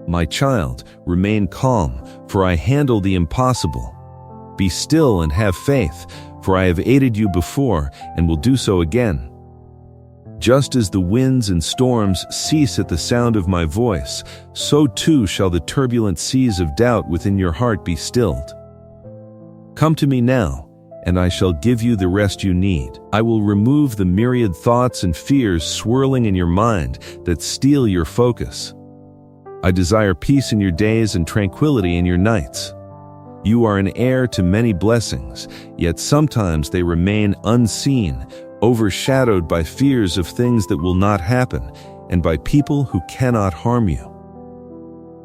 My child, remain calm, for I handle the impossible. Be still and have faith, for I have aided you before and will do so again. Just as the winds and storms cease at the sound of my voice, so too shall the turbulent seas of doubt within your heart be stilled. Come to me now, and I shall give you the rest you need. I will remove the myriad thoughts and fears swirling in your mind that steal your focus. I desire peace in your days and tranquility in your nights. You are an heir to many blessings, yet sometimes they remain unseen, overshadowed by fears of things that will not happen and by people who cannot harm you.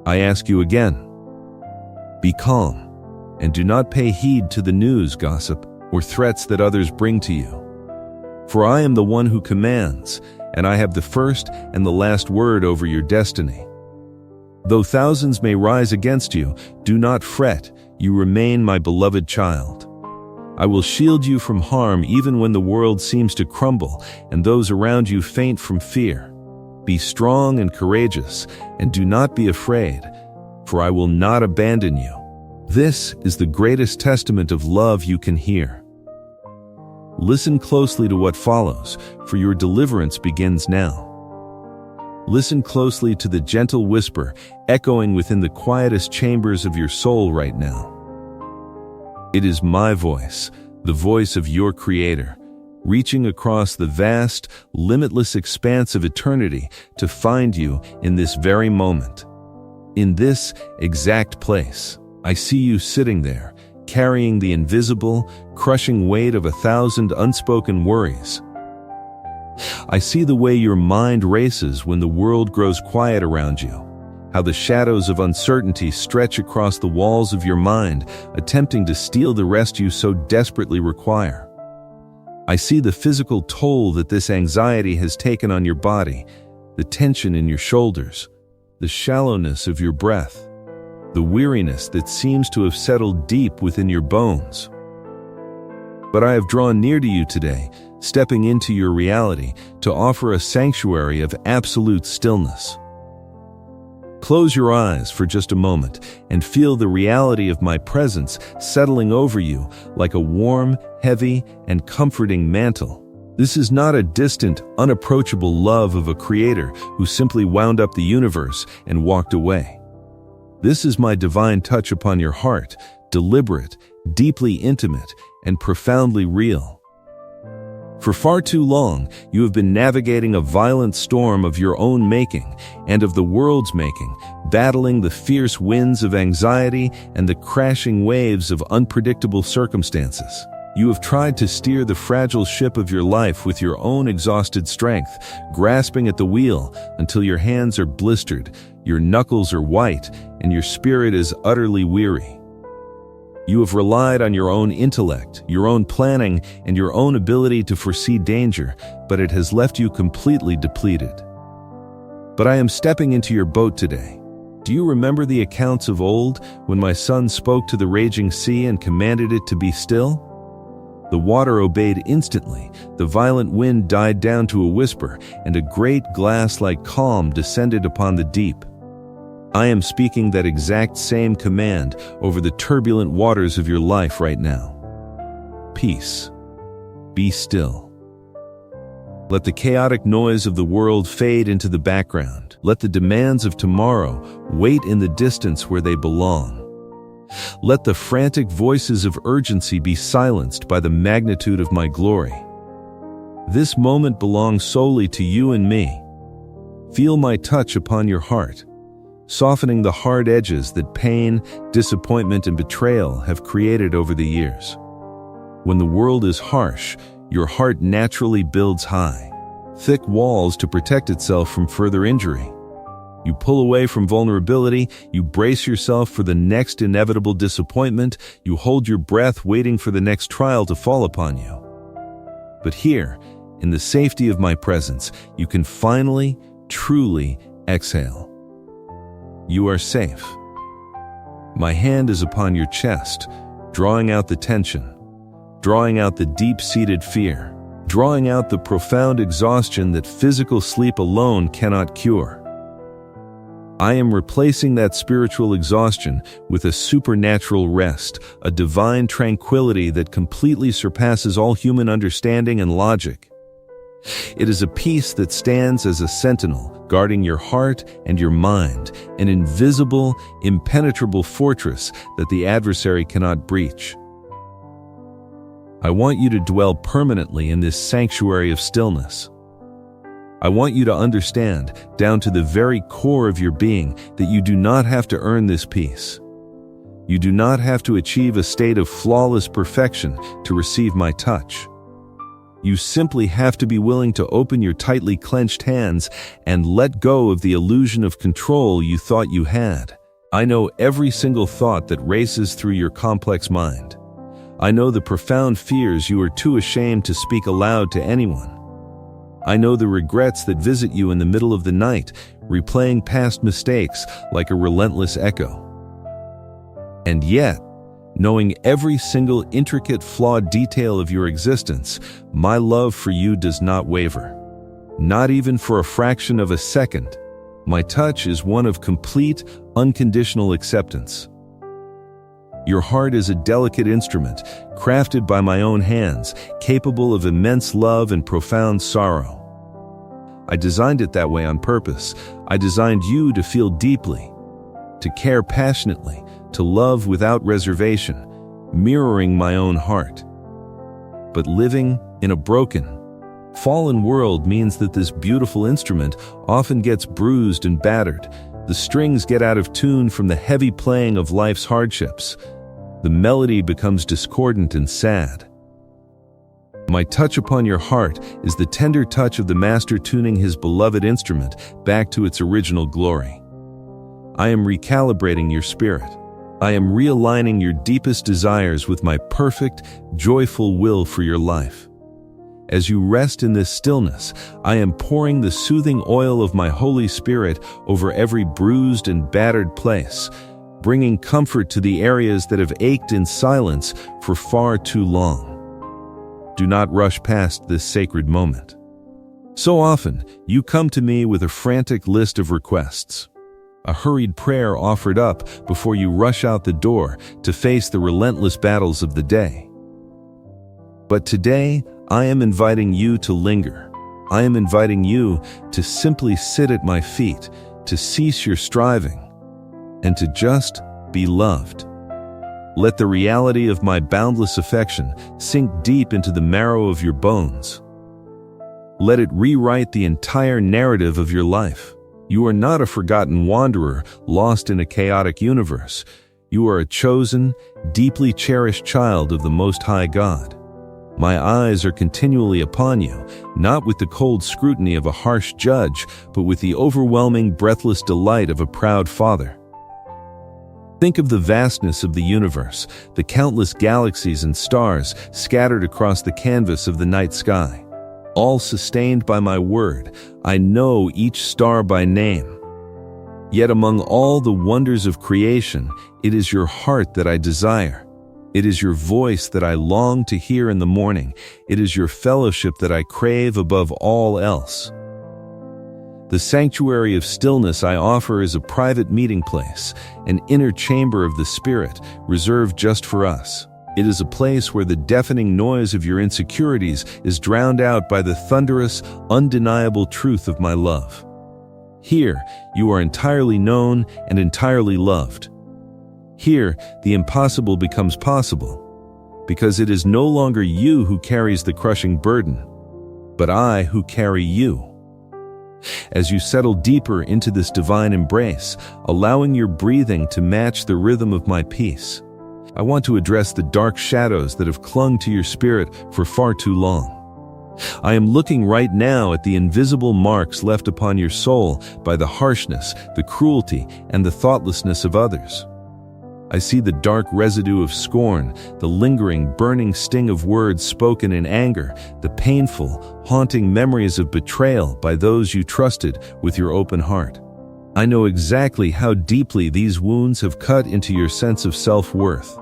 I ask you again, be calm and do not pay heed to the news, gossip, or threats that others bring to you. For I am the one who commands, and I have the first and the last word over your destiny. Though thousands may rise against you, do not fret, you remain my beloved child. I will shield you from harm even when the world seems to crumble and those around you faint from fear. Be strong and courageous, and do not be afraid, for I will not abandon you. This is the greatest testament of love you can hear. Listen closely to what follows, for your deliverance begins now. Listen closely to the gentle whisper echoing within the quietest chambers of your soul right now. It is my voice, the voice of your Creator, reaching across the vast, limitless expanse of eternity to find you in this very moment. In this exact place, I see you sitting there, carrying the invisible, crushing weight of 1,000 unspoken worries. I see the way your mind races when the world grows quiet around you, how the shadows of uncertainty stretch across the walls of your mind, attempting to steal the rest you so desperately require. I see the physical toll that this anxiety has taken on your body, the tension in your shoulders, the shallowness of your breath, the weariness that seems to have settled deep within your bones. But I have drawn near to you today, stepping into your reality to offer a sanctuary of absolute stillness. Close your eyes for just a moment and feel the reality of my presence settling over you like a warm, heavy, and comforting mantle. This is not a distant, unapproachable love of a creator who simply wound up the universe and walked away. This is my divine touch upon your heart, deliberate, deeply intimate, and profoundly real. For far too long, you have been navigating a violent storm of your own making and of the world's making, battling the fierce winds of anxiety and the crashing waves of unpredictable circumstances. You have tried to steer the fragile ship of your life with your own exhausted strength, grasping at the wheel until your hands are blistered, your knuckles are white, and your spirit is utterly weary. You have relied on your own intellect, your own planning, and your own ability to foresee danger, but it has left you completely depleted. But I am stepping into your boat today. Do you remember the accounts of old, when my son spoke to the raging sea and commanded it to be still? The water obeyed instantly, the violent wind died down to a whisper, and a great glass-like calm descended upon the deep. I am speaking that exact same command over the turbulent waters of your life right now. Peace. Be still. Let the chaotic noise of the world fade into the background. Let the demands of tomorrow wait in the distance where they belong. Let the frantic voices of urgency be silenced by the magnitude of my glory. This moment belongs solely to you and me. Feel my touch upon your heart, softening the hard edges that pain, disappointment, and betrayal have created over the years. When the world is harsh, your heart naturally builds high, thick walls to protect itself from further injury. You pull away from vulnerability, you brace yourself for the next inevitable disappointment, you hold your breath waiting for the next trial to fall upon you. But here, in the safety of my presence, you can finally, truly exhale. You are safe. My hand is upon your chest, drawing out the tension, drawing out the deep-seated fear, drawing out the profound exhaustion that physical sleep alone cannot cure. I am replacing that spiritual exhaustion with a supernatural rest, a divine tranquility that completely surpasses all human understanding and logic. It is a peace that stands as a sentinel, guarding your heart and your mind, an invisible, impenetrable fortress that the adversary cannot breach. I want you to dwell permanently in this sanctuary of stillness. I want you to understand, down to the very core of your being, that you do not have to earn this peace. You do not have to achieve a state of flawless perfection to receive my touch. You simply have to be willing to open your tightly clenched hands and let go of the illusion of control you thought you had. I know every single thought that races through your complex mind. I know the profound fears you are too ashamed to speak aloud to anyone. I know the regrets that visit you in the middle of the night, replaying past mistakes like a relentless echo. And yet, knowing every single intricate, flawed detail of your existence, my love for you does not waver. Not even for a fraction of a second. My touch is one of complete, unconditional acceptance. Your heart is a delicate instrument, crafted by my own hands, capable of immense love and profound sorrow. I designed it that way on purpose. I designed you to feel deeply, to care passionately, to love without reservation, mirroring my own heart. But living in a broken, fallen world means that this beautiful instrument often gets bruised and battered. The strings get out of tune from the heavy playing of life's hardships. The melody becomes discordant and sad. My touch upon your heart is the tender touch of the master tuning his beloved instrument back to its original glory. I am recalibrating your spirit. I am realigning your deepest desires with my perfect, joyful will for your life. As you rest in this stillness, I am pouring the soothing oil of my Holy Spirit over every bruised and battered place, bringing comfort to the areas that have ached in silence for far too long. Do not rush past this sacred moment. So often, you come to me with a frantic list of requests, a hurried prayer offered up before you rush out the door to face the relentless battles of the day. But today, I am inviting you to linger. I am inviting you to simply sit at my feet, to cease your striving, and to just be loved. Let the reality of my boundless affection sink deep into the marrow of your bones. Let it rewrite the entire narrative of your life. You are not a forgotten wanderer lost in a chaotic universe. You are a chosen, deeply cherished child of the Most High God. My eyes are continually upon you, not with the cold scrutiny of a harsh judge, but with the overwhelming, breathless delight of a proud father. Think of the vastness of the universe, the countless galaxies and stars scattered across the canvas of the night sky. All sustained by my word, I know each star by name. Yet among all the wonders of creation, it is your heart that I desire. It is your voice that I long to hear in the morning. It is your fellowship that I crave above all else. The sanctuary of stillness I offer is a private meeting place, an inner chamber of the Spirit, reserved just for us. It is a place where the deafening noise of your insecurities is drowned out by the thunderous, undeniable truth of my love. Here, you are entirely known and entirely loved. Here, the impossible becomes possible, because it is no longer you who carries the crushing burden, but I who carry you. As you settle deeper into this divine embrace, allowing your breathing to match the rhythm of my peace, I want to address the dark shadows that have clung to your spirit for far too long. I am looking right now at the invisible marks left upon your soul by the harshness, the cruelty, and the thoughtlessness of others. I see the dark residue of scorn, the lingering, burning sting of words spoken in anger, the painful, haunting memories of betrayal by those you trusted with your open heart. I know exactly how deeply these wounds have cut into your sense of self-worth.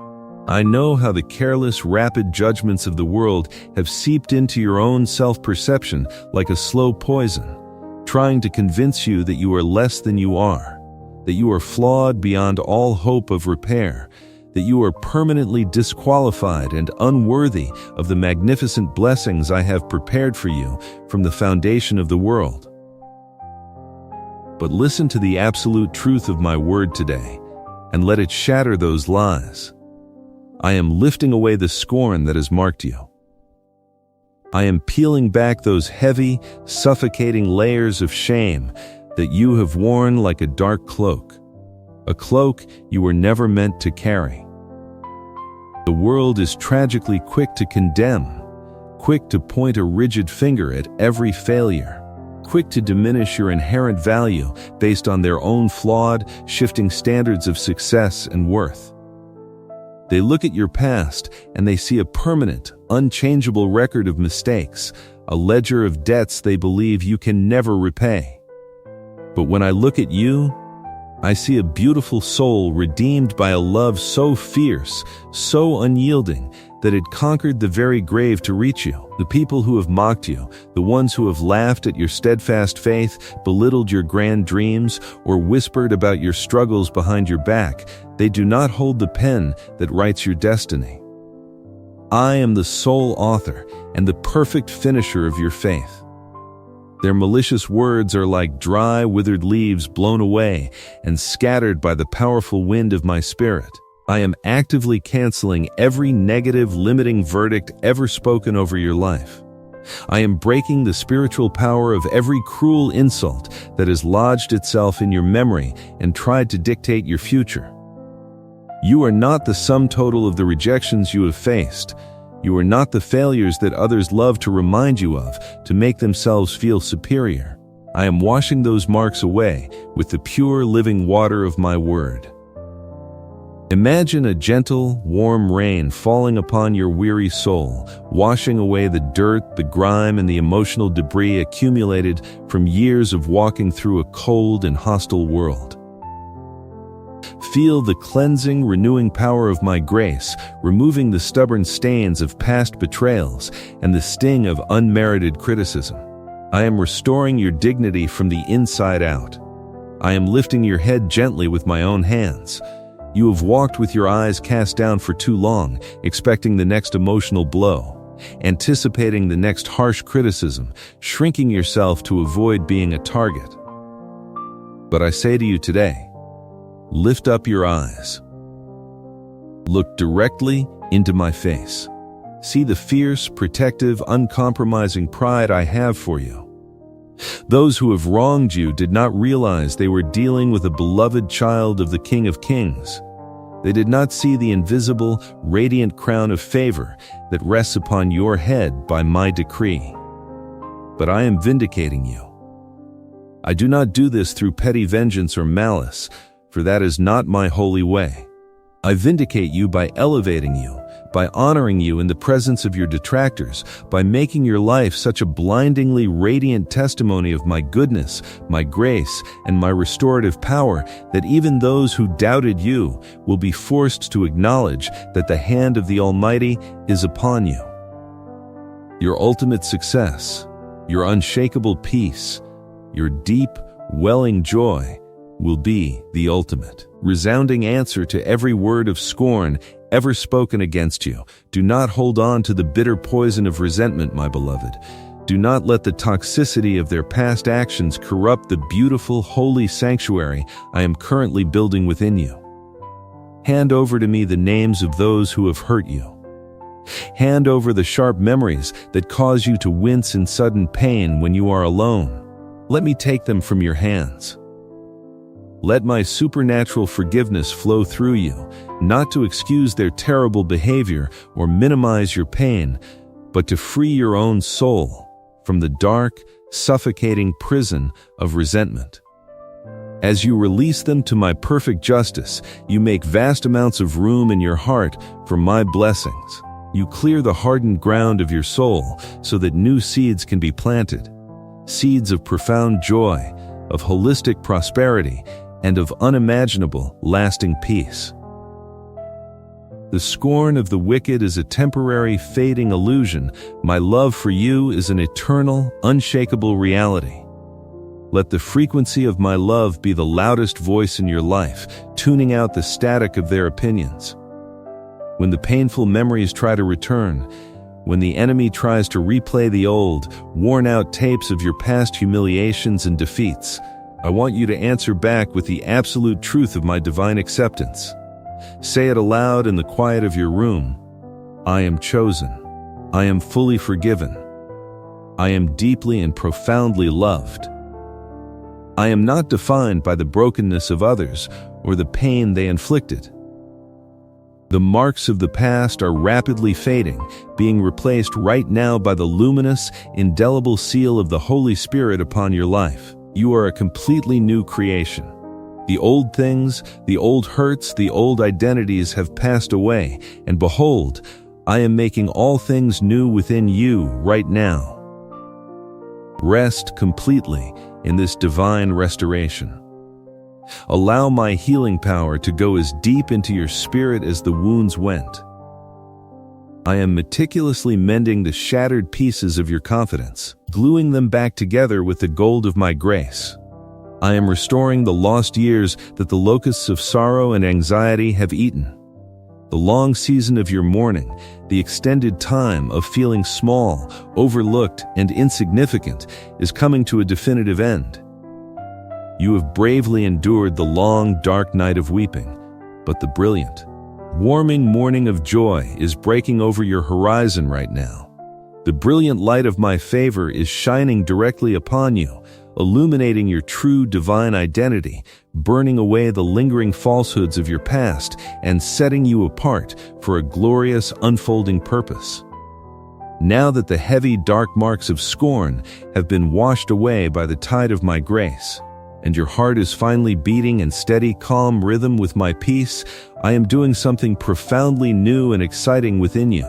I know how the careless, rapid judgments of the world have seeped into your own self-perception like a slow poison, trying to convince you that you are less than you are. that you are flawed beyond all hope of repair, that you are permanently disqualified and unworthy of the magnificent blessings I have prepared for you from the foundation of the world. But listen to the absolute truth of my word today, and let it shatter those lies. I am lifting away the scorn that has marked you. I am peeling back those heavy, suffocating layers of shame that you have worn like a dark cloak, a cloak you were never meant to carry. The world is tragically quick to condemn, quick to point a rigid finger at every failure, quick to diminish your inherent value based on their own flawed, shifting standards of success and worth. They look at your past and they see a permanent, unchangeable record of mistakes, a ledger of debts they believe you can never repay. But when I look at you, I see a beautiful soul redeemed by a love so fierce, so unyielding, that it conquered the very grave to reach you. The people who have mocked you, the ones who have laughed at your steadfast faith, belittled your grand dreams, or whispered about your struggles behind your back, they do not hold the pen that writes your destiny. I am the sole author and the perfect finisher of your faith. Their malicious words are like dry, withered leaves blown away and scattered by the powerful wind of my spirit. I am actively canceling every negative, limiting verdict ever spoken over your life. I am breaking the spiritual power of every cruel insult that has lodged itself in your memory and tried to dictate your future. You are not the sum total of the rejections you have faced. You are not the failures that others love to remind you of to make themselves feel superior. I am washing those marks away with the pure living water of my word. Imagine a gentle, warm rain falling upon your weary soul, washing away the dirt, the grime, and the emotional debris accumulated from years of walking through a cold and hostile world. Feel the cleansing, renewing power of my grace, removing the stubborn stains of past betrayals and the sting of unmerited criticism. I am restoring your dignity from the inside out. I am lifting your head gently with my own hands. You have walked with your eyes cast down for too long, expecting the next emotional blow, anticipating the next harsh criticism, shrinking yourself to avoid being a target. But I say to you today, lift up your eyes. Look directly into my face. See the fierce, protective, uncompromising pride I have for you. Those who have wronged you did not realize they were dealing with a beloved child of the King of Kings. They did not see the invisible, radiant crown of favor that rests upon your head by my decree. But I am vindicating you. I do not do this through petty vengeance or malice, for that is not my holy way. I vindicate you by elevating you, by honoring you in the presence of your detractors, by making your life such a blindingly radiant testimony of my goodness, my grace, and my restorative power that even those who doubted you will be forced to acknowledge that the hand of the Almighty is upon you. Your ultimate success, your unshakable peace, your deep, welling joy will be the ultimate, resounding answer to every word of scorn ever spoken against you. Do not hold on to the bitter poison of resentment, my beloved. Do not let the toxicity of their past actions corrupt the beautiful, holy sanctuary I am currently building within you. Hand over to me the names of those who have hurt you. Hand over the sharp memories that cause you to wince in sudden pain when you are alone. Let me take them from your hands. Let my supernatural forgiveness flow through you, not to excuse their terrible behavior or minimize your pain, but to free your own soul from the dark, suffocating prison of resentment. As you release them to my perfect justice, you make vast amounts of room in your heart for my blessings. You clear the hardened ground of your soul so that new seeds can be planted, seeds of profound joy, of holistic prosperity, and of unimaginable, lasting peace. The scorn of the wicked is a temporary, fading illusion. My love for you is an eternal, unshakable reality. Let the frequency of my love be the loudest voice in your life, tuning out the static of their opinions. When the painful memories try to return, when the enemy tries to replay the old, worn-out tapes of your past humiliations and defeats, I want you to answer back with the absolute truth of my divine acceptance. Say it aloud in the quiet of your room. I am chosen. I am fully forgiven. I am deeply and profoundly loved. I am not defined by the brokenness of others or the pain they inflicted. The marks of the past are rapidly fading, being replaced right now by the luminous, indelible seal of the Holy Spirit upon your life. You are a completely new creation. The old things, the old hurts, the old identities have passed away, and behold, I am making all things new within you right now. Rest completely in this divine restoration. Allow my healing power to go as deep into your spirit as the wounds went. I am meticulously mending the shattered pieces of your confidence, gluing them back together with the gold of my grace. I am restoring the lost years that the locusts of sorrow and anxiety have eaten. The long season of your mourning, the extended time of feeling small, overlooked, and insignificant is coming to a definitive end. You have bravely endured the long, dark night of weeping, but the brilliant, warming morning of joy is breaking over your horizon right now. The brilliant light of my favor is shining directly upon you, illuminating your true divine identity, burning away the lingering falsehoods of your past, and setting you apart for a glorious unfolding purpose. Now that the heavy, dark marks of scorn have been washed away by the tide of my grace, and your heart is finally beating in steady, calm rhythm with my peace, I am doing something profoundly new and exciting within you.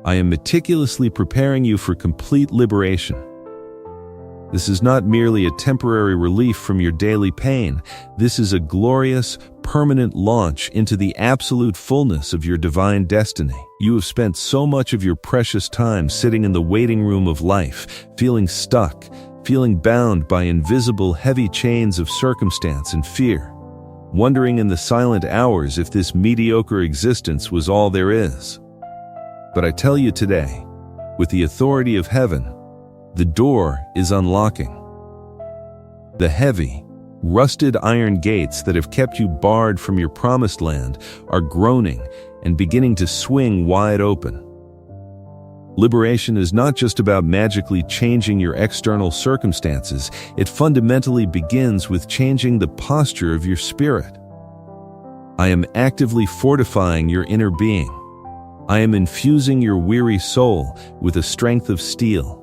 I am meticulously preparing you for complete liberation. This is not merely a temporary relief from your daily pain. This is a glorious, permanent launch into the absolute fullness of your divine destiny. You have spent so much of your precious time sitting in the waiting room of life, feeling stuck, feeling bound by invisible, heavy chains of circumstance and fear, wondering in the silent hours if this mediocre existence was all there is. But I tell you today, with the authority of heaven, the door is unlocking. The heavy, rusted iron gates that have kept you barred from your promised land are groaning and beginning to swing wide open. Liberation is not just about magically changing your external circumstances. It fundamentally begins with changing the posture of your spirit. I am actively fortifying your inner being. I am infusing your weary soul with a strength of steel,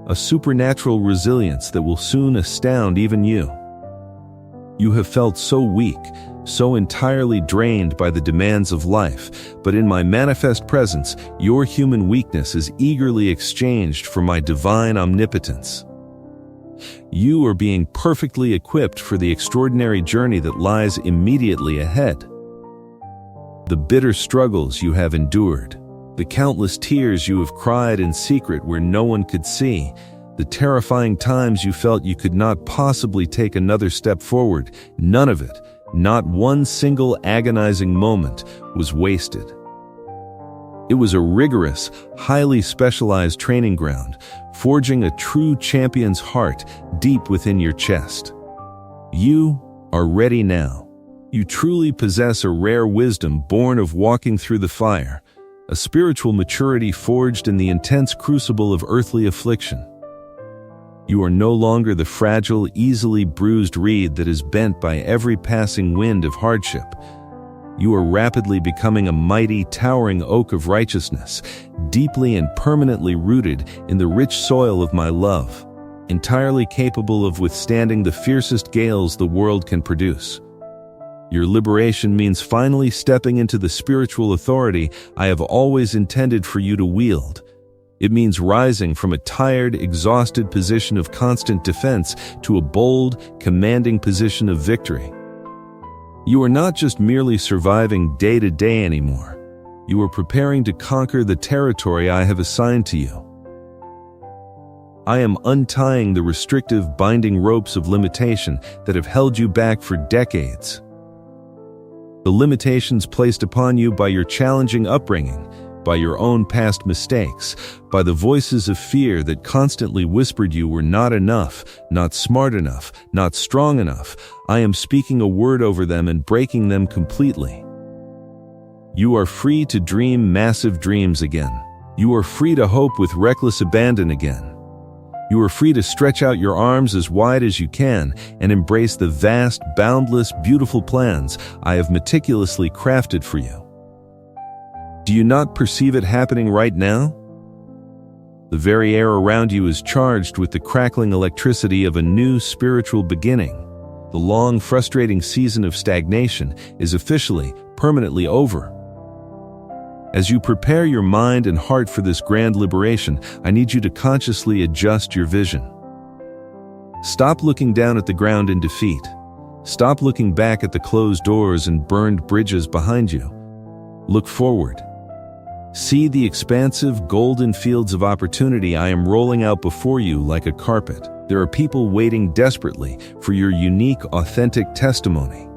a supernatural resilience that will soon astound even you. You have felt so weak, so entirely drained by the demands of life, but in my manifest presence, your human weakness is eagerly exchanged for my divine omnipotence. You are being perfectly equipped for the extraordinary journey that lies immediately ahead. The bitter struggles you have endured, the countless tears you have cried in secret where no one could see, the terrifying times you felt you could not possibly take another step forward, none of it, not one single agonizing moment, was wasted. It was a rigorous, highly specialized training ground, forging a true champion's heart deep within your chest. You are ready now. You truly possess a rare wisdom born of walking through the fire, a spiritual maturity forged in the intense crucible of earthly affliction. You are no longer the fragile, easily bruised reed that is bent by every passing wind of hardship. You are rapidly becoming a mighty, towering oak of righteousness, deeply and permanently rooted in the rich soil of my love, entirely capable of withstanding the fiercest gales the world can produce. Your liberation means finally stepping into the spiritual authority I have always intended for you to wield. It means rising from a tired, exhausted position of constant defense to a bold, commanding position of victory. You are not just merely surviving day to day anymore. You are preparing to conquer the territory I have assigned to you. I am untying the restrictive, binding ropes of limitation that have held you back for decades. The limitations placed upon you by your challenging upbringing, by your own past mistakes, by the voices of fear that constantly whispered you were not enough, not smart enough, not strong enough. I am speaking a word over them and breaking them completely. You are free to dream massive dreams again. You are free to hope with reckless abandon again. You are free to stretch out your arms as wide as you can and embrace the vast, boundless, beautiful plans I have meticulously crafted for you. Do you not perceive it happening right now? The very air around you is charged with the crackling electricity of a new spiritual beginning. The long, frustrating season of stagnation is officially, permanently over. As you prepare your mind and heart for this grand liberation, I need you to consciously adjust your vision. Stop looking down at the ground in defeat. Stop looking back at the closed doors and burned bridges behind you. Look forward. See the expansive, golden fields of opportunity I am rolling out before you like a carpet. There are people waiting desperately for your unique, authentic testimony.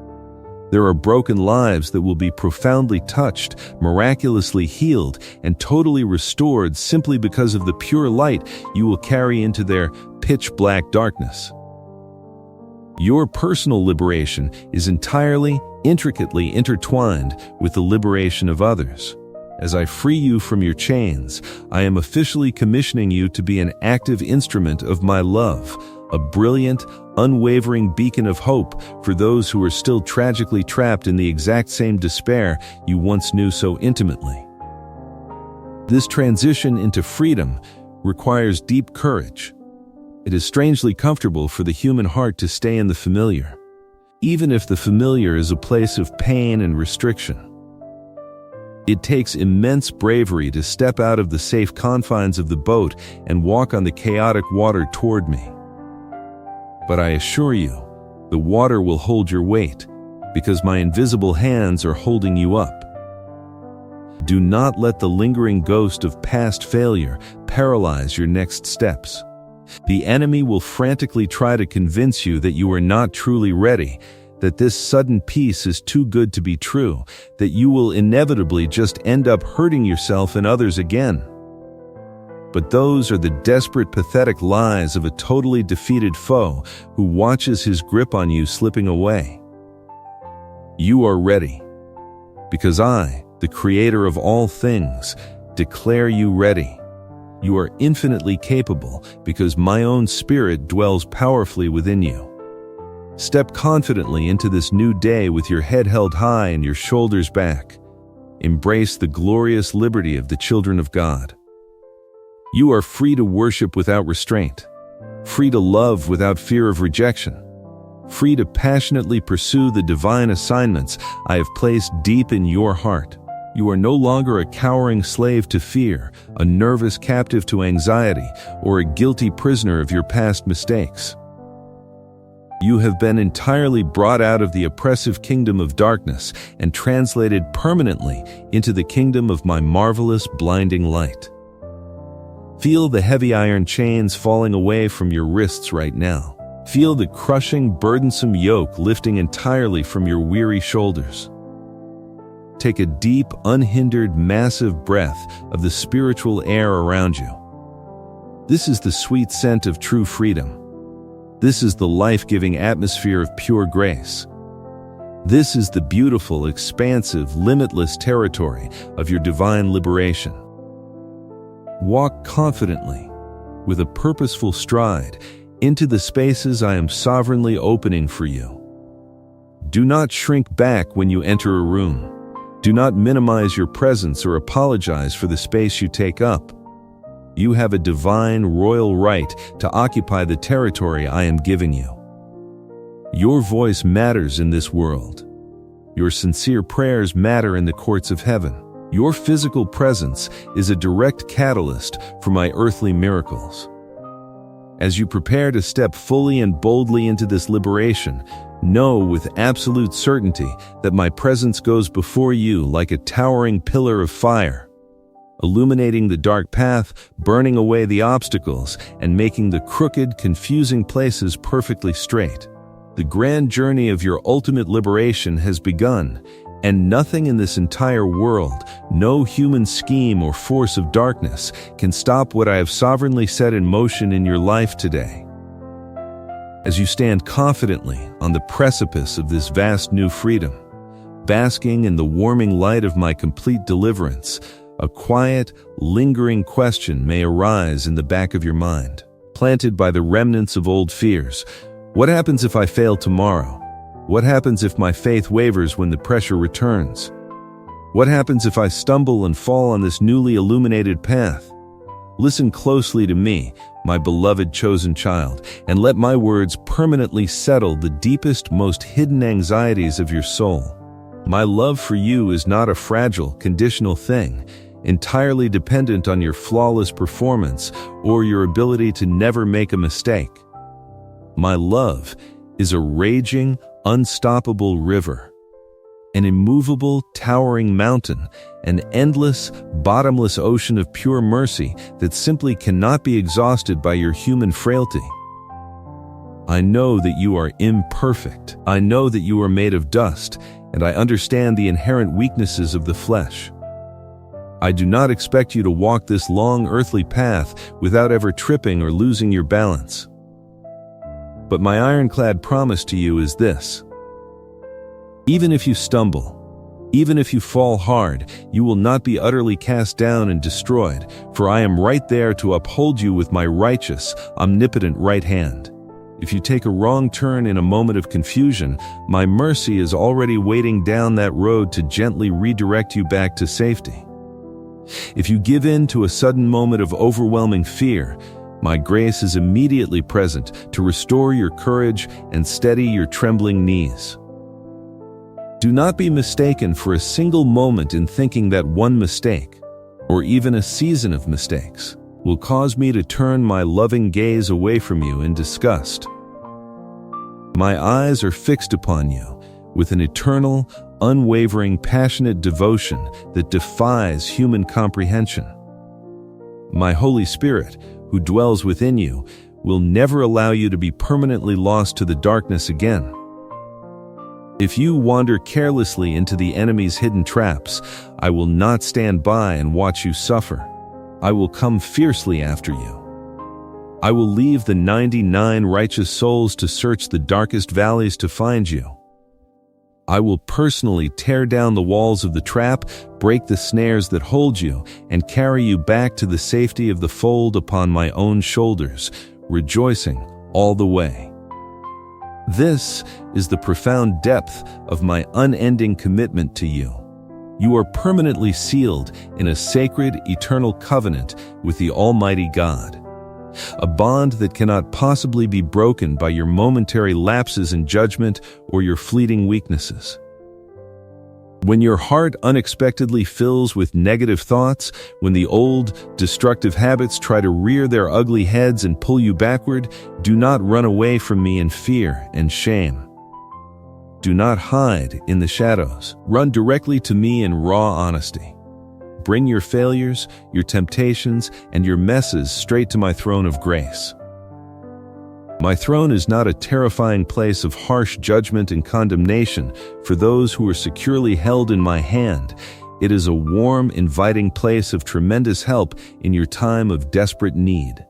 There are broken lives that will be profoundly touched, miraculously healed, and totally restored simply because of the pure light you will carry into their pitch-black darkness. Your personal liberation is entirely, intricately intertwined with the liberation of others. As I free you from your chains, I am officially commissioning you to be an active instrument of my love, a brilliant, unwavering beacon of hope for those who are still tragically trapped in the exact same despair you once knew so intimately. This transition into freedom requires deep courage. It is strangely comfortable for the human heart to stay in the familiar, even if the familiar is a place of pain and restriction. It takes immense bravery to step out of the safe confines of the boat and walk on the chaotic water toward me. But I assure you, the water will hold your weight, because my invisible hands are holding you up. Do not let the lingering ghost of past failure paralyze your next steps. The enemy will frantically try to convince you that you are not truly ready, that this sudden peace is too good to be true, that you will inevitably just end up hurting yourself and others again. But those are the desperate, pathetic lies of a totally defeated foe who watches his grip on you slipping away. You are ready, because I, the Creator of all things, declare you ready. You are infinitely capable because my own Spirit dwells powerfully within you. Step confidently into this new day with your head held high and your shoulders back. Embrace the glorious liberty of the children of God. You are free to worship without restraint, free to love without fear of rejection, free to passionately pursue the divine assignments I have placed deep in your heart. You are no longer a cowering slave to fear, a nervous captive to anxiety, or a guilty prisoner of your past mistakes. You have been entirely brought out of the oppressive kingdom of darkness and translated permanently into the kingdom of my marvelous, blinding light. Feel the heavy iron chains falling away from your wrists right now. Feel the crushing, burdensome yoke lifting entirely from your weary shoulders. Take a deep, unhindered, massive breath of the spiritual air around you. This is the sweet scent of true freedom. This is the life-giving atmosphere of pure grace. This is the beautiful, expansive, limitless territory of your divine liberation. Walk confidently, with a purposeful stride, into the spaces I am sovereignly opening for you. Do not shrink back when you enter a room. Do not minimize your presence or apologize for the space you take up. You have a divine, royal right to occupy the territory I am giving you. Your voice matters in this world. Your sincere prayers matter in the courts of heaven. Your physical presence is a direct catalyst for my earthly miracles. As you prepare to step fully and boldly into this liberation, know with absolute certainty that my presence goes before you like a towering pillar of fire. illuminating the dark path, burning away the obstacles, and making the crooked, confusing places perfectly straight. The grand journey of your ultimate liberation has begun, and nothing in this entire world, no human scheme or force of darkness, can stop what I have sovereignly set in motion in your life today. As you stand confidently on the precipice of this vast new freedom, basking in the warming light of my complete deliverance, a quiet, lingering question may arise in the back of your mind, planted by the remnants of old fears. What happens if I fail tomorrow? What happens if my faith wavers when the pressure returns? What happens if I stumble and fall on this newly illuminated path? Listen closely to me, my beloved chosen child, and let my words permanently settle the deepest, most hidden anxieties of your soul. My love for you is not a fragile, conditional thing, entirely dependent on your flawless performance or your ability to never make a mistake. My love is a raging, unstoppable river, an immovable, towering mountain, an endless, bottomless ocean of pure mercy that simply cannot be exhausted by your human frailty. I know that you are imperfect. I know that you are made of dust, and I understand the inherent weaknesses of the flesh. I do not expect you to walk this long earthly path without ever tripping or losing your balance. But my ironclad promise to you is this: even if you stumble, even if you fall hard, you will not be utterly cast down and destroyed, for I am right there to uphold you with my righteous, omnipotent right hand. If you take a wrong turn in a moment of confusion, my mercy is already waiting down that road to gently redirect you back to safety. If you give in to a sudden moment of overwhelming fear, my grace is immediately present to restore your courage and steady your trembling knees. Do not be mistaken for a single moment in thinking that one mistake, or even a season of mistakes, will cause me to turn my loving gaze away from you in disgust. My eyes are fixed upon you with an eternal, unwavering, passionate devotion that defies human comprehension. My Holy Spirit, who dwells within you, will never allow you to be permanently lost to the darkness again. If you wander carelessly into the enemy's hidden traps, I will not stand by and watch you suffer. I will come fiercely after you. I will leave the 99 righteous souls to search the darkest valleys to find you. I will personally tear down the walls of the trap, break the snares that hold you, and carry you back to the safety of the fold upon my own shoulders, rejoicing all the way. This is the profound depth of my unending commitment to you. You are permanently sealed in a sacred, eternal covenant with the Almighty God, a bond that cannot possibly be broken by your momentary lapses in judgment or your fleeting weaknesses. When your heart unexpectedly fills with negative thoughts, when the old, destructive habits try to rear their ugly heads and pull you backward, do not run away from me in fear and shame. Do not hide in the shadows. Run directly to me in raw honesty. Bring your failures, your temptations, and your messes straight to my throne of grace. My throne is not a terrifying place of harsh judgment and condemnation for those who are securely held in my hand. It is a warm, inviting place of tremendous help in your time of desperate need.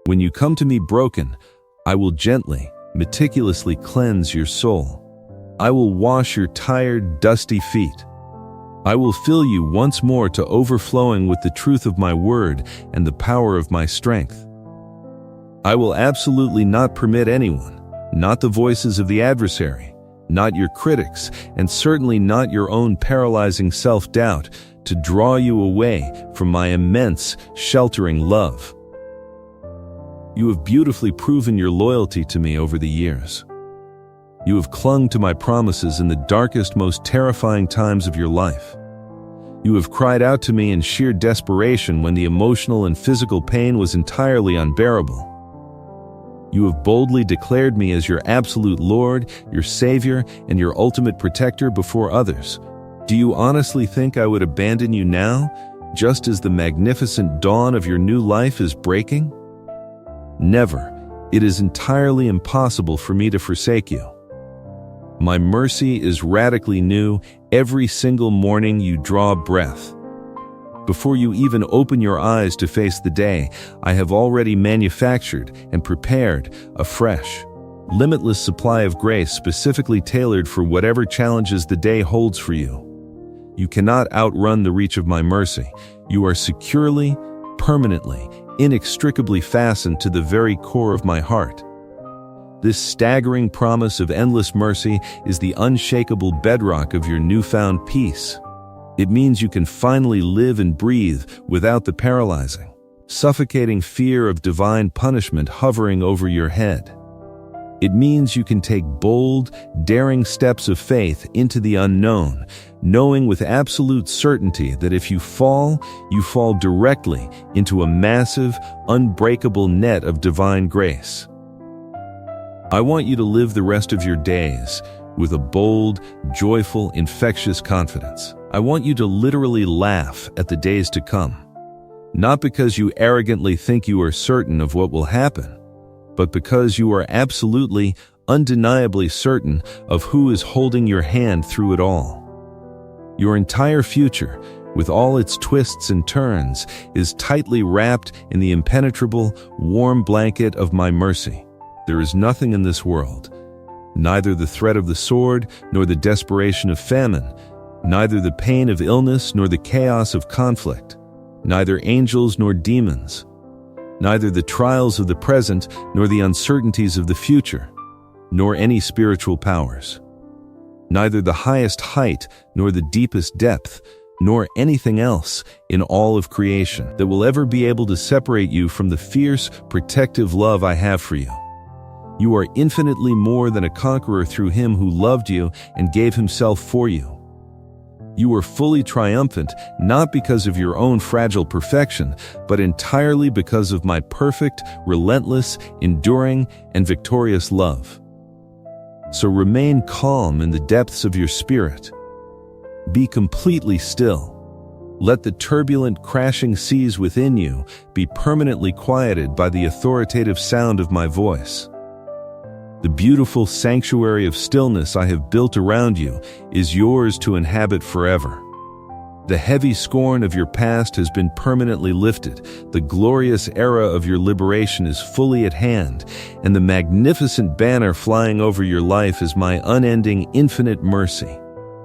When you come to me broken, I will gently, meticulously cleanse your soul. I will wash your tired, dusty feet. I will fill you once more to overflowing with the truth of my word and the power of my strength. I will absolutely not permit anyone, not the voices of the adversary, not your critics, and certainly not your own paralyzing self-doubt, to draw you away from my immense, sheltering love. You have beautifully proven your loyalty to me over the years. You have clung to my promises in the darkest, most terrifying times of your life. You have cried out to me in sheer desperation when the emotional and physical pain was entirely unbearable. You have boldly declared me as your absolute Lord, your Savior, and your ultimate protector before others. Do you honestly think I would abandon you now? just as the magnificent dawn of your new life is breaking? Never. It is entirely impossible for me to forsake you. My mercy is radically new every single morning you draw breath. Before you even open your eyes to face the day, I have already manufactured and prepared a fresh, limitless supply of grace specifically tailored for whatever challenges the day holds for you. You cannot outrun the reach of my mercy. You are securely, permanently, inextricably fastened to the very core of my heart. This staggering promise of endless mercy is the unshakable bedrock of your newfound peace. It means you can finally live and breathe without the paralyzing, suffocating fear of divine punishment hovering over your head. It means you can take bold, daring steps of faith into the unknown, knowing with absolute certainty that if you fall directly into a massive, unbreakable net of divine grace. I want you to live the rest of your days with a bold, joyful, infectious confidence. I want you to literally laugh at the days to come, not because you arrogantly think you are certain of what will happen, but because you are absolutely, undeniably certain of who is holding your hand through it all. Your entire future, with all its twists and turns, is tightly wrapped in the impenetrable, warm blanket of my mercy. There is nothing in this world, neither the threat of the sword, nor the desperation of famine, neither the pain of illness, nor the chaos of conflict, neither angels nor demons, neither the trials of the present, nor the uncertainties of the future, nor any spiritual powers, neither the highest height, nor the deepest depth, nor anything else in all of creation that will ever be able to separate you from the fierce, protective love I have for you. You are infinitely more than a conqueror through him who loved you and gave himself for you. You are fully triumphant, not because of your own fragile perfection, but entirely because of my perfect, relentless, enduring, and victorious love. So remain calm in the depths of your spirit. Be completely still. Let the turbulent, crashing seas within you be permanently quieted by the authoritative sound of my voice. The beautiful sanctuary of stillness I have built around you is yours to inhabit forever. The heavy scorn of your past has been permanently lifted, the glorious era of your liberation is fully at hand, and the magnificent banner flying over your life is my unending, infinite mercy.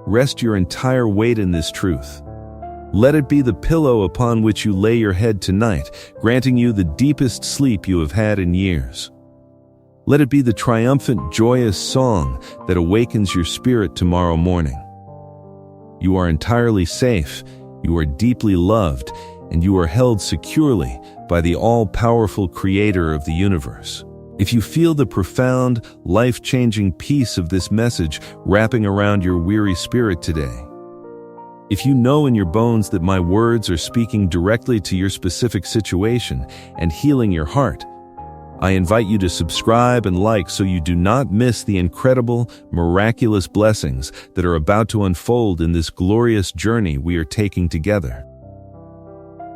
Rest your entire weight in this truth. Let it be the pillow upon which you lay your head tonight, granting you the deepest sleep you have had in years. Let it be the triumphant, joyous song that awakens your spirit tomorrow morning. You are entirely safe, you are deeply loved, and you are held securely by the all-powerful Creator of the universe. If you feel the profound, life-changing peace of this message wrapping around your weary spirit today, if you know in your bones that my words are speaking directly to your specific situation and healing your heart, I invite you to subscribe and like so you do not miss the incredible, miraculous blessings that are about to unfold in this glorious journey we are taking together.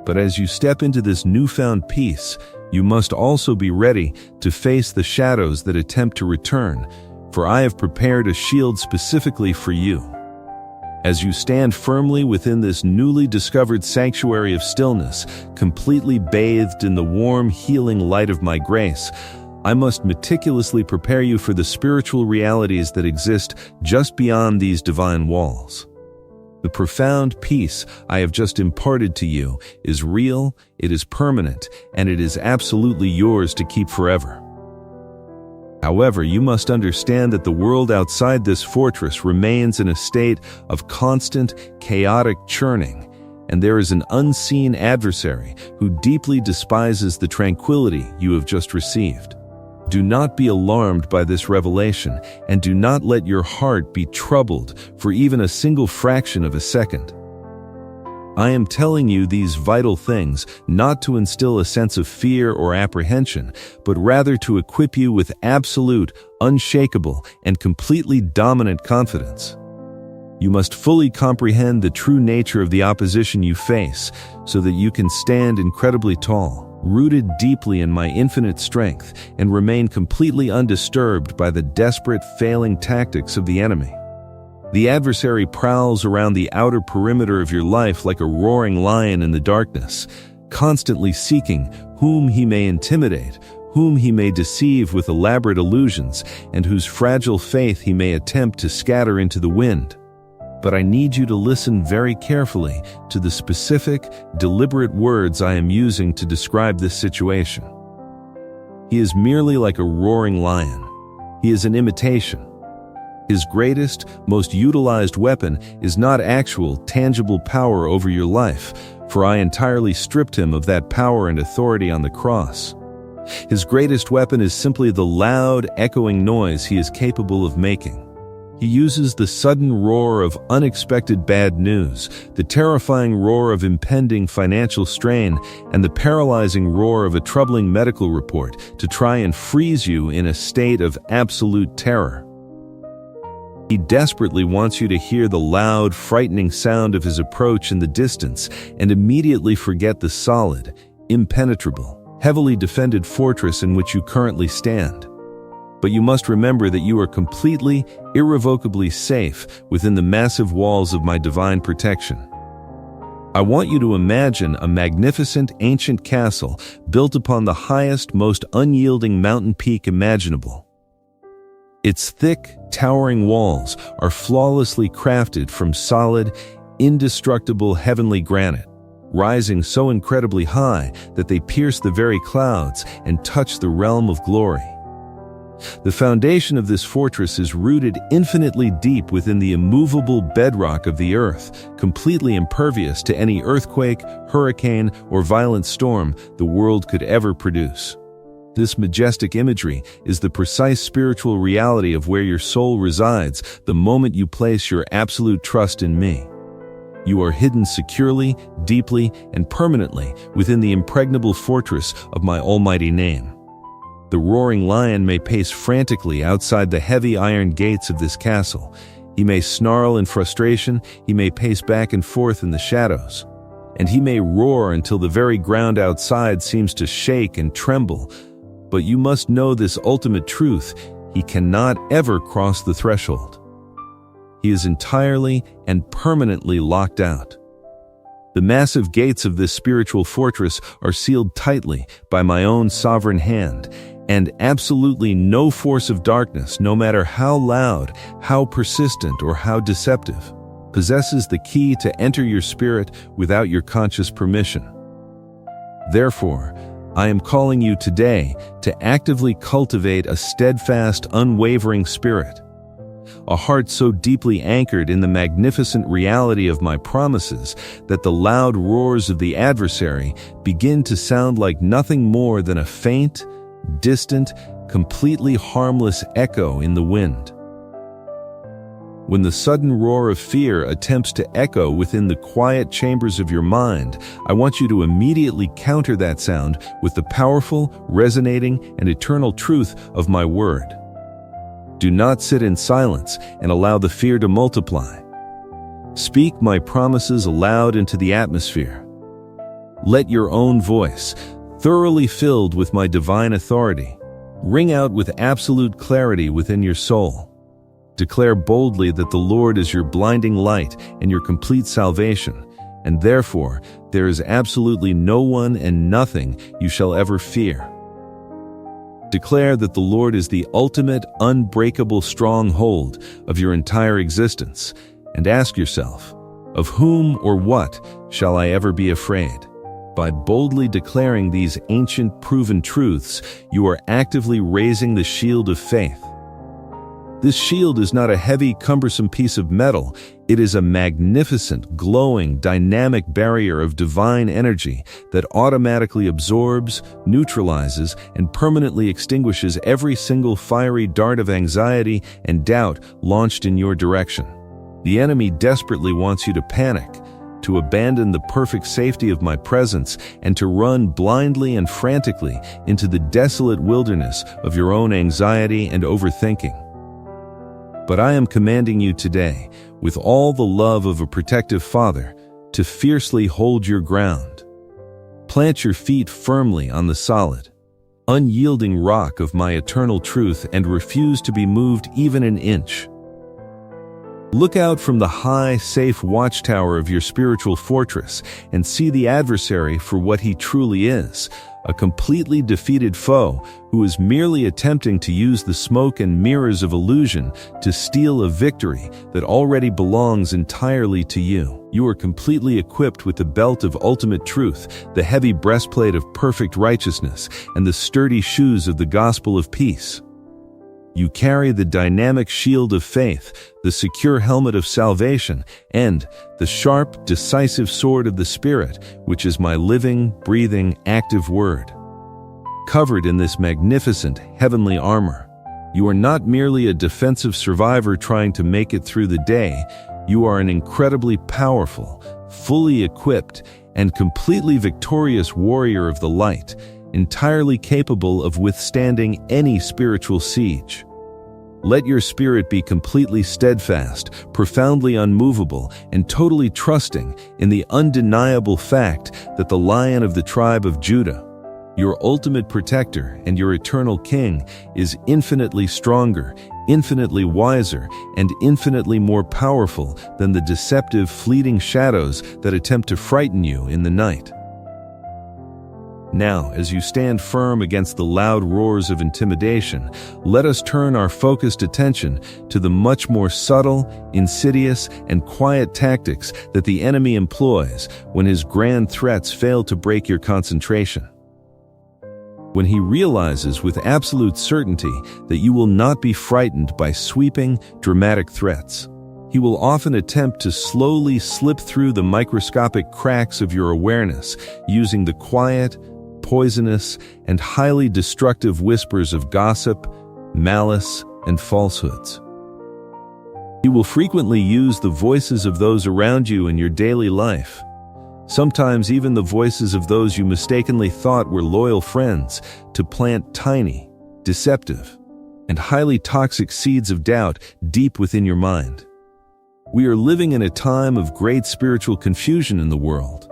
But as you step into this newfound peace, you must also be ready to face the shadows that attempt to return, for I have prepared a shield specifically for you. As you stand firmly within this newly discovered sanctuary of stillness, completely bathed in the warm, healing light of my grace, I must meticulously prepare you for the spiritual realities that exist just beyond these divine walls. The profound peace I have just imparted to you is real, it is permanent, and it is absolutely yours to keep forever. However, you must understand that the world outside this fortress remains in a state of constant, chaotic churning, and there is an unseen adversary who deeply despises the tranquility you have just received. Do not be alarmed by this revelation, and do not let your heart be troubled for even a single fraction of a second. I am telling you these vital things not to instill a sense of fear or apprehension, but rather to equip you with absolute, unshakable, and completely dominant confidence. You must fully comprehend the true nature of the opposition you face so that you can stand incredibly tall, rooted deeply in my infinite strength, and remain completely undisturbed by the desperate, failing tactics of the enemy. The adversary prowls around the outer perimeter of your life like a roaring lion in the darkness, constantly seeking whom he may intimidate, whom he may deceive with elaborate illusions, and whose fragile faith he may attempt to scatter into the wind. But I need you to listen very carefully to the specific, deliberate words I am using to describe this situation. He is merely like a roaring lion. He is an imitation. His greatest, most utilized weapon is not actual, tangible power over your life, for I entirely stripped him of that power and authority on the cross. His greatest weapon is simply the loud, echoing noise he is capable of making. He uses the sudden roar of unexpected bad news, the terrifying roar of impending financial strain, and the paralyzing roar of a troubling medical report to try and freeze you in a state of absolute terror. He desperately wants you to hear the loud, frightening sound of his approach in the distance and immediately forget the solid, impenetrable, heavily defended fortress in which you currently stand. But you must remember that you are completely, irrevocably safe within the massive walls of my divine protection. I want you to imagine a magnificent ancient castle built upon the highest, most unyielding mountain peak imaginable. Its thick, towering walls are flawlessly crafted from solid, indestructible heavenly granite, rising so incredibly high that they pierce the very clouds and touch the realm of glory. The foundation of this fortress is rooted infinitely deep within the immovable bedrock of the earth, completely impervious to any earthquake, hurricane, or violent storm the world could ever produce. This majestic imagery is the precise spiritual reality of where your soul resides the moment you place your absolute trust in me. You are hidden securely, deeply, and permanently within the impregnable fortress of my almighty name. The roaring lion may pace frantically outside the heavy iron gates of this castle. He may snarl in frustration, he may pace back and forth in the shadows, and he may roar until the very ground outside seems to shake and tremble. But you must know this ultimate truth: he cannot ever cross the threshold. He is entirely and permanently locked out. The massive gates of this spiritual fortress are sealed tightly by my own sovereign hand, and absolutely no force of darkness, no matter how loud, how persistent, or how deceptive, possesses the key to enter your spirit without your conscious permission. Therefore, I am calling you today to actively cultivate a steadfast, unwavering spirit, a heart so deeply anchored in the magnificent reality of my promises that the loud roars of the adversary begin to sound like nothing more than a faint, distant, completely harmless echo in the wind. When the sudden roar of fear attempts to echo within the quiet chambers of your mind, I want you to immediately counter that sound with the powerful, resonating, and eternal truth of my word. Do not sit in silence and allow the fear to multiply. Speak my promises aloud into the atmosphere. Let your own voice, thoroughly filled with my divine authority, ring out with absolute clarity within your soul. Declare boldly that the Lord is your blinding light and your complete salvation, and therefore there is absolutely no one and nothing you shall ever fear. Declare that the Lord is the ultimate, unbreakable stronghold of your entire existence, and ask yourself, of whom or what shall I ever be afraid? By boldly declaring these ancient, proven truths, you are actively raising the shield of faith. This shield is not a heavy, cumbersome piece of metal. It is a magnificent, glowing, dynamic barrier of divine energy that automatically absorbs, neutralizes, and permanently extinguishes every single fiery dart of anxiety and doubt launched in your direction. The enemy desperately wants you to panic, to abandon the perfect safety of my presence, and to run blindly and frantically into the desolate wilderness of your own anxiety and overthinking. But I am commanding you today, with all the love of a protective father, to fiercely hold your ground. Plant your feet firmly on the solid, unyielding rock of my eternal truth and refuse to be moved even an inch. Look out from the high, safe watchtower of your spiritual fortress and see the adversary for what he truly is, a completely defeated foe who is merely attempting to use the smoke and mirrors of illusion to steal a victory that already belongs entirely to you. You are completely equipped with the belt of ultimate truth, the heavy breastplate of perfect righteousness, and the sturdy shoes of the gospel of peace. You carry the dynamic shield of faith, the secure helmet of salvation, and the sharp, decisive sword of the Spirit, which is my living, breathing, active word. Covered in this magnificent heavenly armor, you are not merely a defensive survivor trying to make it through the day. You are an incredibly powerful, fully equipped, and completely victorious warrior of the light, entirely capable of withstanding any spiritual siege. Let your spirit be completely steadfast, profoundly unmovable, and totally trusting in the undeniable fact that the Lion of the tribe of Judah, your ultimate protector and your eternal king, is infinitely stronger, infinitely wiser, and infinitely more powerful than the deceptive, fleeting shadows that attempt to frighten you in the night. Now, as you stand firm against the loud roars of intimidation, let us turn our focused attention to the much more subtle, insidious, and quiet tactics that the enemy employs when his grand threats fail to break your concentration. When he realizes with absolute certainty that you will not be frightened by sweeping, dramatic threats, he will often attempt to slowly slip through the microscopic cracks of your awareness using the quiet, poisonous, and highly destructive whispers of gossip, malice, and falsehoods. He will frequently use the voices of those around you in your daily life, sometimes even the voices of those you mistakenly thought were loyal friends, to plant tiny, deceptive, and highly toxic seeds of doubt deep within your mind. We are living in a time of great spiritual confusion in the world,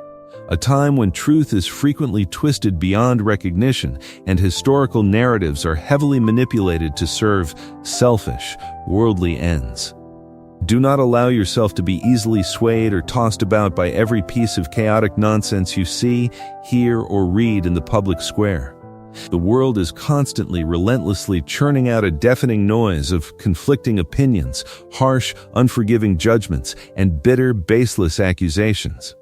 a time when truth is frequently twisted beyond recognition and historical narratives are heavily manipulated to serve selfish, worldly ends. Do not allow yourself to be easily swayed or tossed about by every piece of chaotic nonsense you see, hear, or read in the public square. The world is constantly, relentlessly churning out a deafening noise of conflicting opinions, harsh, unforgiving judgments, and bitter, baseless accusations.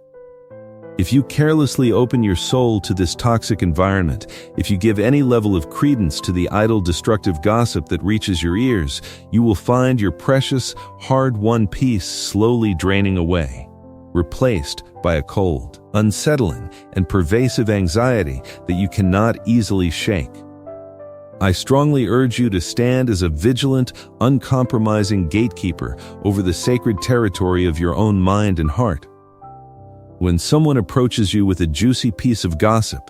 If you carelessly open your soul to this toxic environment, if you give any level of credence to the idle, destructive gossip that reaches your ears, you will find your precious, hard-won peace slowly draining away, replaced by a cold, unsettling, and pervasive anxiety that you cannot easily shake. I strongly urge you to stand as a vigilant, uncompromising gatekeeper over the sacred territory of your own mind and heart. When someone approaches you with a juicy piece of gossip,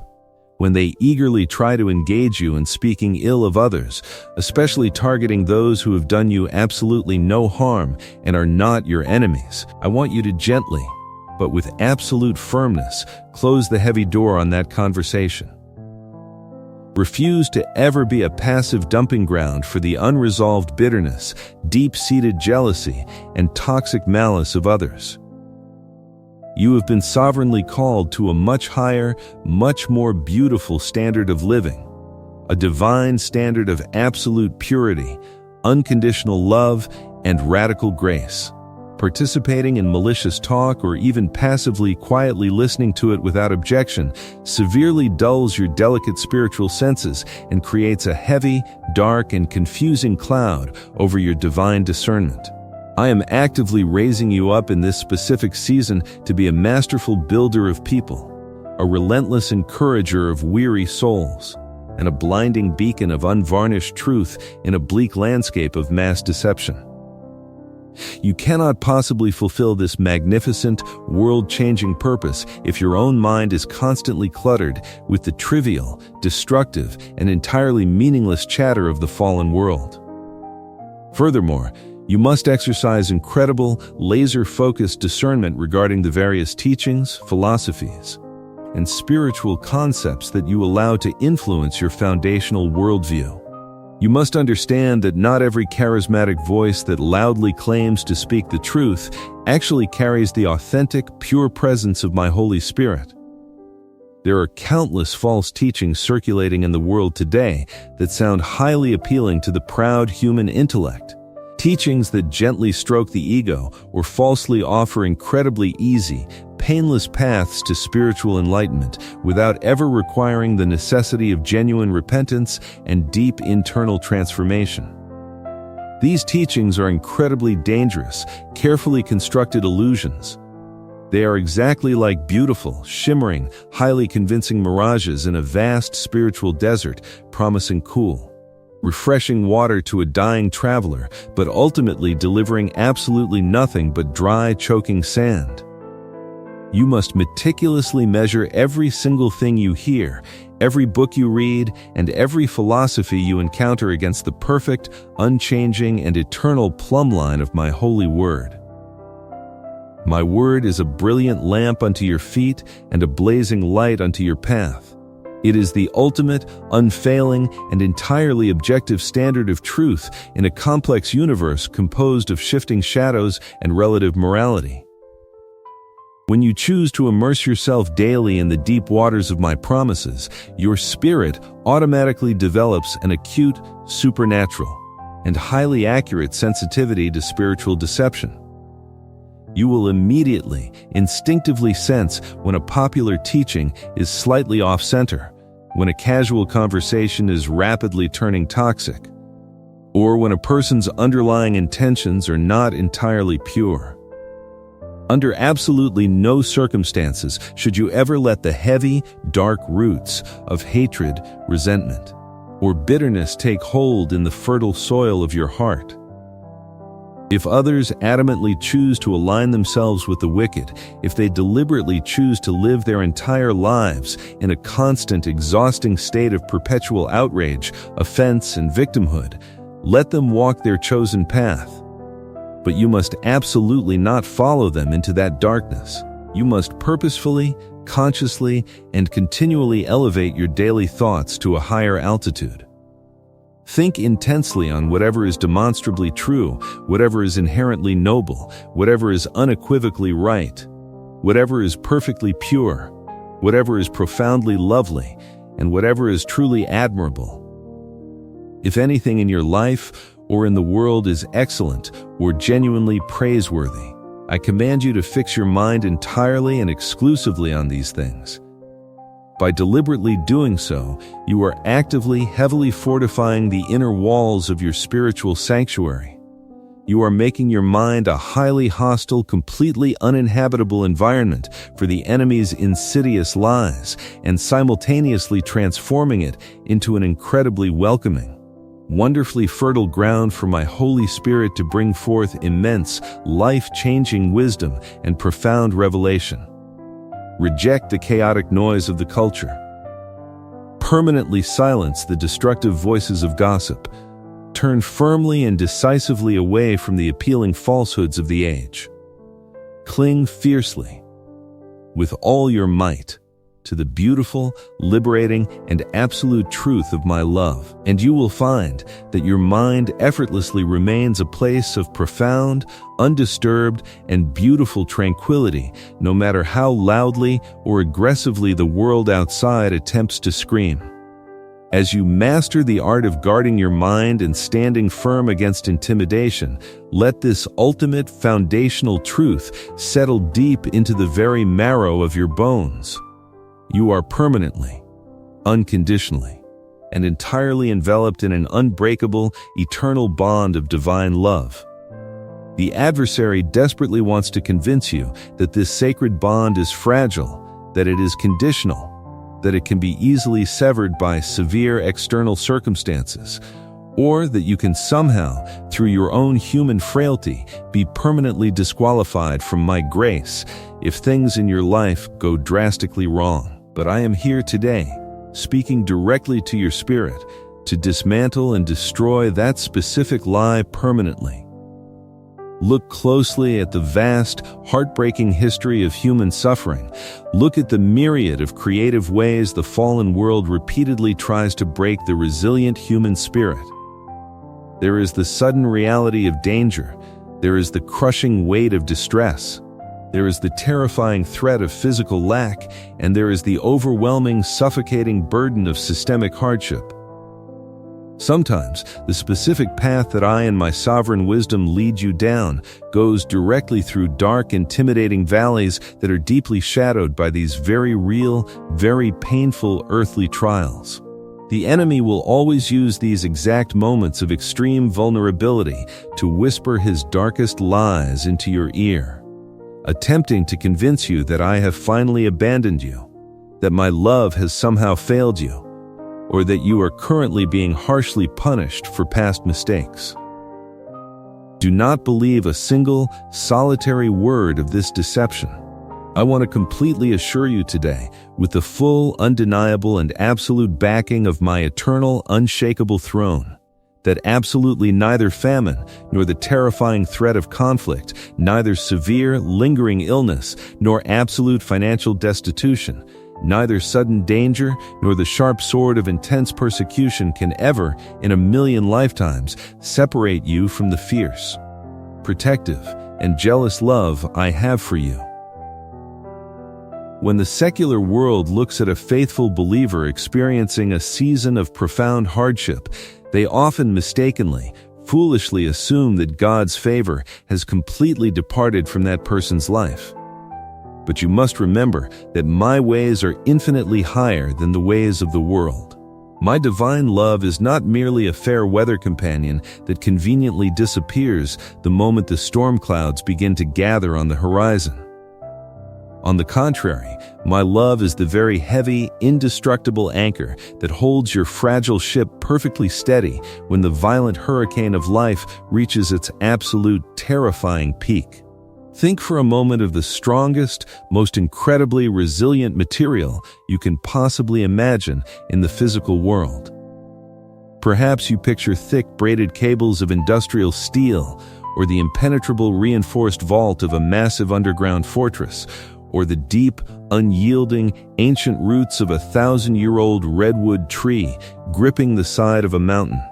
when they eagerly try to engage you in speaking ill of others, especially targeting those who have done you absolutely no harm and are not your enemies, I want you to gently, but with absolute firmness, close the heavy door on that conversation. Refuse to ever be a passive dumping ground for the unresolved bitterness, deep-seated jealousy, and toxic malice of others. You have been sovereignly called to a much higher, much more beautiful standard of living, a divine standard of absolute purity, unconditional love, and radical grace. Participating in malicious talk or even passively, quietly listening to it without objection severely dulls your delicate spiritual senses and creates a heavy, dark, and confusing cloud over your divine discernment. I am actively raising you up in this specific season to be a masterful builder of people, a relentless encourager of weary souls, and a blinding beacon of unvarnished truth in a bleak landscape of mass deception. You cannot possibly fulfill this magnificent, world-changing purpose if your own mind is constantly cluttered with the trivial, destructive, and entirely meaningless chatter of the fallen world. Furthermore, You must exercise incredible, laser-focused discernment regarding the various teachings, philosophies, and spiritual concepts that you allow to influence your foundational worldview. You must understand that not every charismatic voice that loudly claims to speak the truth actually carries the authentic, pure presence of my Holy Spirit. There are countless false teachings circulating in the world today that sound highly appealing to the proud human intellect. Teachings that gently stroke the ego or falsely offer incredibly easy, painless paths to spiritual enlightenment without ever requiring the necessity of genuine repentance and deep internal transformation. These teachings are incredibly dangerous, carefully constructed illusions. They are exactly like beautiful, shimmering, highly convincing mirages in a vast spiritual desert, promising cool, refreshing water to a dying traveler, but ultimately delivering absolutely nothing but dry, choking sand. You must meticulously measure every single thing you hear, every book you read, and every philosophy you encounter against the perfect, unchanging, and eternal plumb line of my holy word. My word is a brilliant lamp unto your feet and a blazing light unto your path. It is the ultimate, unfailing, and entirely objective standard of truth in a complex universe composed of shifting shadows and relative morality. When you choose to immerse yourself daily in the deep waters of my promises, your spirit automatically develops an acute, supernatural, and highly accurate sensitivity to spiritual deception. You will immediately, instinctively sense when a popular teaching is slightly off-center, when a casual conversation is rapidly turning toxic, or when a person's underlying intentions are not entirely pure. Under absolutely no circumstances should you ever let the heavy, dark roots of hatred, resentment, or bitterness take hold in the fertile soil of your heart. If others adamantly choose to align themselves with the wicked, if they deliberately choose to live their entire lives in a constant, exhausting state of perpetual outrage, offense, and victimhood, let them walk their chosen path. But you must absolutely not follow them into that darkness. You must purposefully, consciously, and continually elevate your daily thoughts to a higher altitude. Think intensely on whatever is demonstrably true, whatever is inherently noble, whatever is unequivocally right, whatever is perfectly pure, whatever is profoundly lovely, and whatever is truly admirable. If anything in your life or in the world is excellent or genuinely praiseworthy, I command you to fix your mind entirely and exclusively on these things. By deliberately doing so, you are actively, heavily fortifying the inner walls of your spiritual sanctuary. You are making your mind a highly hostile, completely uninhabitable environment for the enemy's insidious lies, and simultaneously transforming it into an incredibly welcoming, wonderfully fertile ground for my Holy Spirit to bring forth immense, life-changing wisdom and profound revelation. Reject the chaotic noise of the culture. Permanently silence the destructive voices of gossip. Turn firmly and decisively away from the appealing falsehoods of the age. Cling fiercely, with all your might, to the beautiful, liberating, and absolute truth of my love, and you will find that your mind effortlessly remains a place of profound, undisturbed, and beautiful tranquility, no matter how loudly or aggressively the world outside attempts to scream. As you master the art of guarding your mind and standing firm against intimidation, let this ultimate foundational truth settle deep into the very marrow of your bones. You are permanently, unconditionally, and entirely enveloped in an unbreakable, eternal bond of divine love. The adversary desperately wants to convince you that this sacred bond is fragile, that it is conditional, that it can be easily severed by severe external circumstances, or that you can somehow, through your own human frailty, be permanently disqualified from my grace if things in your life go drastically wrong. But I am here today, speaking directly to your spirit, to dismantle and destroy that specific lie permanently. Look closely at the vast, heartbreaking history of human suffering. Look at the myriad of creative ways the fallen world repeatedly tries to break the resilient human spirit. There is the sudden reality of danger. There is the crushing weight of distress. There is the terrifying threat of physical lack, and there is the overwhelming, suffocating burden of systemic hardship. Sometimes, the specific path that I and my sovereign wisdom lead you down goes directly through dark, intimidating valleys that are deeply shadowed by these very real, very painful earthly trials. The enemy will always use these exact moments of extreme vulnerability to whisper his darkest lies into your ear, attempting to convince you that I have finally abandoned you, that my love has somehow failed you, or that you are currently being harshly punished for past mistakes. Do not believe a single, solitary word of this deception. I want to completely assure you today, with the full, undeniable, and absolute backing of my eternal, unshakable throne, that absolutely neither famine, nor the terrifying threat of conflict, neither severe, lingering illness, nor absolute financial destitution, neither sudden danger nor the sharp sword of intense persecution can ever, in a million lifetimes, separate you from the fierce, protective, and jealous love I have for you. When the secular world looks at a faithful believer experiencing a season of profound hardship, they often mistakenly, foolishly assume that God's favor has completely departed from that person's life. But you must remember that my ways are infinitely higher than the ways of the world. My divine love is not merely a fair weather companion that conveniently disappears the moment the storm clouds begin to gather on the horizon. On the contrary, my love is the very heavy, indestructible anchor that holds your fragile ship perfectly steady when the violent hurricane of life reaches its absolute terrifying peak. Think for a moment of the strongest, most incredibly resilient material you can possibly imagine in the physical world. Perhaps you picture thick braided cables of industrial steel, or the impenetrable reinforced vault of a massive underground fortress, or the deep, unyielding, ancient roots of a 1,000-year-old redwood tree gripping the side of a mountain.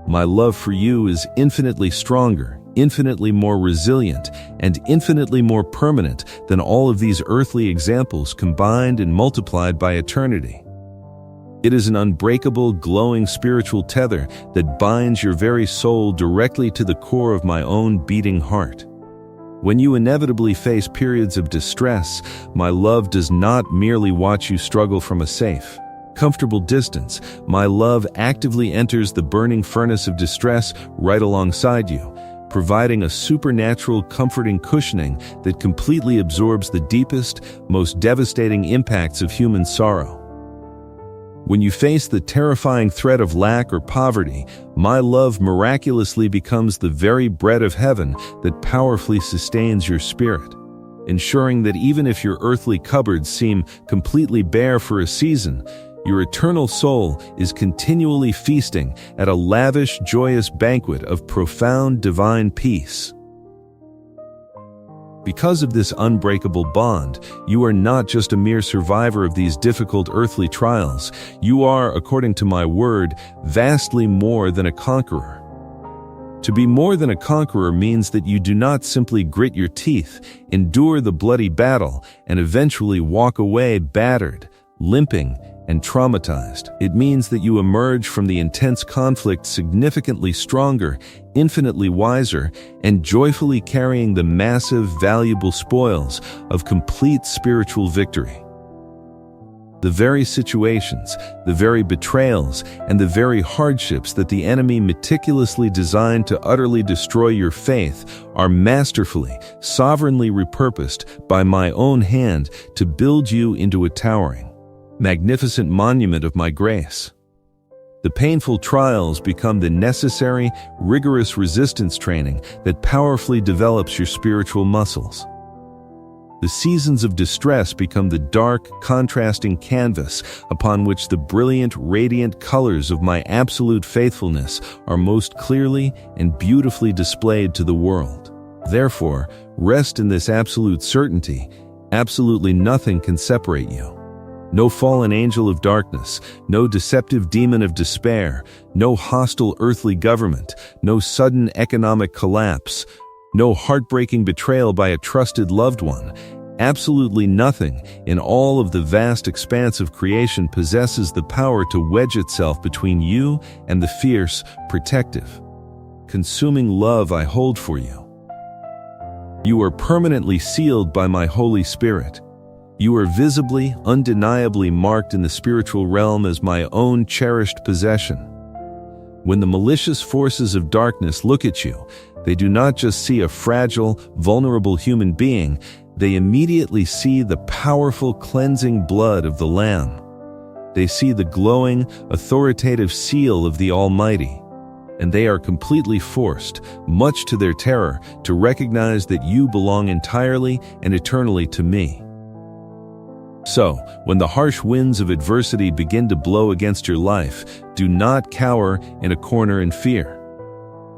My love for you is infinitely stronger, infinitely more resilient, and infinitely more permanent than all of these earthly examples combined and multiplied by eternity. It is an unbreakable, glowing spiritual tether that binds your very soul directly to the core of my own beating heart. When you inevitably face periods of distress, my love does not merely watch you struggle from a safe, comfortable distance. My love actively enters the burning furnace of distress right alongside you, providing a supernatural, comforting cushioning that completely absorbs the deepest, most devastating impacts of human sorrow. When you face the terrifying threat of lack or poverty, my love miraculously becomes the very bread of heaven that powerfully sustains your spirit, ensuring that even if your earthly cupboards seem completely bare for a season, your eternal soul is continually feasting at a lavish, joyous banquet of profound divine peace. Because of this unbreakable bond, you are not just a mere survivor of these difficult earthly trials. You are, according to my word, vastly more than a conqueror. To be more than a conqueror means that you do not simply grit your teeth, endure the bloody battle, and eventually walk away battered, limping, and traumatized. It means that you emerge from the intense conflict significantly stronger, infinitely wiser, and joyfully carrying the massive, valuable spoils of complete spiritual victory. The very situations, the very betrayals, and the very hardships that the enemy meticulously designed to utterly destroy your faith are masterfully, sovereignly repurposed by my own hand to build you into a towering, magnificent monument of my grace. The painful trials become the necessary, rigorous resistance training that powerfully develops your spiritual muscles. The seasons of distress become the dark, contrasting canvas upon which the brilliant, radiant colors of my absolute faithfulness are most clearly and beautifully displayed to the world. Therefore, rest in this absolute certainty: absolutely nothing can separate you. No fallen angel of darkness, no deceptive demon of despair, no hostile earthly government, no sudden economic collapse, no heartbreaking betrayal by a trusted loved one. Absolutely nothing in all of the vast expanse of creation possesses the power to wedge itself between you and the fierce, protective, consuming love I hold for you. You are permanently sealed by my Holy Spirit. You are visibly, undeniably marked in the spiritual realm as my own cherished possession. When the malicious forces of darkness look at you, they do not just see a fragile, vulnerable human being, they immediately see the powerful cleansing blood of the Lamb. They see the glowing, authoritative seal of the Almighty, and they are completely forced, much to their terror, to recognize that you belong entirely and eternally to me. So, when the harsh winds of adversity begin to blow against your life, do not cower in a corner in fear.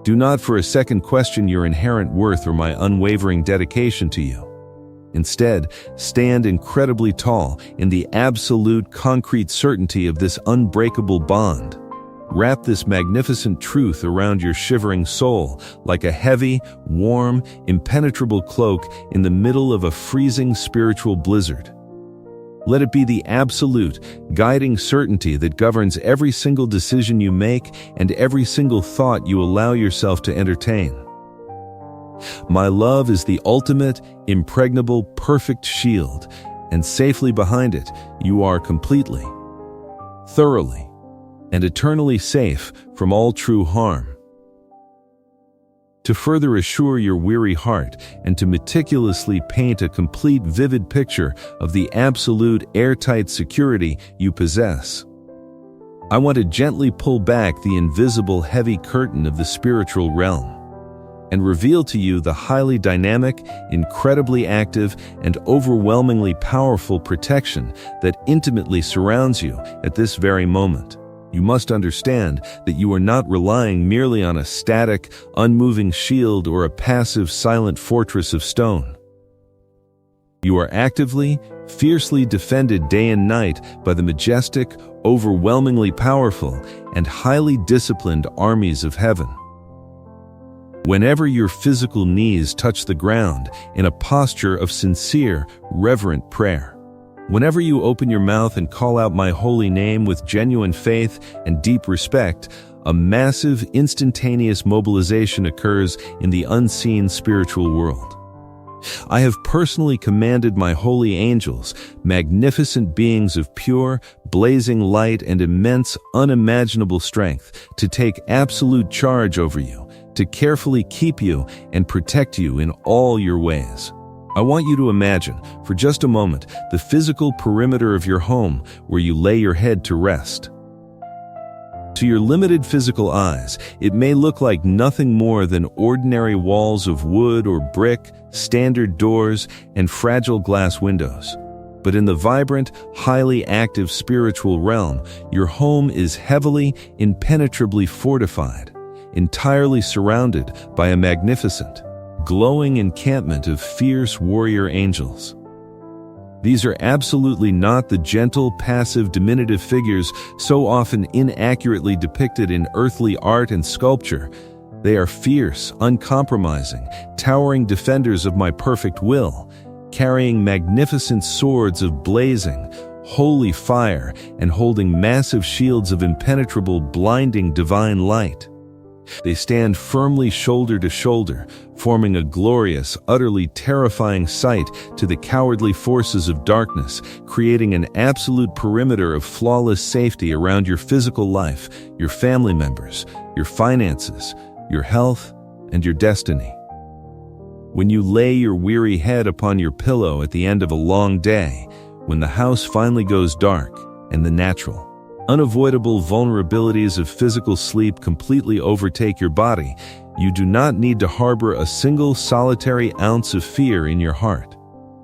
Do not for a second question your inherent worth or my unwavering dedication to you. Instead, stand incredibly tall in the absolute concrete certainty of this unbreakable bond. Wrap this magnificent truth around your shivering soul like a heavy, warm, impenetrable cloak in the middle of a freezing spiritual blizzard. Let it be the absolute, guiding certainty that governs every single decision you make and every single thought you allow yourself to entertain. My love is the ultimate, impregnable, perfect shield, and safely behind it, you are completely, thoroughly, and eternally safe from all true harm. To further assure your weary heart and to meticulously paint a complete, vivid picture of the absolute, airtight security you possess, I want to gently pull back the invisible, heavy curtain of the spiritual realm and reveal to you the highly dynamic, incredibly active, and overwhelmingly powerful protection that intimately surrounds you at this very moment. You must understand that you are not relying merely on a static, unmoving shield or a passive, silent fortress of stone. You are actively, fiercely defended day and night by the majestic, overwhelmingly powerful, and highly disciplined armies of heaven. Whenever your physical knees touch the ground in a posture of sincere, reverent prayer, whenever you open your mouth and call out my holy name with genuine faith and deep respect, a massive, instantaneous mobilization occurs in the unseen spiritual world. I have personally commanded my holy angels, magnificent beings of pure, blazing light and immense, unimaginable strength, to take absolute charge over you, to carefully keep you and protect you in all your ways. I want you to imagine, for just a moment, the physical perimeter of your home where you lay your head to rest. To your limited physical eyes, it may look like nothing more than ordinary walls of wood or brick, standard doors, and fragile glass windows. But in the vibrant, highly active spiritual realm, your home is heavily, impenetrably fortified, entirely surrounded by a magnificent, glowing encampment of fierce warrior angels. These are absolutely not the gentle, passive, diminutive figures so often inaccurately depicted in earthly art and sculpture. They are fierce, uncompromising, towering defenders of my perfect will, carrying magnificent swords of blazing, holy fire and holding massive shields of impenetrable, blinding divine light. They stand firmly shoulder to shoulder, forming a glorious, utterly terrifying sight to the cowardly forces of darkness, creating an absolute perimeter of flawless safety around your physical life, your family members, your finances, your health, and your destiny. When you lay your weary head upon your pillow at the end of a long day, when the house finally goes dark and the natural, unavoidable vulnerabilities of physical sleep completely overtake your body, you do not need to harbor a single solitary ounce of fear in your heart.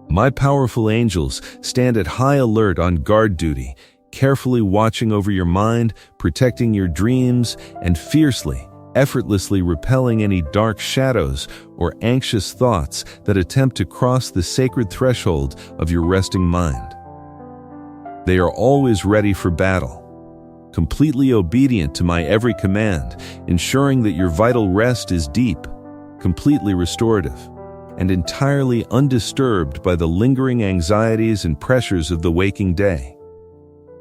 My powerful angels stand at high alert on guard duty, carefully watching over your mind, protecting your dreams, and fiercely, effortlessly repelling any dark shadows or anxious thoughts that attempt to cross the sacred threshold of your resting mind. They are always ready for battle, completely obedient to my every command, ensuring that your vital rest is deep, completely restorative, and entirely undisturbed by the lingering anxieties and pressures of the waking day.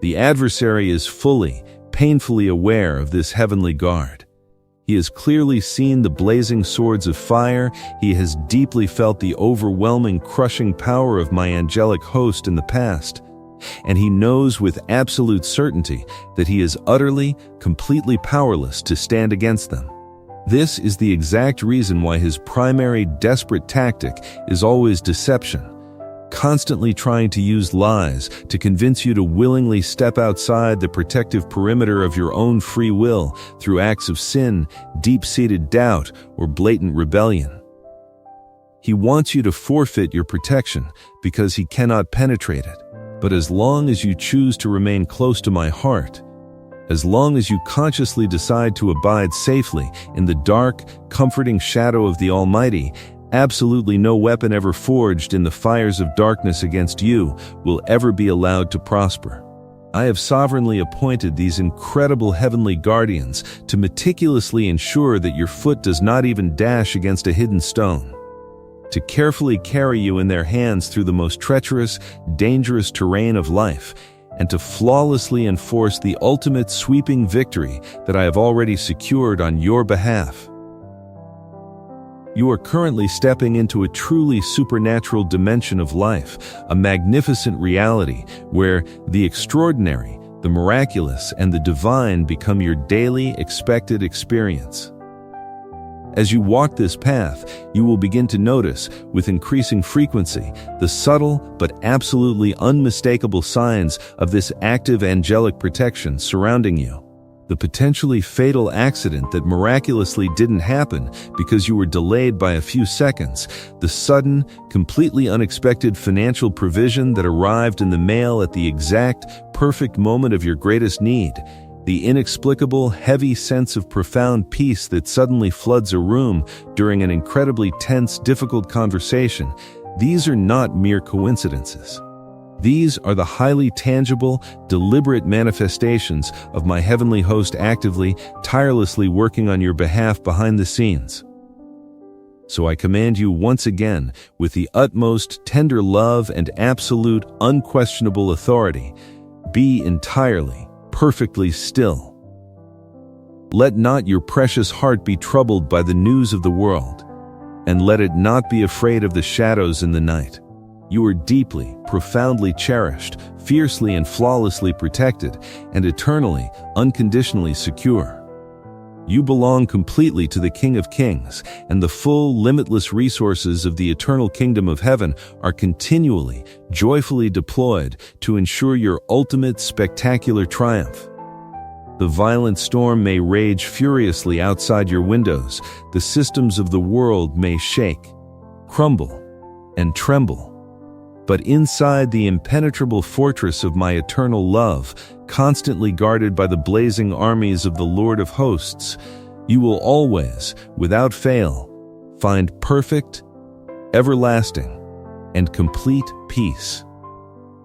The adversary is fully, painfully aware of this heavenly guard. He has clearly seen the blazing swords of fire. He has deeply felt the overwhelming, crushing power of my angelic host in the past. And he knows with absolute certainty that he is utterly, completely powerless to stand against them. This is the exact reason why his primary desperate tactic is always deception, constantly trying to use lies to convince you to willingly step outside the protective perimeter of your own free will through acts of sin, deep-seated doubt, or blatant rebellion. He wants you to forfeit your protection because he cannot penetrate it. But as long as you choose to remain close to my heart, as long as you consciously decide to abide safely in the dark, comforting shadow of the Almighty, absolutely no weapon ever forged in the fires of darkness against you will ever be allowed to prosper. I have sovereignly appointed these incredible heavenly guardians to meticulously ensure that your foot does not even dash against a hidden stone, to carefully carry you in their hands through the most treacherous, dangerous terrain of life, and to flawlessly enforce the ultimate sweeping victory that I have already secured on your behalf. You are currently stepping into a truly supernatural dimension of life, a magnificent reality where the extraordinary, the miraculous, and the divine become your daily expected experience. As you walk this path, you will begin to notice, with increasing frequency, the subtle but absolutely unmistakable signs of this active angelic protection surrounding you. The potentially fatal accident that miraculously didn't happen because you were delayed by a few seconds, the sudden, completely unexpected financial provision that arrived in the mail at the exact, perfect moment of your greatest need, the inexplicable, heavy sense of profound peace that suddenly floods a room during an incredibly tense, difficult conversation. These are not mere coincidences. These are the highly tangible, deliberate manifestations of my heavenly host actively, tirelessly working on your behalf behind the scenes. So I command you once again, with the utmost tender love and absolute, unquestionable authority, be entirely, perfectly still. Let not your precious heart be troubled by the news of the world, and let it not be afraid of the shadows in the night. You are deeply, profoundly cherished, fiercely and flawlessly protected, and eternally, unconditionally secure. You belong completely to the King of Kings, and the full, limitless resources of the eternal kingdom of heaven are continually, joyfully deployed to ensure your ultimate spectacular triumph. The violent storm may rage furiously outside your windows. The systems of the world may shake, crumble, and tremble. But inside the impenetrable fortress of my eternal love, constantly guarded by the blazing armies of the Lord of hosts, you will always, without fail, find perfect, everlasting, and complete peace.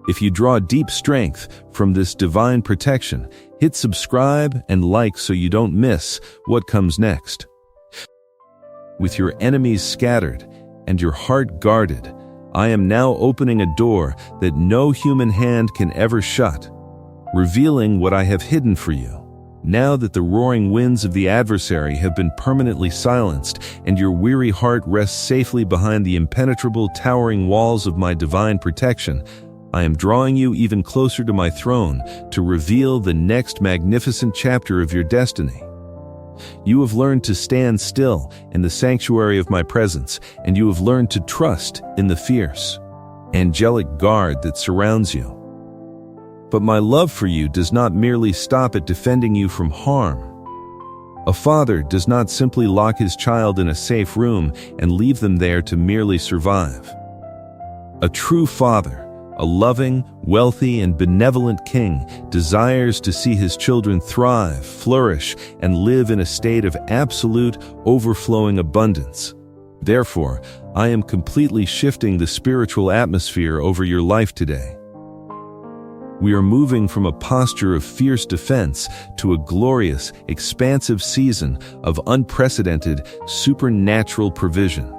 If you draw deep strength from this divine protection, hit subscribe and like so you don't miss what comes next. With your enemies scattered and your heart guarded, I am now opening a door that no human hand can ever shut, revealing what I have hidden for you. Now that the roaring winds of the adversary have been permanently silenced and your weary heart rests safely behind the impenetrable, towering walls of my divine protection, I am drawing you even closer to my throne to reveal the next magnificent chapter of your destiny. You have learned to stand still in the sanctuary of my presence, and you have learned to trust in the fierce, angelic guard that surrounds you. But my love for you does not merely stop at defending you from harm. A father does not simply lock his child in a safe room and leave them there to merely survive. A true father, A loving, wealthy, and benevolent king desires to see his children thrive, flourish, and live in a state of absolute, overflowing abundance. Therefore, I am completely shifting the spiritual atmosphere over your life today. We are moving from a posture of fierce defense to a glorious, expansive season of unprecedented, supernatural provision.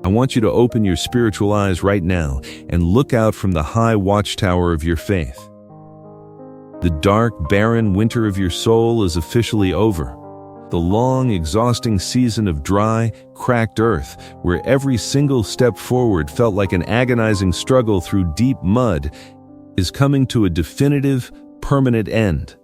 I want you to open your spiritual eyes right now and look out from the high watchtower of your faith. The dark, barren winter of your soul is officially over. The long, exhausting season of dry, cracked earth, where every single step forward felt like an agonizing struggle through deep mud, is coming to a definitive, permanent end.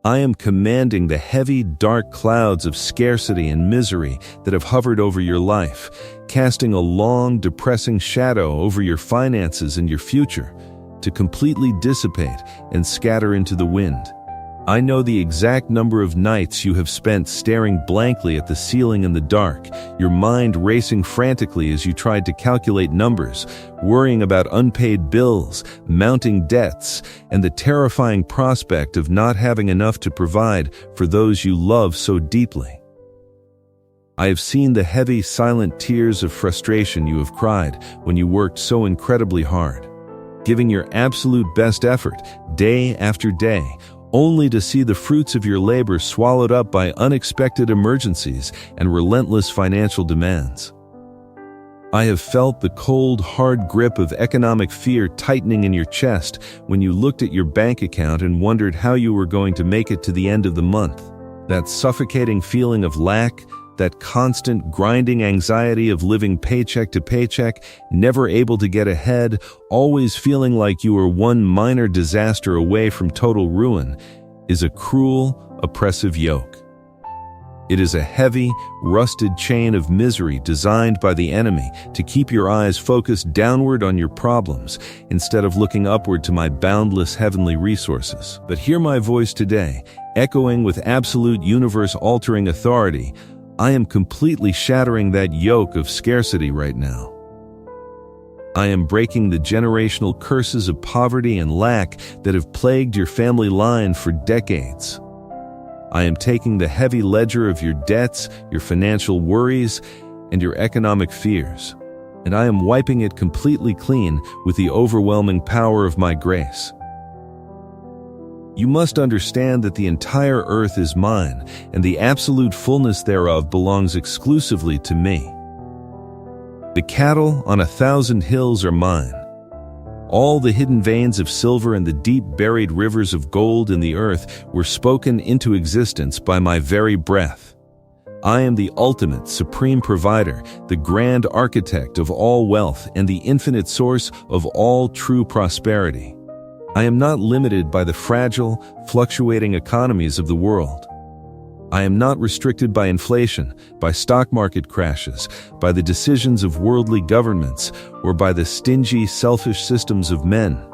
I am commanding the heavy, dark clouds of scarcity and misery that have hovered over your life, casting a long, depressing shadow over your finances and your future, to completely dissipate and scatter into the wind. I know the exact number of nights you have spent staring blankly at the ceiling in the dark, your mind racing frantically as you tried to calculate numbers, worrying about unpaid bills, mounting debts, and the terrifying prospect of not having enough to provide for those you love so deeply. I have seen the heavy, silent tears of frustration you have cried when you worked so incredibly hard, giving your absolute best effort day after day, only to see the fruits of your labor swallowed up by unexpected emergencies and relentless financial demands. I have felt the cold, hard grip of economic fear tightening in your chest when you looked at your bank account and wondered how you were going to make it to the end of the month. That suffocating feeling of lack, that constant grinding anxiety of living paycheck to paycheck, never able to get ahead, always feeling like you are one minor disaster away from total ruin, is a cruel, oppressive yoke. It is a heavy, rusted chain of misery designed by the enemy to keep your eyes focused downward on your problems instead of looking upward to my boundless heavenly resources. But hear my voice today, echoing with absolute universe-altering authority. I am completely shattering that yoke of scarcity right now. I am breaking the generational curses of poverty and lack that have plagued your family line for decades. I am taking the heavy ledger of your debts, your financial worries, and your economic fears, and I am wiping it completely clean with the overwhelming power of my grace. You must understand that the entire earth is mine, and the absolute fullness thereof belongs exclusively to me. The cattle on 1,000 hills are mine. All the hidden veins of silver and the deep buried rivers of gold in the earth were spoken into existence by my very breath. I am the ultimate, supreme provider, the grand architect of all wealth and the infinite source of all true prosperity. I am not limited by the fragile, fluctuating economies of the world. I am not restricted by inflation, by stock market crashes, by the decisions of worldly governments, or by the stingy, selfish systems of men.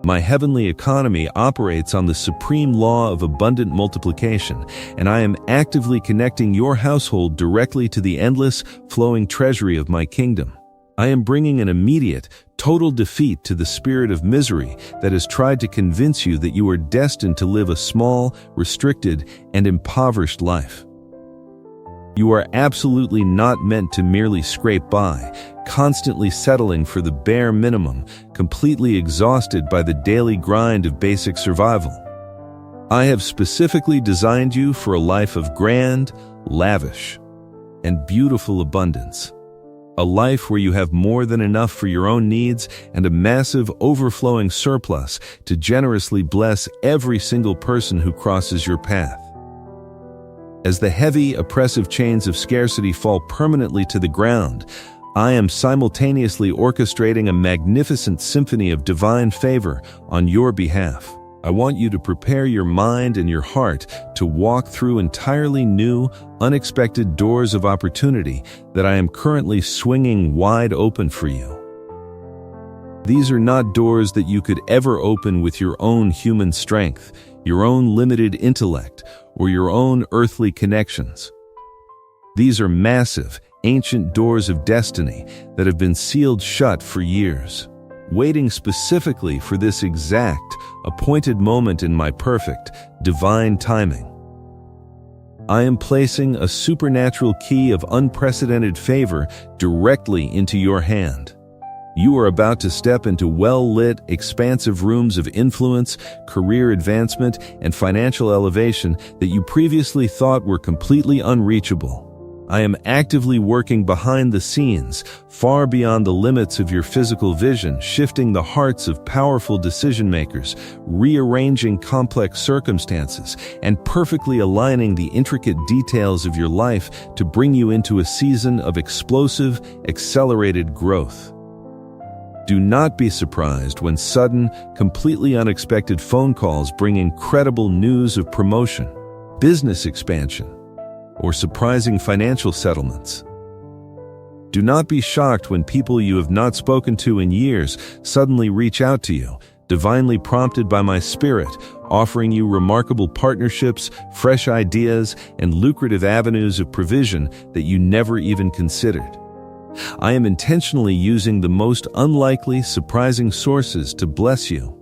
My heavenly economy operates on the supreme law of abundant multiplication, and I am actively connecting your household directly to the endless, flowing treasury of my kingdom. I am bringing an immediate, total defeat to the spirit of misery that has tried to convince you that you are destined to live a small, restricted, and impoverished life. You are absolutely not meant to merely scrape by, constantly settling for the bare minimum, completely exhausted by the daily grind of basic survival. I have specifically designed you for a life of grand, lavish, and beautiful abundance. A life where you have more than enough for your own needs and a massive overflowing surplus to generously bless every single person who crosses your path. As the heavy, oppressive chains of scarcity fall permanently to the ground, I am simultaneously orchestrating a magnificent symphony of divine favor on your behalf. I want you to prepare your mind and your heart to walk through entirely new, unexpected doors of opportunity that I am currently swinging wide open for you. These are not doors that you could ever open with your own human strength, your own limited intellect, or your own earthly connections. These are massive, ancient doors of destiny that have been sealed shut for years, waiting specifically for this exact, appointed moment in my perfect, divine timing. I am placing a supernatural key of unprecedented favor directly into your hand. You are about to step into well-lit, expansive rooms of influence, career advancement, and financial elevation that you previously thought were completely unreachable. I am actively working behind the scenes, far beyond the limits of your physical vision, shifting the hearts of powerful decision-makers, rearranging complex circumstances, and perfectly aligning the intricate details of your life to bring you into a season of explosive, accelerated growth. Do not be surprised when sudden, completely unexpected phone calls bring incredible news of promotion, business expansion, or surprising financial settlements. Do not be shocked when people you have not spoken to in years suddenly reach out to you, divinely prompted by my Spirit, offering you remarkable partnerships, fresh ideas, and lucrative avenues of provision that you never even considered. I am intentionally using the most unlikely, surprising sources to bless you,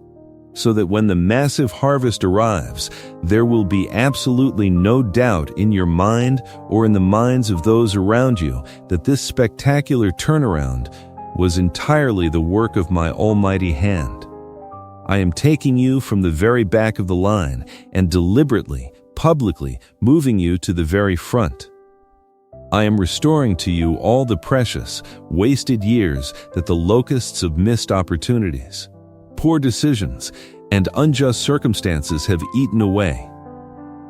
so that when the massive harvest arrives, there will be absolutely no doubt in your mind or in the minds of those around you that this spectacular turnaround was entirely the work of my almighty hand. I am taking you from the very back of the line and deliberately, publicly moving you to the very front. I am restoring to you all the precious, wasted years that the locusts of missed opportunities, poor decisions, and unjust circumstances have eaten away.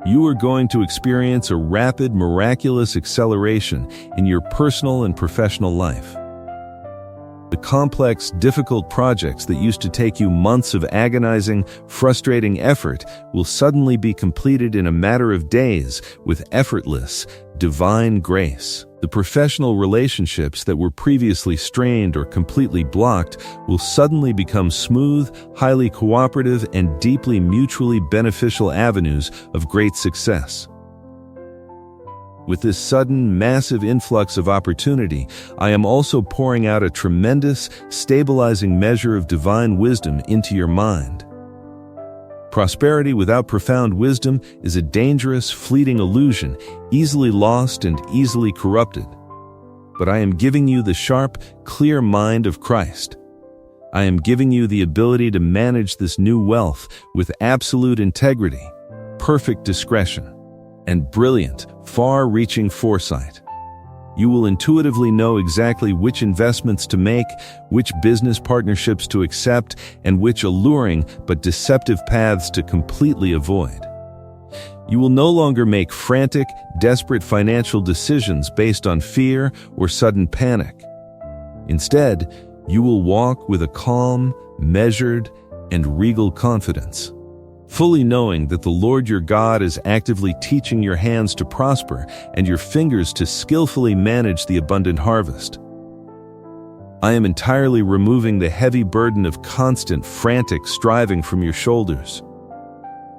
You are going to experience a rapid, miraculous acceleration in your personal and professional life. The complex, difficult projects that used to take you months of agonizing, frustrating effort will suddenly be completed in a matter of days with effortless, divine grace. The professional relationships that were previously strained or completely blocked will suddenly become smooth, highly cooperative, and deeply mutually beneficial avenues of great success. With this sudden, massive influx of opportunity, I am also pouring out a tremendous, stabilizing measure of divine wisdom into your mind. Prosperity without profound wisdom is a dangerous, fleeting illusion, easily lost and easily corrupted. But I am giving you the sharp, clear mind of Christ. I am giving you the ability to manage this new wealth with absolute integrity, perfect discretion, and brilliant, far-reaching foresight. You will intuitively know exactly which investments to make, which business partnerships to accept, and which alluring but deceptive paths to completely avoid. You will no longer make frantic, desperate financial decisions based on fear or sudden panic. Instead, you will walk with a calm, measured, and regal confidence, fully knowing that the Lord your God is actively teaching your hands to prosper and your fingers to skillfully manage the abundant harvest. I am entirely removing the heavy burden of constant, frantic striving from your shoulders.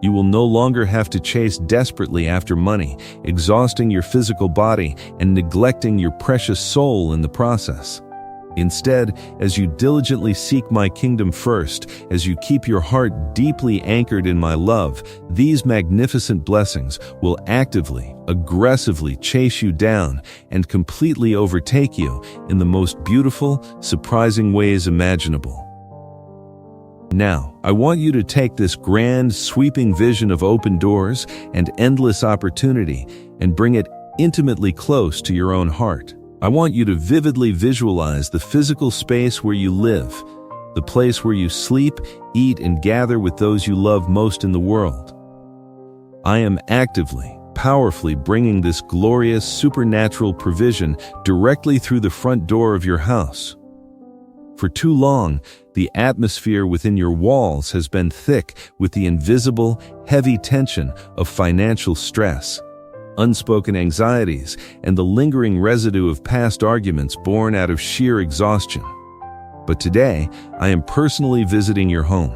You will no longer have to chase desperately after money, exhausting your physical body and neglecting your precious soul in the process. Instead, as you diligently seek my kingdom first, as you keep your heart deeply anchored in my love, these magnificent blessings will actively, aggressively chase you down and completely overtake you in the most beautiful, surprising ways imaginable. Now, I want you to take this grand, sweeping vision of open doors and endless opportunity and bring it intimately close to your own heart. I want you to vividly visualize the physical space where you live, the place where you sleep, eat, and gather with those you love most in the world. I am actively, powerfully bringing this glorious supernatural provision directly through the front door of your house. For too long, the atmosphere within your walls has been thick with the invisible, heavy tension of financial stress, unspoken anxieties, and the lingering residue of past arguments born out of sheer exhaustion. But today, I am personally visiting your home.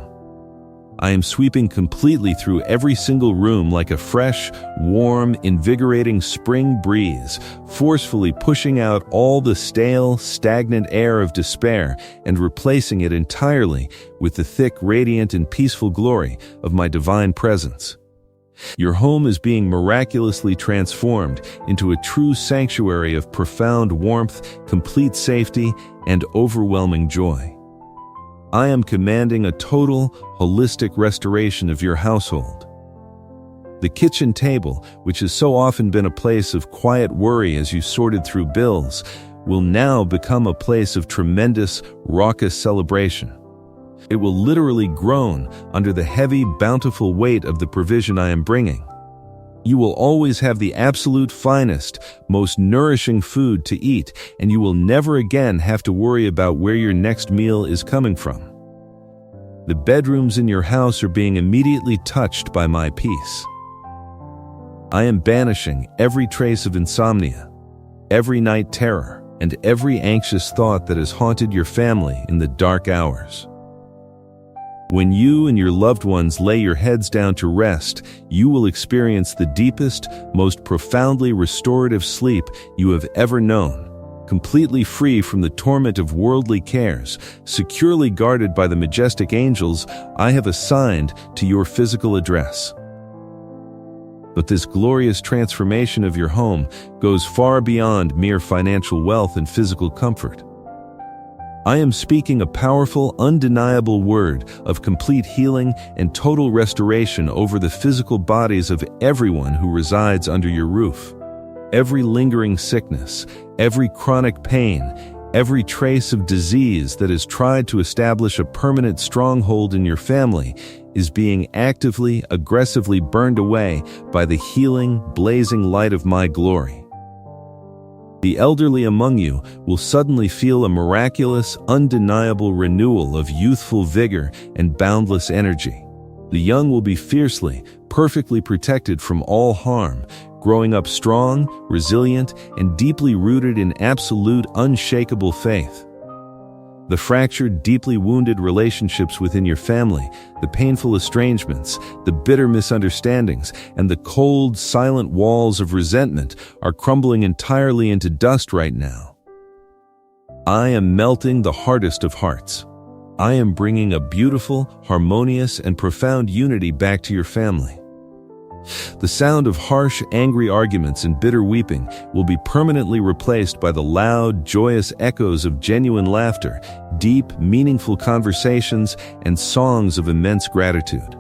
I am sweeping completely through every single room like a fresh, warm, invigorating spring breeze, forcefully pushing out all the stale, stagnant air of despair and replacing it entirely with the thick, radiant, and peaceful glory of my divine presence. Your home is being miraculously transformed into a true sanctuary of profound warmth, complete safety, and overwhelming joy. I am commanding a total, holistic restoration of your household. The kitchen table, which has so often been a place of quiet worry as you sorted through bills, will now become a place of tremendous, raucous celebration. It will literally groan under the heavy, bountiful weight of the provision I am bringing. You will always have the absolute finest, most nourishing food to eat, and you will never again have to worry about where your next meal is coming from. The bedrooms in your house are being immediately touched by my peace. I am banishing every trace of insomnia, every night terror, and every anxious thought that has haunted your family in the dark hours. When you and your loved ones lay your heads down to rest, you will experience the deepest, most profoundly restorative sleep you have ever known, completely free from the torment of worldly cares, securely guarded by the majestic angels I have assigned to your physical address. But this glorious transformation of your home goes far beyond mere financial wealth and physical comfort. I am speaking a powerful, undeniable word of complete healing and total restoration over the physical bodies of everyone who resides under your roof. Every lingering sickness, every chronic pain, every trace of disease that has tried to establish a permanent stronghold in your family is being actively, aggressively burned away by the healing, blazing light of my glory. The elderly among you will suddenly feel a miraculous, undeniable renewal of youthful vigor and boundless energy. The young will be fiercely, perfectly protected from all harm, growing up strong, resilient, and deeply rooted in absolute, unshakable faith. The fractured, deeply wounded relationships within your family, the painful estrangements, the bitter misunderstandings, and the cold, silent walls of resentment are crumbling entirely into dust right now. I am melting the hardest of hearts. I am bringing a beautiful, harmonious, and profound unity back to your family. The sound of harsh, angry arguments and bitter weeping will be permanently replaced by the loud, joyous echoes of genuine laughter, deep, meaningful conversations, and songs of immense gratitude.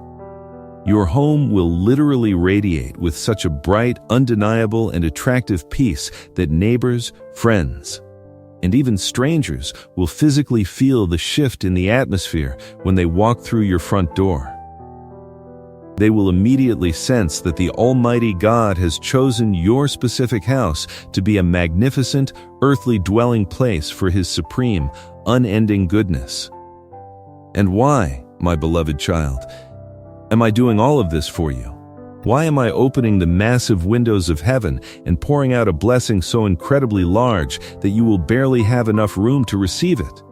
Your home will literally radiate with such a bright, undeniable, and attractive peace that neighbors, friends, and even strangers will physically feel the shift in the atmosphere when they walk through your front door. They will immediately sense that the Almighty God has chosen your specific house to be a magnificent, earthly dwelling place for His supreme, unending goodness. And why, my beloved child, am I doing all of this for you? Why am I opening the massive windows of heaven and pouring out a blessing so incredibly large that you will barely have enough room to receive it?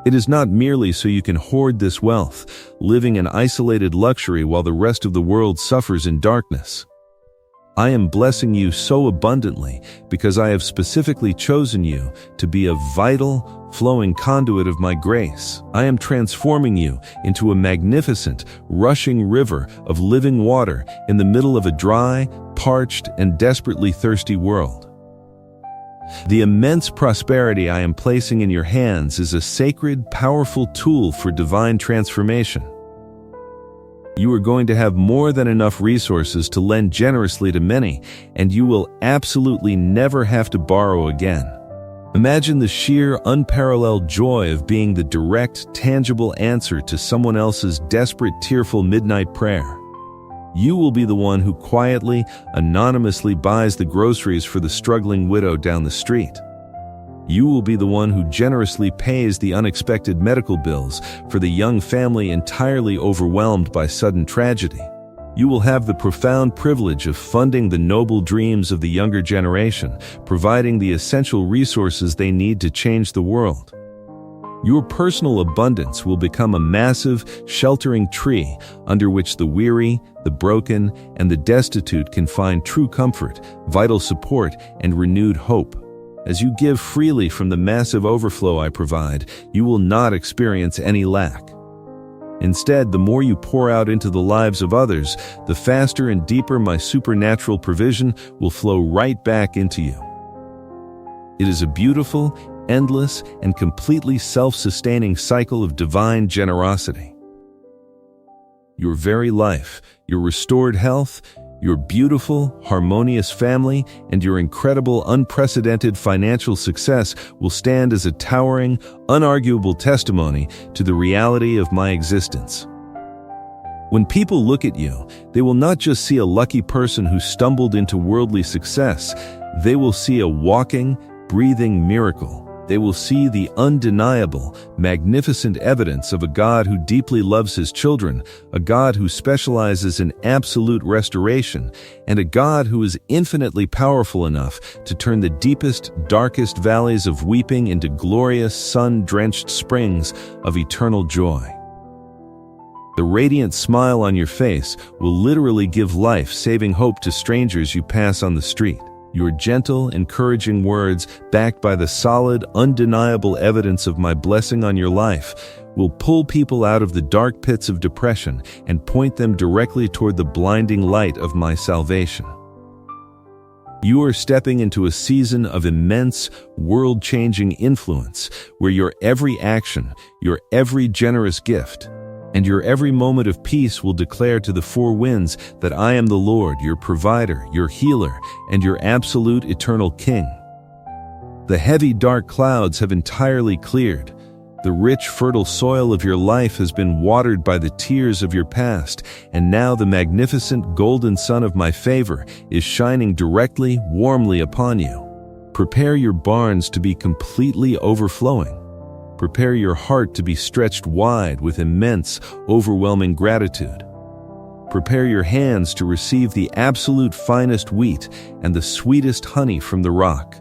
It is not merely so you can hoard this wealth, living in isolated luxury while the rest of the world suffers in darkness. I am blessing you so abundantly because I have specifically chosen you to be a vital, flowing conduit of my grace. I am transforming you into a magnificent, rushing river of living water in the middle of a dry, parched, and desperately thirsty world. The immense prosperity I am placing in your hands is a sacred, powerful tool for divine transformation. You are going to have more than enough resources to lend generously to many, and you will absolutely never have to borrow again. Imagine the sheer, unparalleled joy of being the direct, tangible answer to someone else's desperate, tearful midnight prayer. You will be the one who quietly, anonymously buys the groceries for the struggling widow down the street. You will be the one who generously pays the unexpected medical bills for the young family entirely overwhelmed by sudden tragedy. You will have the profound privilege of funding the noble dreams of the younger generation, providing the essential resources they need to change the world. Your personal abundance will become a massive, sheltering tree under which the weary, the broken, and the destitute can find true comfort, vital support, and renewed hope. As you give freely from the massive overflow I provide, you will not experience any lack. Instead, the more you pour out into the lives of others, the faster and deeper my supernatural provision will flow right back into you. It is a beautiful, endless, and completely self-sustaining cycle of divine generosity. Your very life, your restored health, your beautiful, harmonious family, and your incredible, unprecedented financial success will stand as a towering, unarguable testimony to the reality of my existence. When people look at you, they will not just see a lucky person who stumbled into worldly success. They will see a walking, breathing miracle. They will see the undeniable, magnificent evidence of a God who deeply loves his children, a God who specializes in absolute restoration, and a God who is infinitely powerful enough to turn the deepest, darkest valleys of weeping into glorious, sun-drenched springs of eternal joy. The radiant smile on your face will literally give life-saving hope to strangers you pass on the street. Your gentle, encouraging words, backed by the solid, undeniable evidence of my blessing on your life, will pull people out of the dark pits of depression and point them directly toward the blinding light of my salvation. You are stepping into a season of immense, world-changing influence, where your every action, your every generous gift, and your every moment of peace will declare to the four winds that I am the Lord, your provider, your healer, and your absolute eternal King. The heavy dark clouds have entirely cleared. The rich, fertile soil of your life has been watered by the tears of your past, and now the magnificent golden sun of my favor is shining directly, warmly upon you. Prepare your barns to be completely overflowing. Prepare your heart to be stretched wide with immense, overwhelming gratitude. Prepare your hands to receive the absolute finest wheat and the sweetest honey from the rock.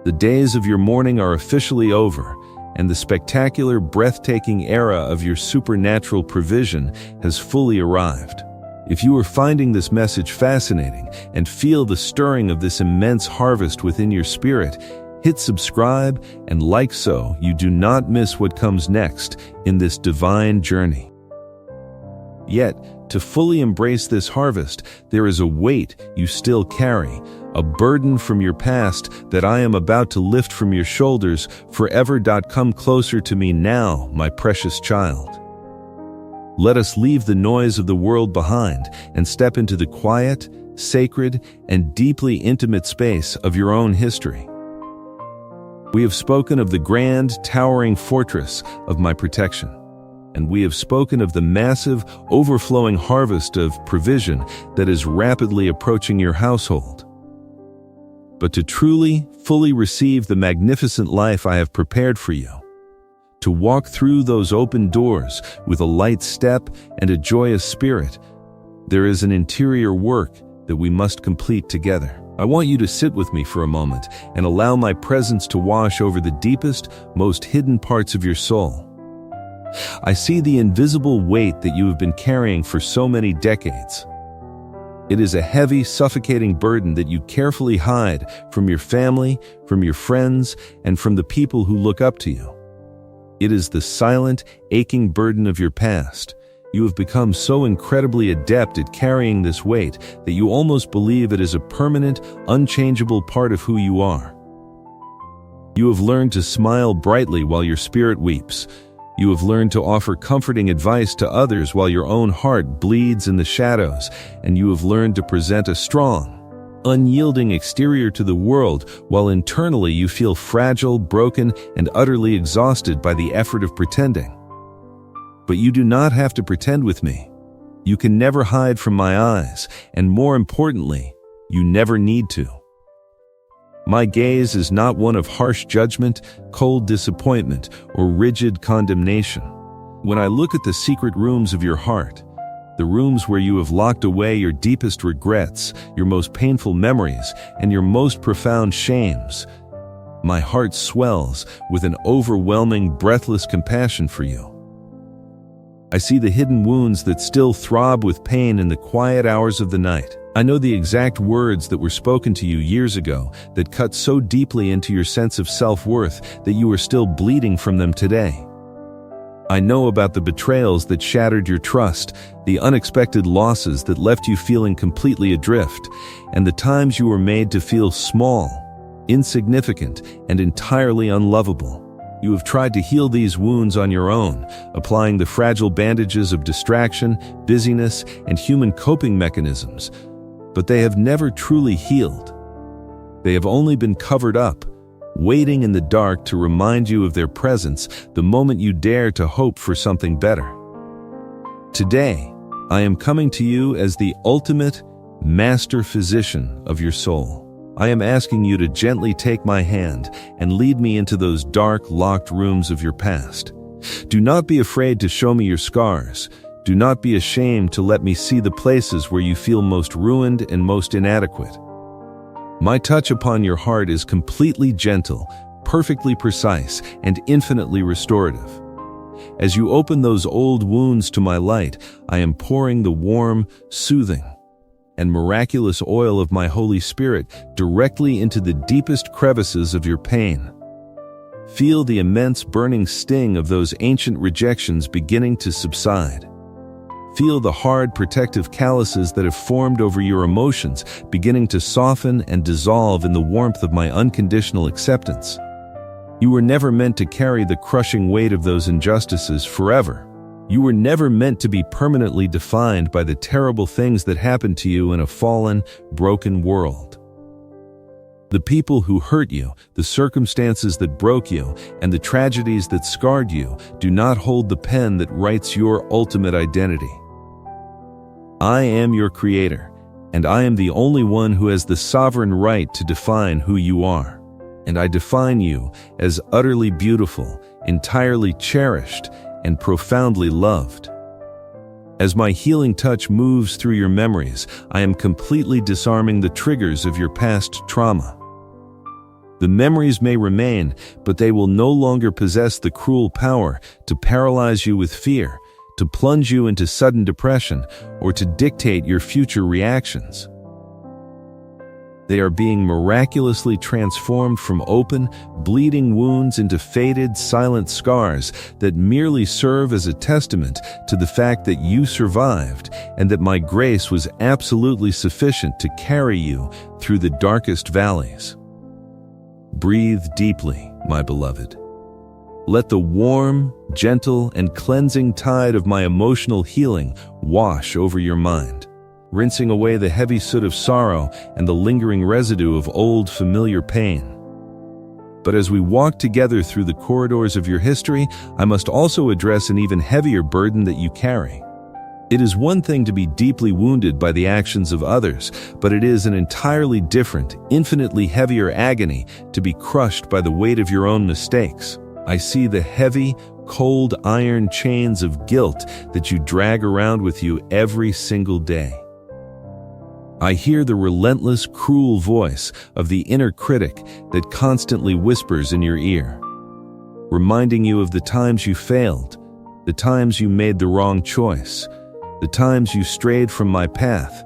The days of your mourning are officially over, and the spectacular, breathtaking era of your supernatural provision has fully arrived. If you are finding this message fascinating and feel the stirring of this immense harvest within your spirit, hit subscribe and like so you do not miss what comes next in this divine journey. Yet, to fully embrace this harvest, there is a weight you still carry, a burden from your past that I am about to lift from your shoulders forever. Come closer to me now, my precious child. Let us leave the noise of the world behind and step into the quiet, sacred, and deeply intimate space of your own history. We have spoken of the grand, towering fortress of my protection, and we have spoken of the massive, overflowing harvest of provision that is rapidly approaching your household. But to truly, fully receive the magnificent life I have prepared for you, to walk through those open doors with a light step and a joyous spirit, there is an interior work that we must complete together. I want you to sit with me for a moment and allow my presence to wash over the deepest, most hidden parts of your soul. I see the invisible weight that you have been carrying for so many decades. It is a heavy, suffocating burden that you carefully hide from your family, from your friends, and from the people who look up to you. It is the silent, aching burden of your past. You have become so incredibly adept at carrying this weight that you almost believe it is a permanent, unchangeable part of who you are. You have learned to smile brightly while your spirit weeps. You have learned to offer comforting advice to others while your own heart bleeds in the shadows, and you have learned to present a strong, unyielding exterior to the world while internally you feel fragile, broken, and utterly exhausted by the effort of pretending. But you do not have to pretend with me. You can never hide from my eyes, and more importantly, you never need to. My gaze is not one of harsh judgment, cold disappointment, or rigid condemnation. When I look at the secret rooms of your heart, the rooms where you have locked away your deepest regrets, your most painful memories, and your most profound shames, My heart swells with an overwhelming, breathless compassion for you. I see the hidden wounds that still throb with pain in the quiet hours of the night. I know the exact words that were spoken to you years ago that cut so deeply into your sense of self-worth that you are still bleeding from them today. I know about the betrayals that shattered your trust, the unexpected losses that left you feeling completely adrift, and the times you were made to feel small, insignificant, and entirely unlovable. You have tried to heal these wounds on your own, applying the fragile bandages of distraction, busyness, and human coping mechanisms, but they have never truly healed. They have only been covered up, waiting in the dark to remind you of their presence the moment you dare to hope for something better. Today, I am coming to you as the ultimate master physician of your soul. I am asking you to gently take my hand and lead me into those dark, locked rooms of your past. Do not be afraid to show me your scars. Do not be ashamed to let me see the places where you feel most ruined and most inadequate. My touch upon your heart is completely gentle, perfectly precise, and infinitely restorative. As you open those old wounds to my light, I am pouring the warm, soothing, and miraculous oil of my Holy Spirit directly into the deepest crevices of your pain. Feel the immense burning sting of those ancient rejections beginning to subside. Feel the hard protective calluses that have formed over your emotions beginning to soften and dissolve in the warmth of my unconditional acceptance. You were never meant to carry the crushing weight of those injustices forever. You were never meant to be permanently defined by the terrible things that happened to you in a fallen, broken world. The people who hurt you, the circumstances that broke you, and the tragedies that scarred you do not hold the pen that writes your ultimate identity. I am your creator, and I am the only one who has the sovereign right to define who you are. And I define you as utterly beautiful, entirely cherished, and profoundly loved. As my healing touch moves through your memories, I am completely disarming the triggers of your past trauma. The memories may remain, but they will no longer possess the cruel power to paralyze you with fear, to plunge you into sudden depression, or to dictate your future reactions. They are being miraculously transformed from open, bleeding wounds into faded, silent scars that merely serve as a testament to the fact that you survived and that my grace was absolutely sufficient to carry you through the darkest valleys. Breathe deeply, my beloved. Let the warm, gentle, and cleansing tide of my emotional healing wash over your mind, rinsing away the heavy soot of sorrow and the lingering residue of old, familiar pain. But as we walk together through the corridors of your history, I must also address an even heavier burden that you carry. It is one thing to be deeply wounded by the actions of others, but it is an entirely different, infinitely heavier agony to be crushed by the weight of your own mistakes. I see the heavy, cold iron chains of guilt that you drag around with you every single day. I hear the relentless, cruel voice of the inner critic that constantly whispers in your ear, reminding you of the times you failed, the times you made the wrong choice, the times you strayed from my path,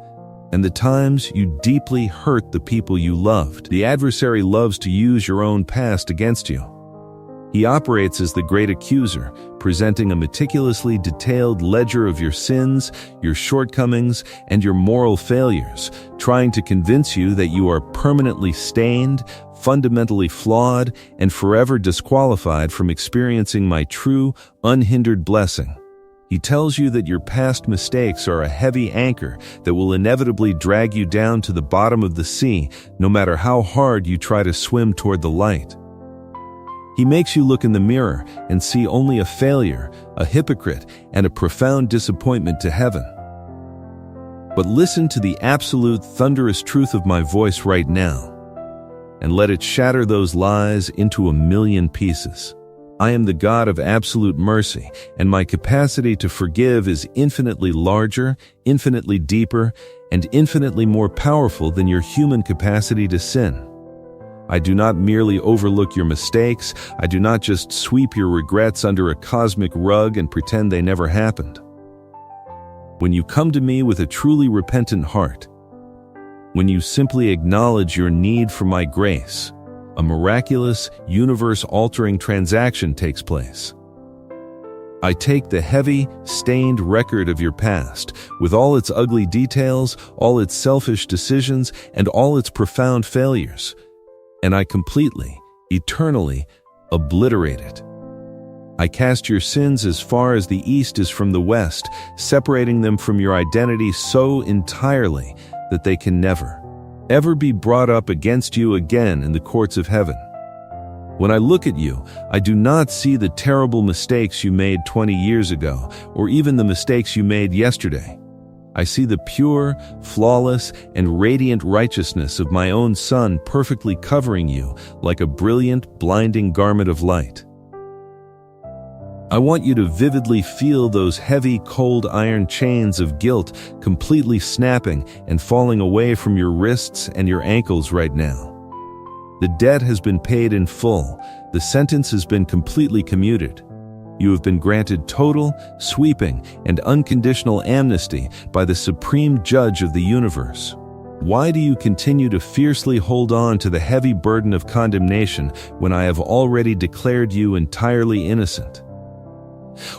and the times you deeply hurt the people you loved. The adversary loves to use your own past against you. He operates as the great accuser, presenting a meticulously detailed ledger of your sins, your shortcomings, and your moral failures, trying to convince you that you are permanently stained, fundamentally flawed, and forever disqualified from experiencing my true, unhindered blessing. He tells you that your past mistakes are a heavy anchor that will inevitably drag you down to the bottom of the sea, no matter how hard you try to swim toward the light. He makes you look in the mirror and see only a failure, a hypocrite, and a profound disappointment to heaven. But listen to the absolute thunderous truth of my voice right now, and let it shatter those lies into a million pieces. I am the God of absolute mercy, and my capacity to forgive is infinitely larger, infinitely deeper, and infinitely more powerful than your human capacity to sin. I do not merely overlook your mistakes. I do not just sweep your regrets under a cosmic rug and pretend they never happened. When you come to me with a truly repentant heart, when you simply acknowledge your need for my grace, a miraculous, universe-altering transaction takes place. I take the heavy, stained record of your past, with all its ugly details, all its selfish decisions, and all its profound failures, and I completely, eternally obliterate it. I cast your sins as far as the east is from the west, separating them from your identity so entirely that they can never, ever be brought up against you again in the courts of heaven. When I look at you, I do not see the terrible mistakes you made 20 years ago, or even the mistakes you made yesterday. I see the pure, flawless, and radiant righteousness of my own Son perfectly covering you like a brilliant, blinding garment of light. I want you to vividly feel those heavy, cold iron chains of guilt completely snapping and falling away from your wrists and your ankles right now. The debt has been paid in full. The sentence has been completely commuted. You have been granted total, sweeping, and unconditional amnesty by the supreme judge of the universe. Why do you continue to fiercely hold on to the heavy burden of condemnation when I have already declared you entirely innocent?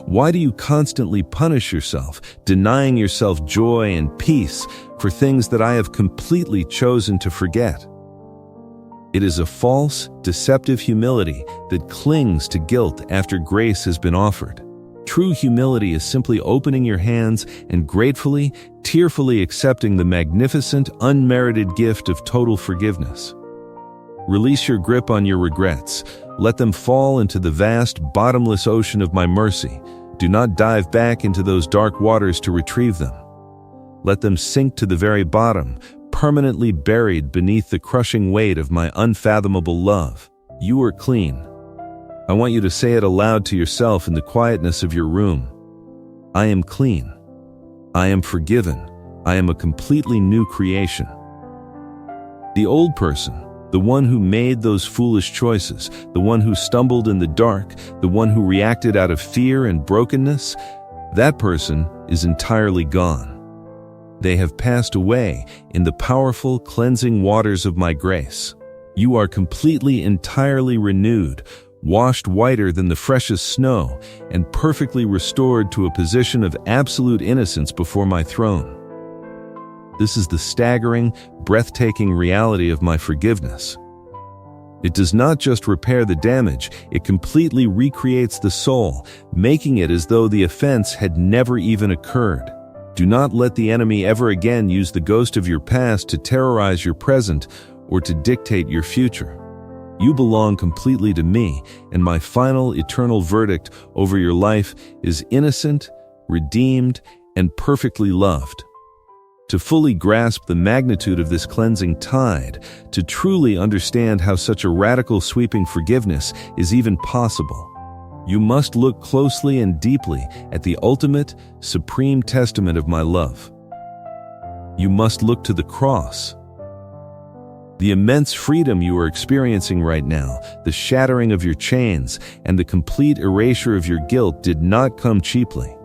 Why do you constantly punish yourself, denying yourself joy and peace for things that I have completely chosen to forget? It is a false, deceptive humility that clings to guilt after grace has been offered. True humility is simply opening your hands and gratefully, tearfully accepting the magnificent, unmerited gift of total forgiveness. Release your grip on your regrets. Let them fall into the vast, bottomless ocean of my mercy. Do not dive back into those dark waters to retrieve them. Let them sink to the very bottom, permanently buried beneath the crushing weight of my unfathomable love. You are clean. I want you to say it aloud to yourself in the quietness of your room. I am clean. I am forgiven. I am a completely new creation. The old person, the one who made those foolish choices, the one who stumbled in the dark, the one who reacted out of fear and brokenness, that person is entirely gone. They have passed away in the powerful, cleansing waters of my grace. You are completely, entirely renewed, washed whiter than the freshest snow, and perfectly restored to a position of absolute innocence before my throne. This is the staggering, breathtaking reality of my forgiveness. It does not just repair the damage, it completely recreates the soul, making it as though the offense had never even occurred. Do not let the enemy ever again use the ghost of your past to terrorize your present or to dictate your future. You belong completely to me, and my final eternal verdict over your life is innocent, redeemed, and perfectly loved. To fully grasp the magnitude of this cleansing tide, to truly understand how such a radical sweeping forgiveness is even possible, you must look closely and deeply at the ultimate, supreme testament of my love. You must look to the cross. The immense freedom you are experiencing right now, the shattering of your chains, and the complete erasure of your guilt did not come cheaply.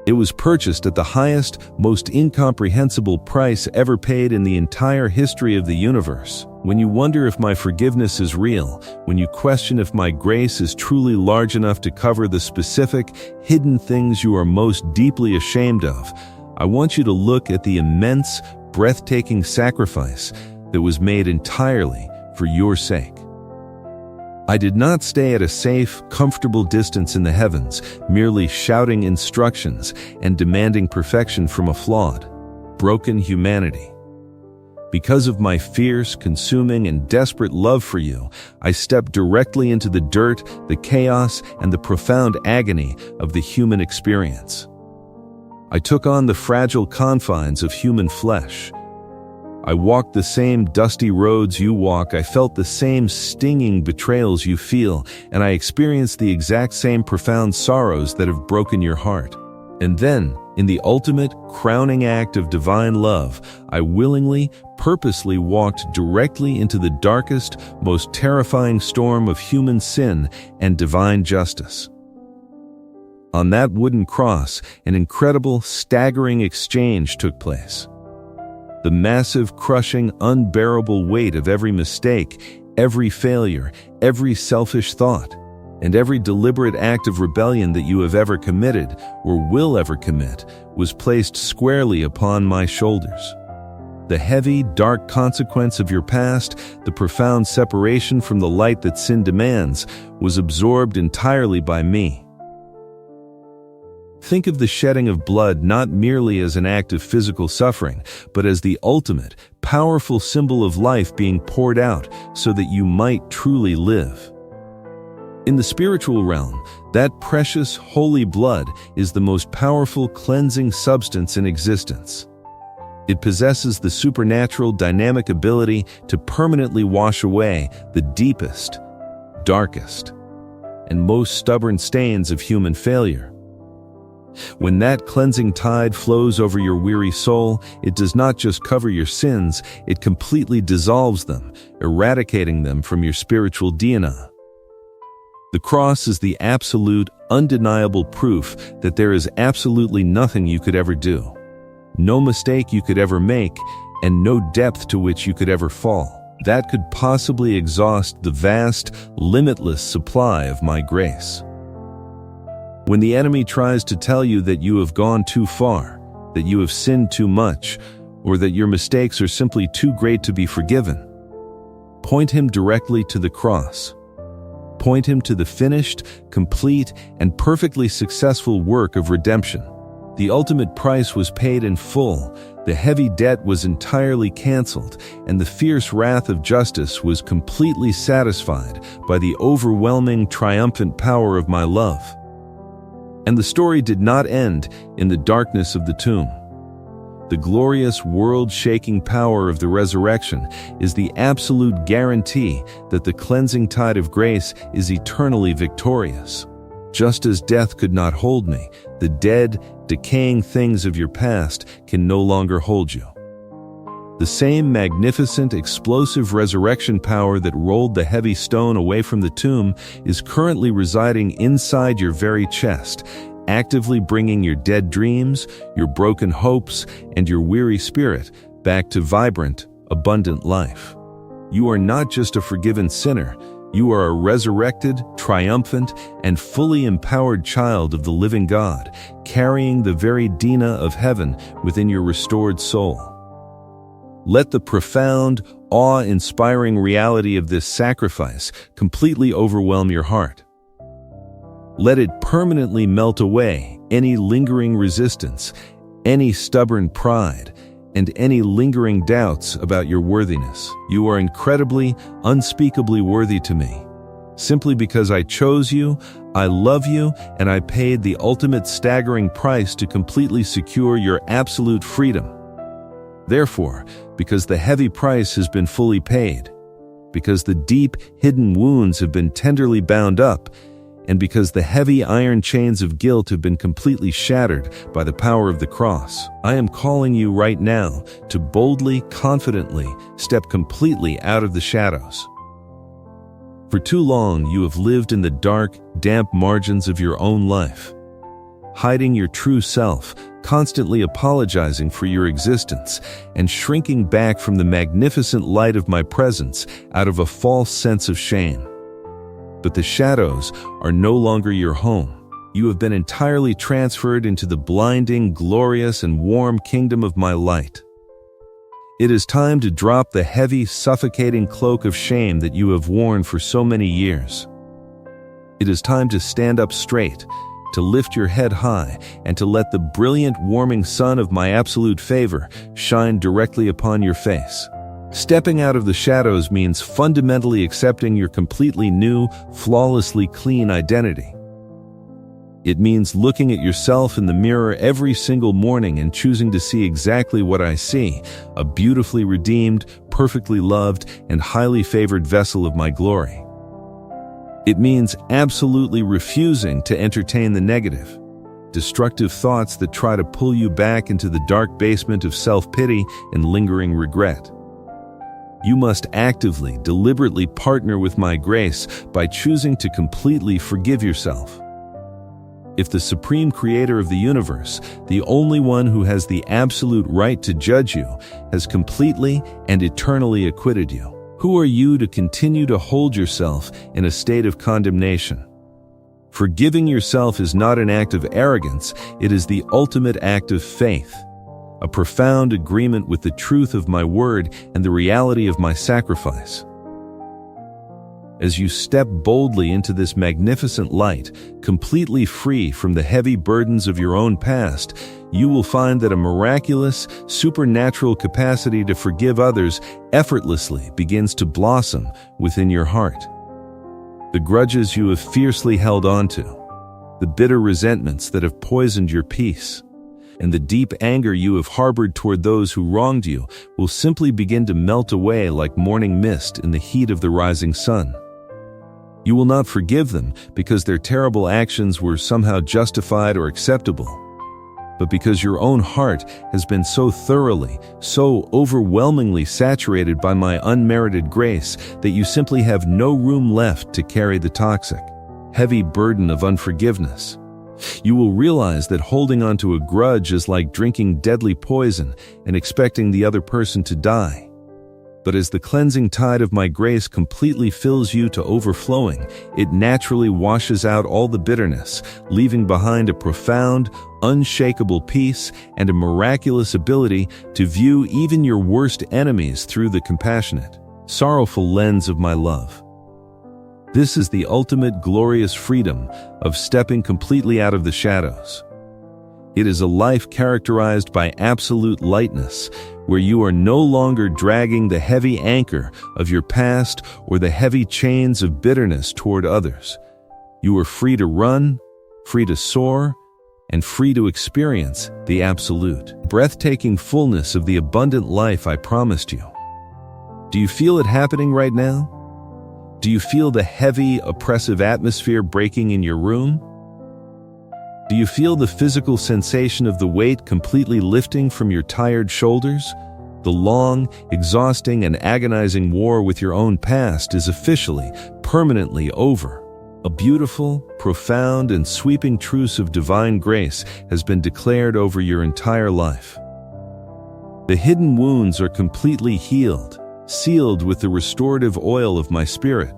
It was purchased at the highest, most incomprehensible price ever paid in the entire history of the universe. When you wonder if my forgiveness is real, when you question if my grace is truly large enough to cover the specific, hidden things you are most deeply ashamed of, I want you to look at the immense, breathtaking sacrifice that was made entirely for your sake. I did not stay at a safe, comfortable distance in the heavens, merely shouting instructions and demanding perfection from a flawed, broken humanity. Because of my fierce, consuming, and desperate love for you, I stepped directly into the dirt, the chaos, and the profound agony of the human experience. I took on the fragile confines of human flesh. I walked the same dusty roads you walk, I felt the same stinging betrayals you feel, and I experienced the exact same profound sorrows that have broken your heart. And then, in the ultimate, crowning act of divine love, I willingly, purposely walked directly into the darkest, most terrifying storm of human sin and divine justice. On that wooden cross, an incredible, staggering exchange took place. The massive, crushing, unbearable weight of every mistake, every failure, every selfish thought, and every deliberate act of rebellion that you have ever committed or will ever commit was placed squarely upon my shoulders. The heavy, dark consequence of your past, the profound separation from the light that sin demands, was absorbed entirely by me. Think of the shedding of blood not merely as an act of physical suffering, but as the ultimate, powerful symbol of life being poured out so that you might truly live. In the spiritual realm, that precious, holy blood is the most powerful cleansing substance in existence. It possesses the supernatural dynamic ability to permanently wash away the deepest, darkest, and most stubborn stains of human failure. When that cleansing tide flows over your weary soul, it does not just cover your sins, it completely dissolves them, eradicating them from your spiritual DNA. The cross is the absolute, undeniable proof that there is absolutely nothing you could ever do, no mistake you could ever make, and no depth to which you could ever fall that could possibly exhaust the vast, limitless supply of my grace. When the enemy tries to tell you that you have gone too far, that you have sinned too much, or that your mistakes are simply too great to be forgiven, point him directly to the cross. Point him to the finished, complete, and perfectly successful work of redemption. The ultimate price was paid in full, the heavy debt was entirely canceled, and the fierce wrath of justice was completely satisfied by the overwhelming, triumphant power of my love. And the story did not end in the darkness of the tomb. The glorious, world-shaking power of the resurrection is the absolute guarantee that the cleansing tide of grace is eternally victorious. Just as death could not hold me, the dead, decaying things of your past can no longer hold you. The same magnificent, explosive resurrection power that rolled the heavy stone away from the tomb is currently residing inside your very chest, actively bringing your dead dreams, your broken hopes, and your weary spirit back to vibrant, abundant life. You are not just a forgiven sinner, you are a resurrected, triumphant, and fully empowered child of the living God, carrying the very DNA of heaven within your restored soul. Let the profound, awe-inspiring reality of this sacrifice completely overwhelm your heart. Let it permanently melt away any lingering resistance, any stubborn pride, and any lingering doubts about your worthiness. You are incredibly, unspeakably worthy to me. Simply because I chose you, I love you, and I paid the ultimate staggering price to completely secure your absolute freedom. Therefore, because the heavy price has been fully paid, because the deep, hidden wounds have been tenderly bound up, and because the heavy iron chains of guilt have been completely shattered by the power of the cross, I am calling you right now to boldly, confidently step completely out of the shadows. For too long, you have lived in the dark, damp margins of your own life, hiding your true self, constantly apologizing for your existence, and shrinking back from the magnificent light of my presence out of a false sense of shame. But the shadows are no longer your home. You have been entirely transferred into the blinding, glorious, and warm kingdom of my light. It is time to drop the heavy, suffocating cloak of shame that you have worn for so many years. It is time to stand up straight, to lift your head high, and to let the brilliant, warming sun of my absolute favor shine directly upon your face. Stepping out of the shadows means fundamentally accepting your completely new, flawlessly clean identity. It means looking at yourself in the mirror every single morning and choosing to see exactly what I see, a beautifully redeemed, perfectly loved, and highly favored vessel of my glory. It means absolutely refusing to entertain the negative, destructive thoughts that try to pull you back into the dark basement of self-pity and lingering regret. You must actively, deliberately partner with my grace by choosing to completely forgive yourself. If the Supreme Creator of the universe, the only one who has the absolute right to judge you, has completely and eternally acquitted you, who are you to continue to hold yourself in a state of condemnation? Forgiving yourself is not an act of arrogance, it is the ultimate act of faith, a profound agreement with the truth of my word and the reality of my sacrifice. As you step boldly into this magnificent light, completely free from the heavy burdens of your own past, you will find that a miraculous, supernatural capacity to forgive others effortlessly begins to blossom within your heart. The grudges you have fiercely held onto, the bitter resentments that have poisoned your peace, and the deep anger you have harbored toward those who wronged you will simply begin to melt away like morning mist in the heat of the rising sun. You will not forgive them because their terrible actions were somehow justified or acceptable, but because your own heart has been so thoroughly, so overwhelmingly saturated by my unmerited grace that you simply have no room left to carry the toxic, heavy burden of unforgiveness. You will realize that holding on to a grudge is like drinking deadly poison and expecting the other person to die. But as the cleansing tide of my grace completely fills you to overflowing, it naturally washes out all the bitterness, leaving behind a profound, unshakable peace and a miraculous ability to view even your worst enemies through the compassionate, sorrowful lens of my love. This is the ultimate glorious freedom of stepping completely out of the shadows. It is a life characterized by absolute lightness, where you are no longer dragging the heavy anchor of your past or the heavy chains of bitterness toward others. You are free to run, free to soar, and free to experience the absolute, breathtaking fullness of the abundant life I promised you. Do you feel it happening right now? Do you feel the heavy, oppressive atmosphere breaking in your room? Do you feel the physical sensation of the weight completely lifting from your tired shoulders? The long, exhausting, and agonizing war with your own past is officially, permanently over. A beautiful, profound, and sweeping truce of divine grace has been declared over your entire life. The hidden wounds are completely healed, sealed with the restorative oil of my Spirit.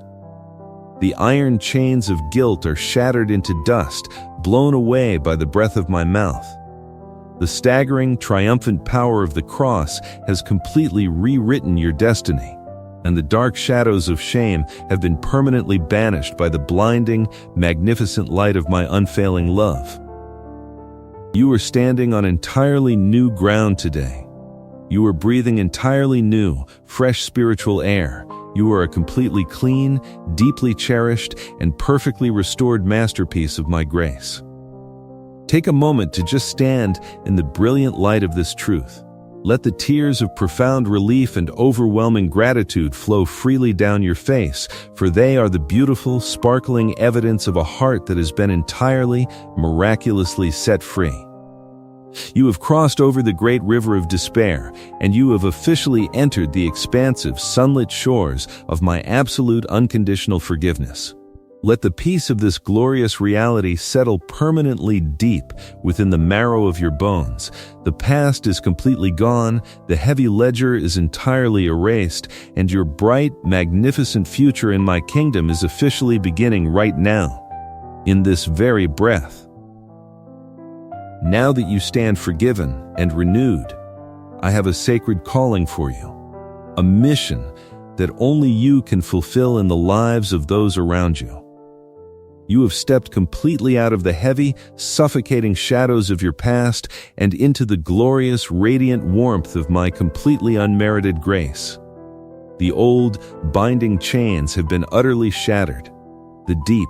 The iron chains of guilt are shattered into dust, blown away by the breath of my mouth. The staggering, triumphant power of the cross has completely rewritten your destiny, and the dark shadows of shame have been permanently banished by the blinding, magnificent light of my unfailing love. You are standing on entirely new ground today. You are breathing entirely new, fresh spiritual air. You are a completely clean, deeply cherished, and perfectly restored masterpiece of my grace. Take a moment to just stand in the brilliant light of this truth. Let the tears of profound relief and overwhelming gratitude flow freely down your face, for they are the beautiful, sparkling evidence of a heart that has been entirely, miraculously set free. You have crossed over the great river of despair, and you have officially entered the expansive, sunlit shores of my absolute unconditional forgiveness. Let the peace of this glorious reality settle permanently deep within the marrow of your bones. The past is completely gone, the heavy ledger is entirely erased, and your bright, magnificent future in my kingdom is officially beginning right now, in this very breath. Now that you stand forgiven and renewed, I have a sacred calling for you, a mission that only you can fulfill in the lives of those around you. You have stepped completely out of the heavy, suffocating shadows of your past and into the glorious, radiant warmth of my completely unmerited grace. The old, binding chains have been utterly shattered. The deep,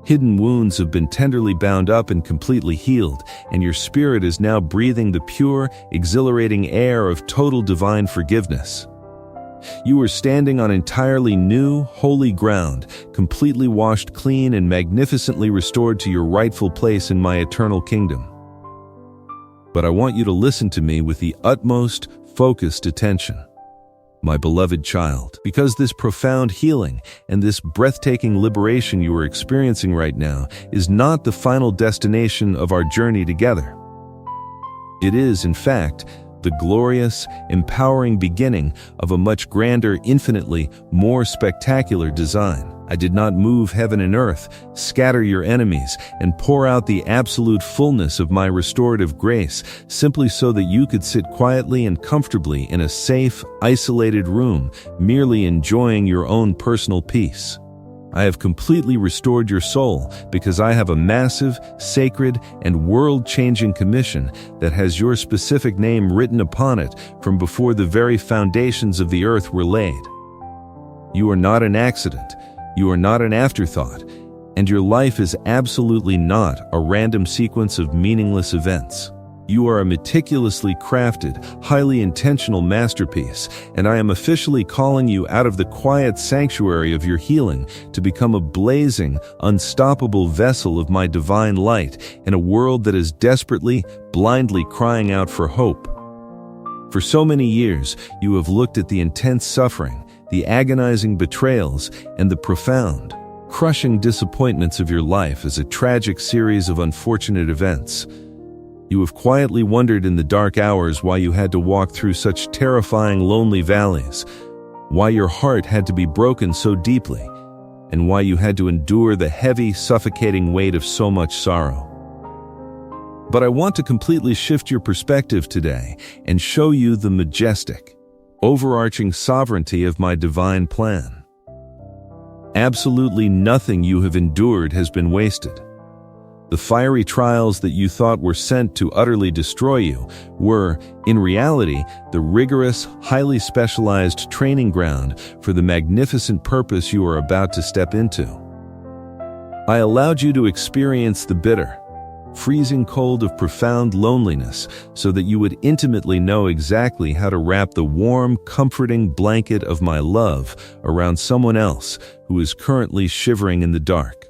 hidden wounds have been tenderly bound up and completely healed, and your spirit is now breathing the pure, exhilarating air of total divine forgiveness. You are standing on entirely new, holy ground, completely washed clean and magnificently restored to your rightful place in my eternal kingdom. But I want you to listen to me with the utmost focused attention, my beloved child, because this profound healing and this breathtaking liberation you are experiencing right now is not the final destination of our journey together. It is, in fact, the glorious, empowering beginning of a much grander, infinitely more spectacular design. I did not move heaven and earth, scatter your enemies, and pour out the absolute fullness of my restorative grace simply so that you could sit quietly and comfortably in a safe, isolated room, merely enjoying your own personal peace. I have completely restored your soul because I have a massive, sacred, and world-changing commission that has your specific name written upon it from before the very foundations of the earth were laid. You are not an accident. You are not an afterthought, and your life is absolutely not a random sequence of meaningless events. You are a meticulously crafted, highly intentional masterpiece, and I am officially calling you out of the quiet sanctuary of your healing to become a blazing, unstoppable vessel of my divine light in a world that is desperately, blindly crying out for hope. For so many years, you have looked at the intense suffering, the agonizing betrayals, and the profound, crushing disappointments of your life as a tragic series of unfortunate events. You have quietly wondered in the dark hours why you had to walk through such terrifying, lonely valleys, why your heart had to be broken so deeply, and why you had to endure the heavy, suffocating weight of so much sorrow. But I want to completely shift your perspective today and show you the majestic, overarching sovereignty of my divine plan. Absolutely nothing you have endured has been wasted. The fiery trials that you thought were sent to utterly destroy you were, in reality, the rigorous, highly specialized training ground for the magnificent purpose you are about to step into. I allowed you to experience the bitter, freezing cold of profound loneliness so that you would intimately know exactly how to wrap the warm, comforting blanket of my love around someone else who is currently shivering in the dark.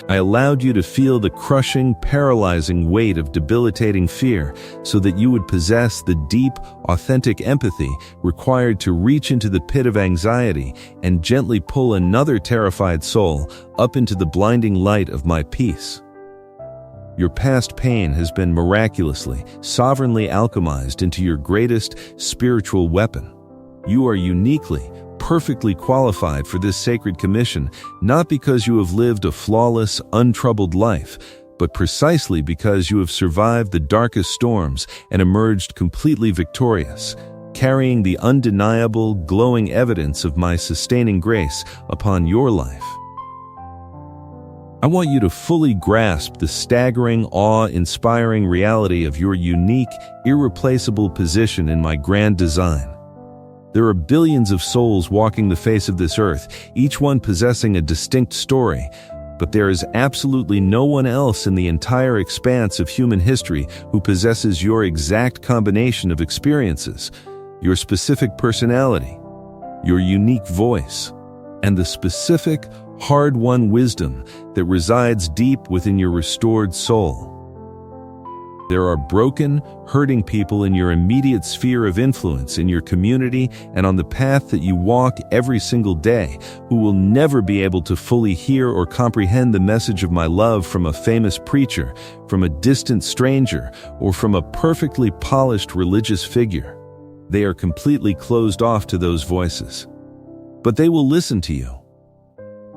I allowed you to feel the crushing, paralyzing weight of debilitating fear so that you would possess the deep, authentic empathy required to reach into the pit of anxiety and gently pull another terrified soul up into the blinding light of my peace. Your past pain has been miraculously, sovereignly alchemized into your greatest spiritual weapon. You are uniquely, perfectly qualified for this sacred commission, not because you have lived a flawless, untroubled life, but precisely because you have survived the darkest storms and emerged completely victorious, carrying the undeniable, glowing evidence of my sustaining grace upon your life. I want you to fully grasp the staggering, awe-inspiring reality of your unique, irreplaceable position in my grand design. There are billions of souls walking the face of this earth, each one possessing a distinct story, but there is absolutely no one else in the entire expanse of human history who possesses your exact combination of experiences, your specific personality, your unique voice, and the specific, hard-won wisdom that resides deep within your restored soul. There are broken, hurting people in your immediate sphere of influence, in your community, and on the path that you walk every single day, who will never be able to fully hear or comprehend the message of my love from a famous preacher, from a distant stranger, or from a perfectly polished religious figure. They are completely closed off to those voices. But they will listen to you.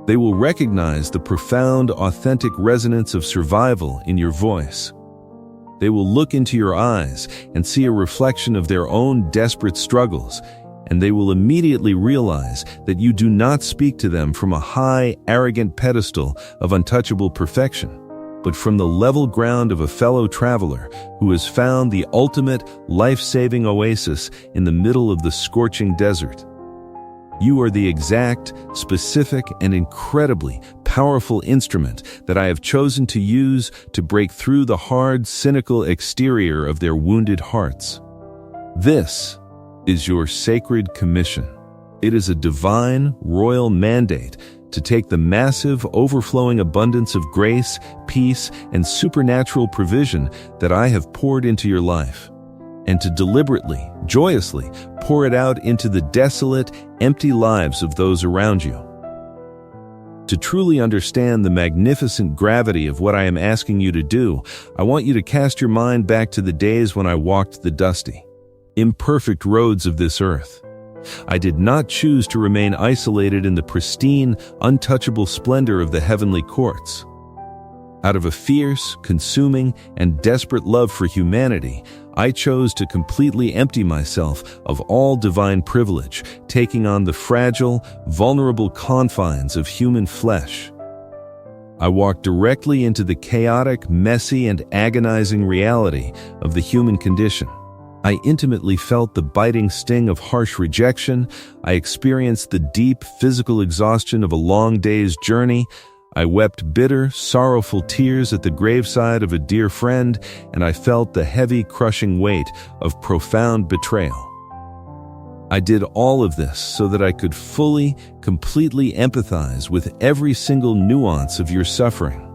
They will recognize the profound, authentic resonance of survival in your voice. They will look into your eyes and see a reflection of their own desperate struggles, and they will immediately realize that you do not speak to them from a high, arrogant pedestal of untouchable perfection, but from the level ground of a fellow traveler who has found the ultimate, life-saving oasis in the middle of the scorching desert. You are the exact, specific, and incredibly powerful instrument that I have chosen to use to break through the hard, cynical exterior of their wounded hearts. This is your sacred commission. It is a divine, royal mandate to take the massive, overflowing abundance of grace, peace, and supernatural provision that I have poured into your life, and to deliberately, joyously pour it out into the desolate, empty lives of those around you. To truly understand the magnificent gravity of what I am asking you to do, I want you to cast your mind back to the days when I walked the dusty, imperfect roads of this earth. I did not choose to remain isolated in the pristine, untouchable splendor of the heavenly courts. Out of a fierce, consuming, and desperate love for humanity, I chose to completely empty myself of all divine privilege, taking on the fragile, vulnerable confines of human flesh. I walked directly into the chaotic, messy, and agonizing reality of the human condition. I intimately felt the biting sting of harsh rejection. I experienced the deep physical exhaustion of a long day's journey. I wept bitter, sorrowful tears at the graveside of a dear friend, and I felt the heavy, crushing weight of profound betrayal. I did all of this so that I could fully, completely empathize with every single nuance of your suffering.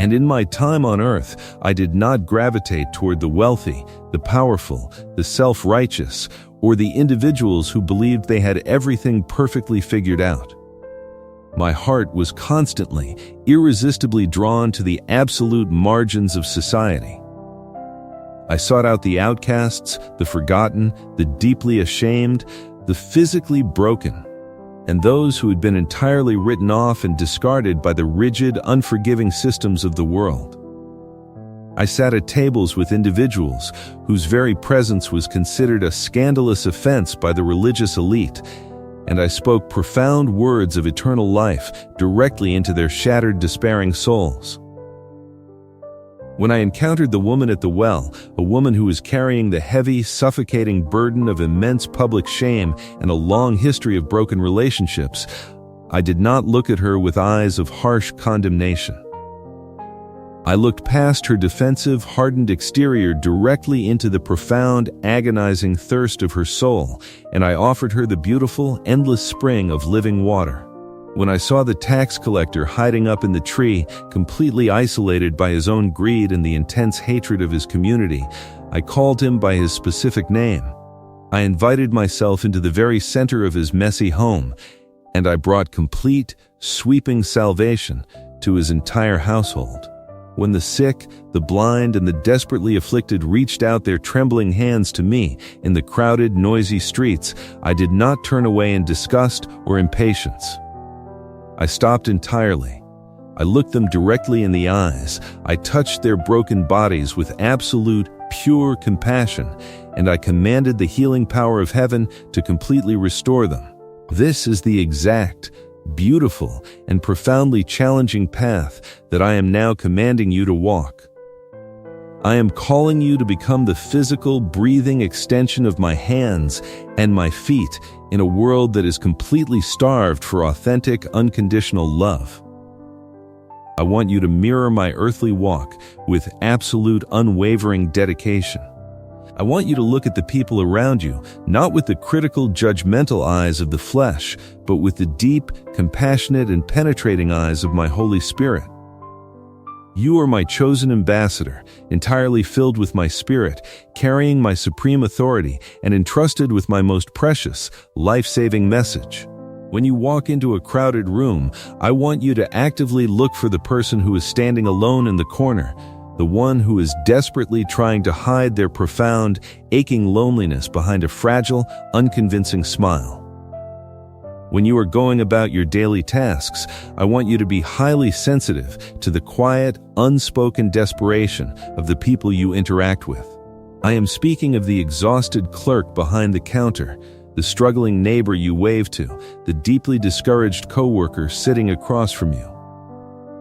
And in my time on earth, I did not gravitate toward the wealthy, the powerful, the self-righteous, or the individuals who believed they had everything perfectly figured out. My heart was constantly, irresistibly drawn to the absolute margins of society. I sought out the outcasts, the forgotten, the deeply ashamed, the physically broken, and those who had been entirely written off and discarded by the rigid, unforgiving systems of the world. I sat at tables with individuals whose very presence was considered a scandalous offense by the religious elite, and I spoke profound words of eternal life directly into their shattered, despairing souls. When I encountered the woman at the well, a woman who was carrying the heavy, suffocating burden of immense public shame and a long history of broken relationships, I did not look at her with eyes of harsh condemnation. I looked past her defensive, hardened exterior directly into the profound, agonizing thirst of her soul, and I offered her the beautiful, endless spring of living water. When I saw the tax collector hiding up in the tree, completely isolated by his own greed and the intense hatred of his community, I called him by his specific name. I invited myself into the very center of his messy home, and I brought complete, sweeping salvation to his entire household. When the sick, the blind, and the desperately afflicted reached out their trembling hands to me in the crowded, noisy streets, I did not turn away in disgust or impatience. I stopped entirely. I looked them directly in the eyes. I touched their broken bodies with absolute, pure compassion, and I commanded the healing power of heaven to completely restore them. This is the exact, beautiful, and profoundly challenging path that I am now commanding you to walk. I am calling you to become the physical, breathing extension of my hands and my feet in a world that is completely starved for authentic, unconditional love. I want you to mirror my earthly walk with absolute, unwavering dedication. I want you to look at the people around you, not with the critical, judgmental eyes of the flesh, but with the deep, compassionate, and penetrating eyes of my Holy Spirit. You are my chosen ambassador, entirely filled with my Spirit, carrying my supreme authority, and entrusted with my most precious, life-saving message. When you walk into a crowded room, I want you to actively look for the person who is standing alone in the corner, the one who is desperately trying to hide their profound, aching loneliness behind a fragile, unconvincing smile. When you are going about your daily tasks, I want you to be highly sensitive to the quiet, unspoken desperation of the people you interact with. I am speaking of the exhausted clerk behind the counter, the struggling neighbor you wave to, the deeply discouraged coworker sitting across from you.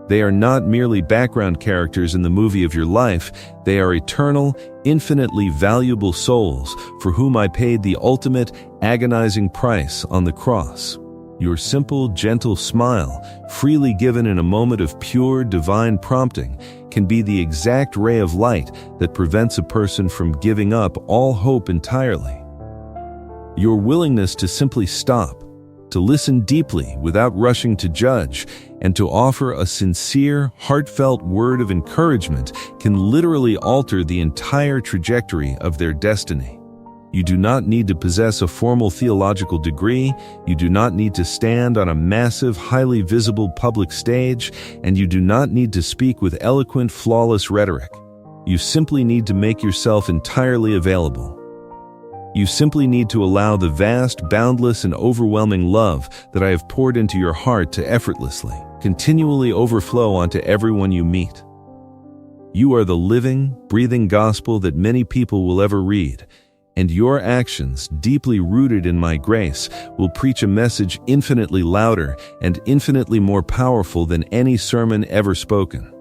They are not merely background characters in the movie of your life. They are eternal, infinitely valuable souls for whom I paid the ultimate, agonizing price on the cross. Your simple, gentle smile, freely given in a moment of pure, divine prompting, can be the exact ray of light that prevents a person from giving up all hope entirely. Your willingness to simply stop, to listen deeply without rushing to judge, and to offer a sincere, heartfelt word of encouragement can literally alter the entire trajectory of their destiny. You do not need to possess a formal theological degree, you do not need to stand on a massive, highly visible public stage, and you do not need to speak with eloquent, flawless rhetoric. You simply need to make yourself entirely available. You simply need to allow the vast, boundless, and overwhelming love that I have poured into your heart to effortlessly, continually overflow onto everyone you meet. You are the living, breathing gospel that many people will ever read, and your actions, deeply rooted in my grace, will preach a message infinitely louder and infinitely more powerful than any sermon ever spoken.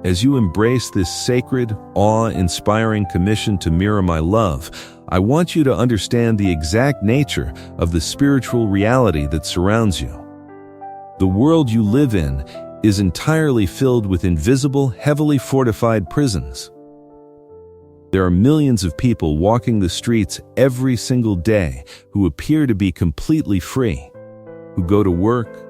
As you embrace this sacred, awe-inspiring commission to mirror my love, I want you to understand the exact nature of the spiritual reality that surrounds you. The world you live in is entirely filled with invisible, heavily fortified prisons. There are millions of people walking the streets every single day who appear to be completely free, who go to work,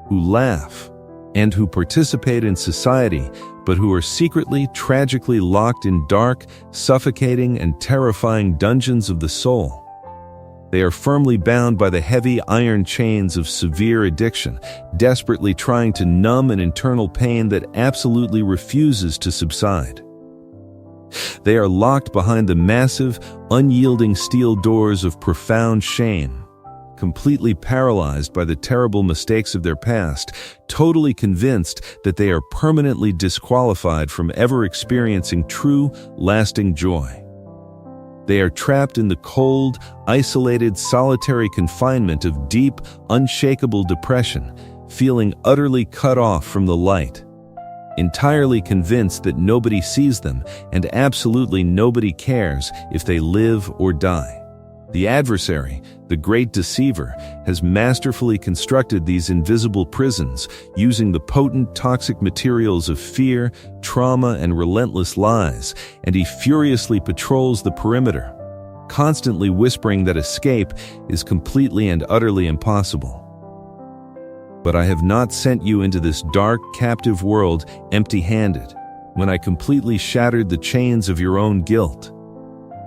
who laugh, and who participate in society, but who are secretly, tragically locked in dark, suffocating, and terrifying dungeons of the soul. They are firmly bound by the heavy iron chains of severe addiction, desperately trying to numb an internal pain that absolutely refuses to subside. They are locked behind the massive, unyielding steel doors of profound shame, completely paralyzed by the terrible mistakes of their past, totally convinced that they are permanently disqualified from ever experiencing true, lasting joy. They are trapped in the cold, isolated, solitary confinement of deep, unshakable depression, feeling utterly cut off from the light. Entirely convinced that nobody sees them and absolutely nobody cares if they live or die. The adversary, the great deceiver, has masterfully constructed these invisible prisons using the potent toxic materials of fear, trauma, and relentless lies, and he furiously patrols the perimeter, constantly whispering that escape is completely and utterly impossible. But I have not sent you into this dark, captive world empty-handed, when I completely shattered the chains of your own guilt,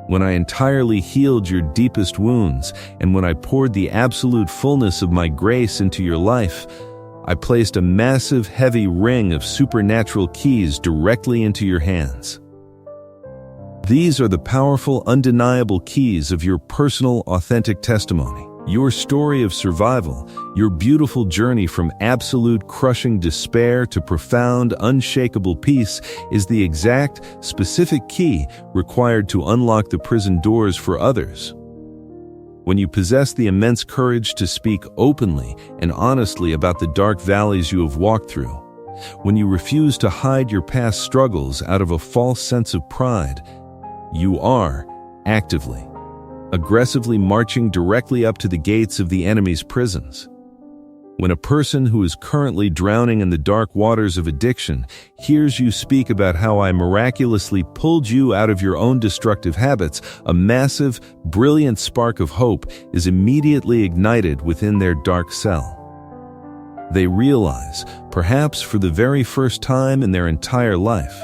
when I entirely healed your deepest wounds, and when I poured the absolute fullness of my grace into your life. I placed a massive, heavy ring of supernatural keys directly into your hands. These are the powerful, undeniable keys of your personal, authentic testimony. Your story of survival, your beautiful journey from absolute crushing despair to profound, unshakable peace is the exact, specific key required to unlock the prison doors for others. When you possess the immense courage to speak openly and honestly about the dark valleys you have walked through, when you refuse to hide your past struggles out of a false sense of pride, you are actively, aggressively marching directly up to the gates of the enemy's prisons. When a person who is currently drowning in the dark waters of addiction hears you speak about how I miraculously pulled you out of your own destructive habits, a massive, brilliant spark of hope is immediately ignited within their dark cell. They realize, perhaps for the very first time in their entire life,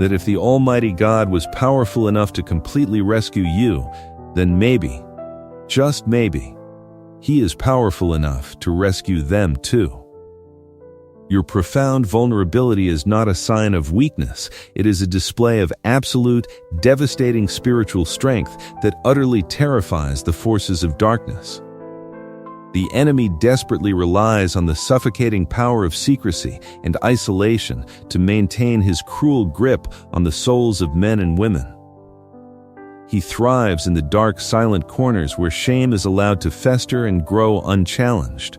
that if the Almighty God was powerful enough to completely rescue you, then maybe, just maybe, He is powerful enough to rescue them too. Your profound vulnerability is not a sign of weakness. It is a display of absolute, devastating spiritual strength that utterly terrifies the forces of darkness. The enemy desperately relies on the suffocating power of secrecy and isolation to maintain his cruel grip on the souls of men and women. He thrives in the dark, silent corners where shame is allowed to fester and grow unchallenged.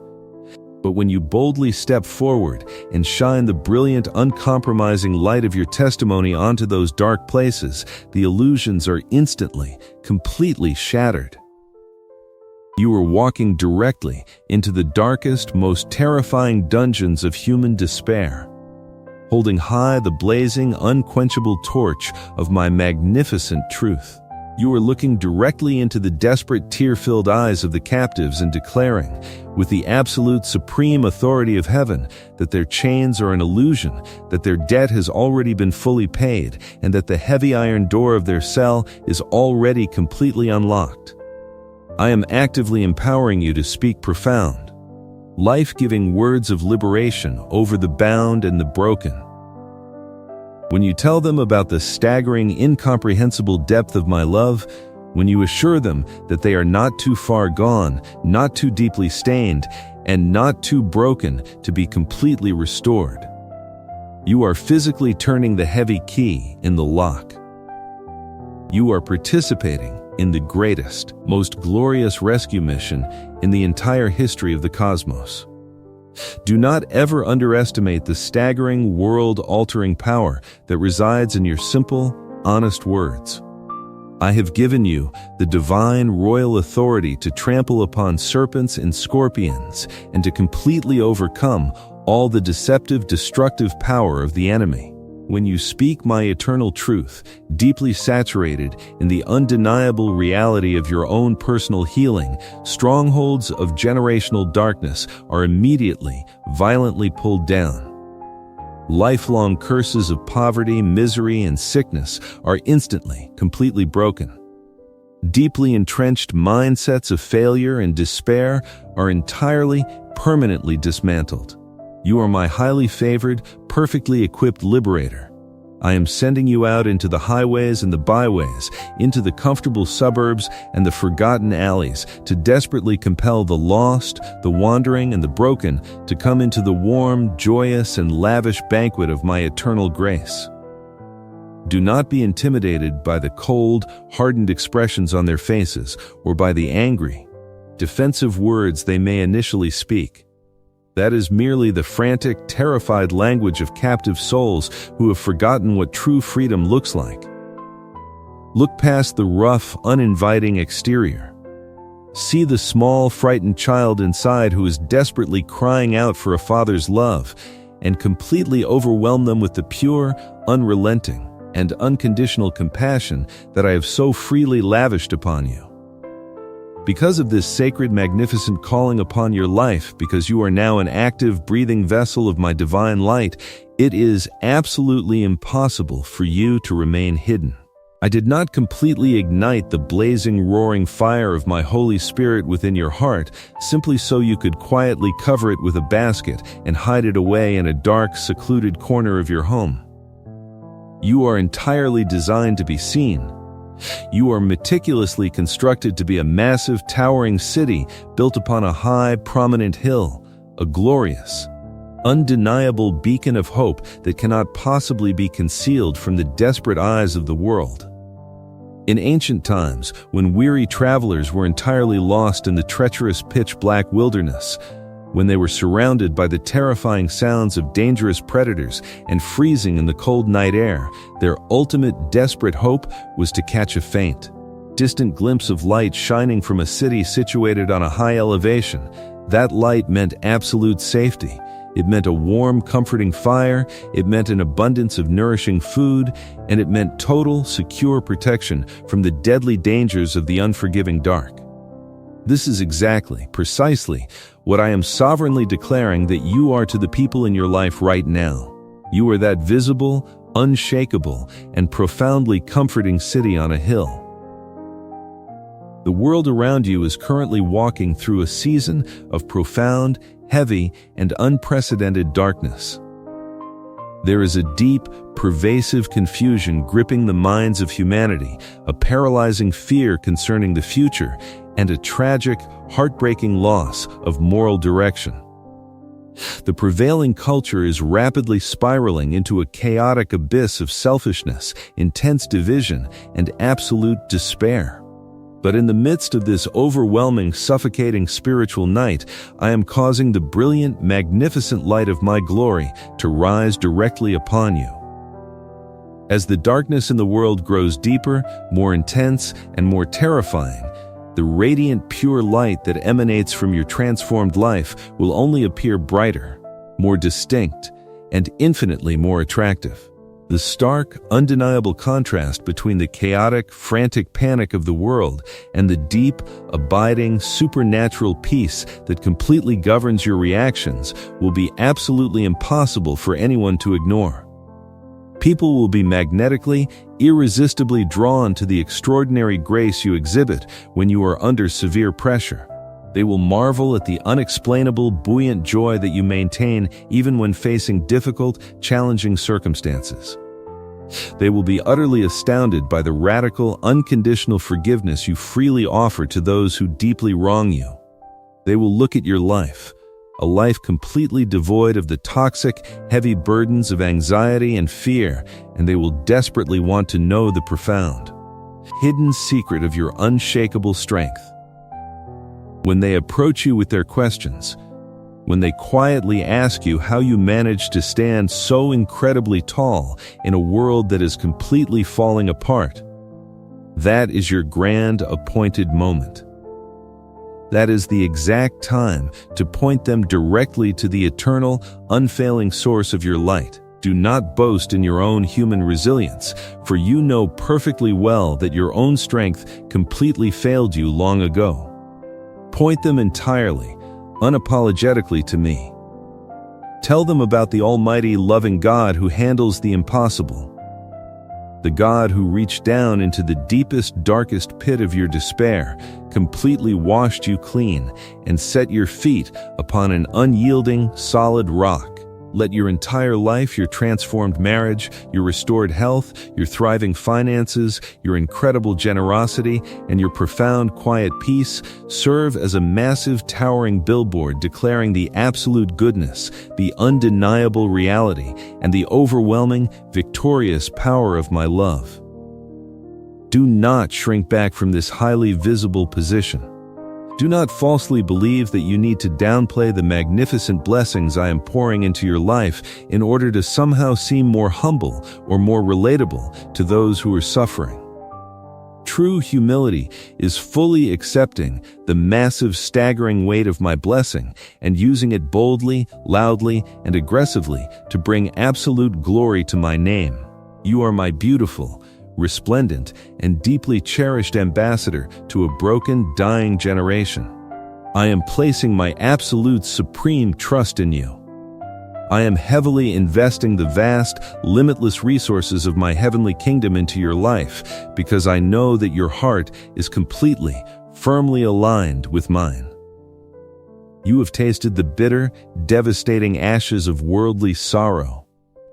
But when you boldly step forward and shine the brilliant, uncompromising light of your testimony onto those dark places, the illusions are instantly, completely shattered. You are walking directly into the darkest, most terrifying dungeons of human despair, holding high the blazing, unquenchable torch of my magnificent truth. You are looking directly into the desperate, tear-filled eyes of the captives and declaring, with the absolute supreme authority of heaven, that their chains are an illusion, that their debt has already been fully paid, and that the heavy iron door of their cell is already completely unlocked. I am actively empowering you to speak profound, life-giving words of liberation over the bound and the broken. When you tell them about the staggering, incomprehensible depth of my love, when you assure them that they are not too far gone, not too deeply stained, and not too broken to be completely restored, you are physically turning the heavy key in the lock. You are participating in the greatest, most glorious rescue mission in the entire history of the cosmos. Do not ever underestimate the staggering, world-altering power that resides in your simple, honest words. I have given you the divine royal authority to trample upon serpents and scorpions and to completely overcome all the deceptive, destructive power of the enemy. When you speak my eternal truth, deeply saturated in the undeniable reality of your own personal healing, strongholds of generational darkness are immediately, violently pulled down. Lifelong curses of poverty, misery, and sickness are instantly, completely broken. Deeply entrenched mindsets of failure and despair are entirely, permanently dismantled. You are my highly favored, perfectly equipped liberator. I am sending you out into the highways and the byways, into the comfortable suburbs and the forgotten alleys, to desperately compel the lost, the wandering, and the broken to come into the warm, joyous, and lavish banquet of my eternal grace. Do not be intimidated by the cold, hardened expressions on their faces or by the angry, defensive words they may initially speak. That is merely the frantic, terrified language of captive souls who have forgotten what true freedom looks like. Look past the rough, uninviting exterior. See the small, frightened child inside who is desperately crying out for a father's love, and completely overwhelm them with the pure, unrelenting, and unconditional compassion that I have so freely lavished upon you. Because of this sacred, magnificent calling upon your life, because you are now an active, breathing vessel of my divine light, it is absolutely impossible for you to remain hidden. I did not completely ignite the blazing, roaring fire of my Holy Spirit within your heart simply so you could quietly cover it with a basket and hide it away in a dark, secluded corner of your home. You are entirely designed to be seen. You are meticulously constructed to be a massive, towering city built upon a high, prominent hill, a glorious, undeniable beacon of hope that cannot possibly be concealed from the desperate eyes of the world. In ancient times, when weary travelers were entirely lost in the treacherous pitch-black wilderness, when they were surrounded by the terrifying sounds of dangerous predators and freezing in the cold night air, their ultimate desperate hope was to catch a faint, distant glimpse of light shining from a city situated on a high elevation. That light meant absolute safety. It meant a warm, comforting fire, it meant an abundance of nourishing food, and it meant total, secure protection from the deadly dangers of the unforgiving dark. This is exactly, precisely, what I am sovereignly declaring that you are to the people in your life right now. You are that visible, unshakable, and profoundly comforting city on a hill. The world around you is currently walking through a season of profound, heavy, and unprecedented darkness. There is a deep, pervasive confusion gripping the minds of humanity, a paralyzing fear concerning the future, and a tragic, heartbreaking loss of moral direction. The prevailing culture is rapidly spiraling into a chaotic abyss of selfishness, intense division, and absolute despair. But in the midst of this overwhelming, suffocating spiritual night, I am causing the brilliant, magnificent light of my glory to rise directly upon you. As the darkness in the world grows deeper, more intense, and more terrifying, the radiant, pure light that emanates from your transformed life will only appear brighter, more distinct, and infinitely more attractive. The stark, undeniable contrast between the chaotic, frantic panic of the world and the deep, abiding, supernatural peace that completely governs your reactions will be absolutely impossible for anyone to ignore. People will be magnetically, irresistibly drawn to the extraordinary grace you exhibit when you are under severe pressure. They will marvel at the unexplainable, buoyant joy that you maintain even when facing difficult, challenging circumstances. They will be utterly astounded by the radical, unconditional forgiveness you freely offer to those who deeply wrong you. They will look at your life, a life completely devoid of the toxic, heavy burdens of anxiety and fear, and they will desperately want to know the profound, hidden secret of your unshakable strength. When they approach you with their questions, when they quietly ask you how you manage to stand so incredibly tall in a world that is completely falling apart, that is your grand appointed moment. That is the exact time to point them directly to the eternal, unfailing source of your light. Do not boast in your own human resilience, for you know perfectly well that your own strength completely failed you long ago. Point them entirely, unapologetically to me. Tell them about the almighty, loving God who handles the impossible. The God who reached down into the deepest, darkest pit of your despair, completely washed you clean, and set your feet upon an unyielding, solid rock. Let your entire life, your transformed marriage, your restored health, your thriving finances, your incredible generosity, and your profound, quiet peace serve as a massive, towering billboard declaring the absolute goodness, the undeniable reality, and the overwhelming, victorious power of my love. Do not shrink back from this highly visible position. Do not falsely believe that you need to downplay the magnificent blessings I am pouring into your life in order to somehow seem more humble or more relatable to those who are suffering. True humility is fully accepting the massive, staggering weight of my blessing and using it boldly, loudly, and aggressively to bring absolute glory to my name. You are my beautiful, resplendent, and deeply cherished ambassador to a broken, dying generation. I am placing my absolute supreme trust in you. I am heavily investing the vast, limitless resources of my heavenly kingdom into your life because I know that your heart is completely, firmly aligned with mine. You have tasted the bitter, devastating ashes of worldly sorrow,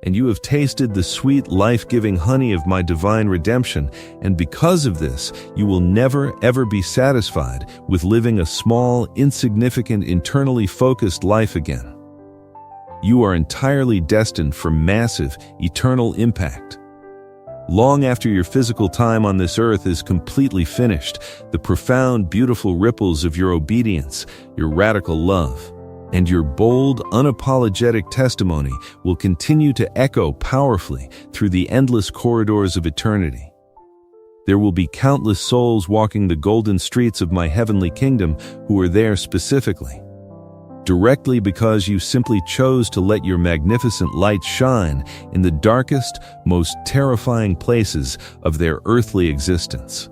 and you have tasted the sweet, life-giving honey of my divine redemption, and because of this, you will never, ever be satisfied with living a small, insignificant, internally focused life again. You are entirely destined for massive, eternal impact. Long after your physical time on this earth is completely finished, the profound, beautiful ripples of your obedience, your radical love, and your bold, unapologetic testimony will continue to echo powerfully through the endless corridors of eternity. There will be countless souls walking the golden streets of my heavenly kingdom who are there specifically, directly because you simply chose to let your magnificent light shine in the darkest, most terrifying places of their earthly existence.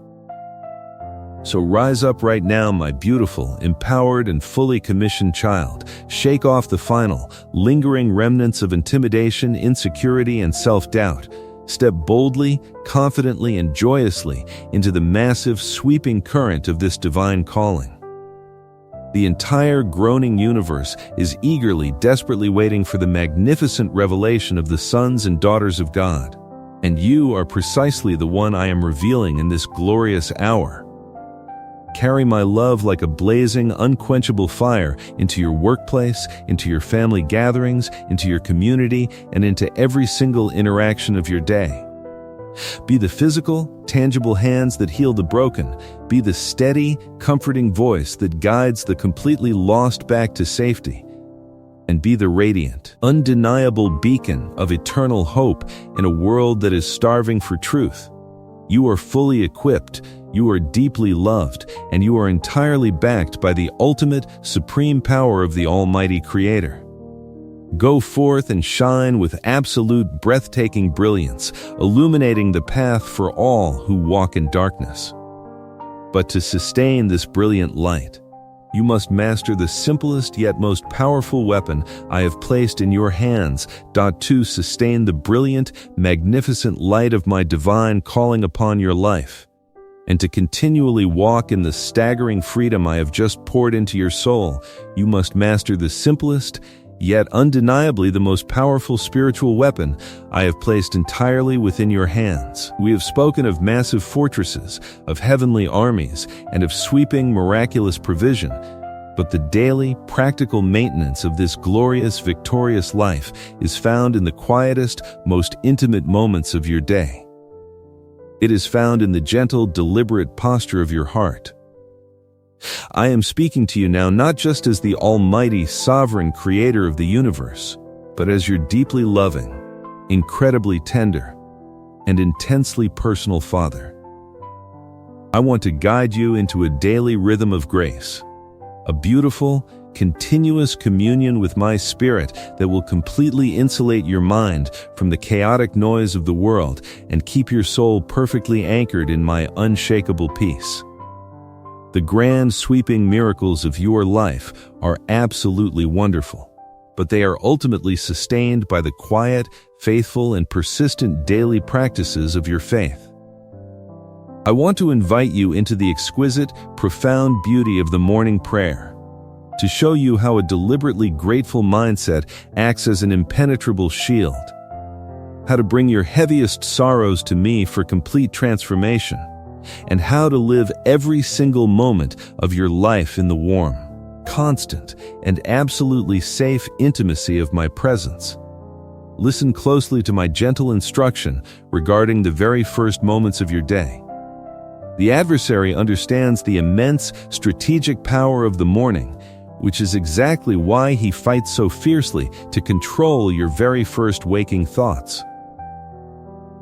So rise up right now, my beautiful, empowered, and fully commissioned child. Shake off the final, lingering remnants of intimidation, insecurity, and self-doubt. Step boldly, confidently, and joyously into the massive, sweeping current of this divine calling. The entire groaning universe is eagerly, desperately waiting for the magnificent revelation of the sons and daughters of God. And you are precisely the one I am revealing in this glorious hour. Carry my love like a blazing, unquenchable fire into your workplace, into your family gatherings, into your community, and into every single interaction of your day. Be the physical, tangible hands that heal the broken. Be the steady, comforting voice that guides the completely lost back to safety. And be the radiant, undeniable beacon of eternal hope in a world that is starving for truth. You are fully equipped, you are deeply loved, and you are entirely backed by the ultimate, supreme power of the Almighty Creator. Go forth and shine with absolute breathtaking brilliance, illuminating the path for all who walk in darkness. But to sustain this brilliant light, you must master the simplest yet most powerful weapon I have placed in your hands. To sustain the brilliant, magnificent light of my divine calling upon your life, and to continually walk in the staggering freedom I have just poured into your soul, you must master the simplest, yet undeniably the most powerful spiritual weapon I have placed entirely within your hands. We have spoken of massive fortresses, of heavenly armies, and of sweeping, miraculous provision, but the daily, practical maintenance of this glorious, victorious life is found in the quietest, most intimate moments of your day. It is found in the gentle, deliberate posture of your heart. I am speaking to you now not just as the almighty, sovereign creator of the universe, but as your deeply loving, incredibly tender, and intensely personal Father. I want to guide you into a daily rhythm of grace, a beautiful, continuous communion with my Spirit that will completely insulate your mind from the chaotic noise of the world and keep your soul perfectly anchored in my unshakable peace. The grand, sweeping miracles of your life are absolutely wonderful, but they are ultimately sustained by the quiet, faithful, and persistent daily practices of your faith. I want to invite you into the exquisite, profound beauty of the morning prayer, to show you how a deliberately grateful mindset acts as an impenetrable shield, how to bring your heaviest sorrows to me for complete transformation, and how to live every single moment of your life in the warm, constant, and absolutely safe intimacy of my presence. Listen closely to my gentle instruction regarding the very first moments of your day. The adversary understands the immense strategic power of the morning, which is exactly why he fights so fiercely to control your very first waking thoughts.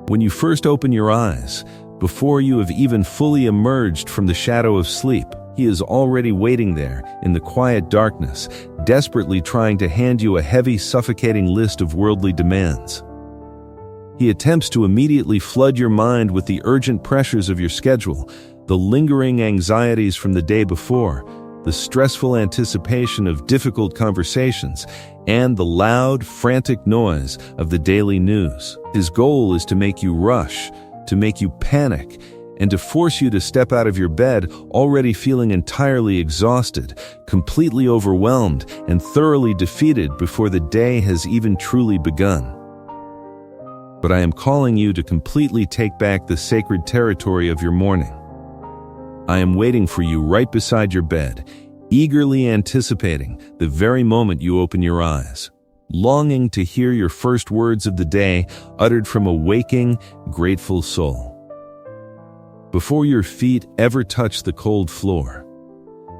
When you first open your eyes, before you have even fully emerged from the shadow of sleep, he is already waiting there in the quiet darkness, desperately trying to hand you a heavy, suffocating list of worldly demands. He attempts to immediately flood your mind with the urgent pressures of your schedule, the lingering anxieties from the day before, the stressful anticipation of difficult conversations, and the loud, frantic noise of the daily news. His goal is to make you rush, to make you panic, and to force you to step out of your bed already feeling entirely exhausted, completely overwhelmed, and thoroughly defeated before the day has even truly begun. But I am calling you to completely take back the sacred territory of your morning. I am waiting for you right beside your bed, eagerly anticipating the very moment you open your eyes, longing to hear your first words of the day uttered from a waking, grateful soul. Before your feet ever touch the cold floor,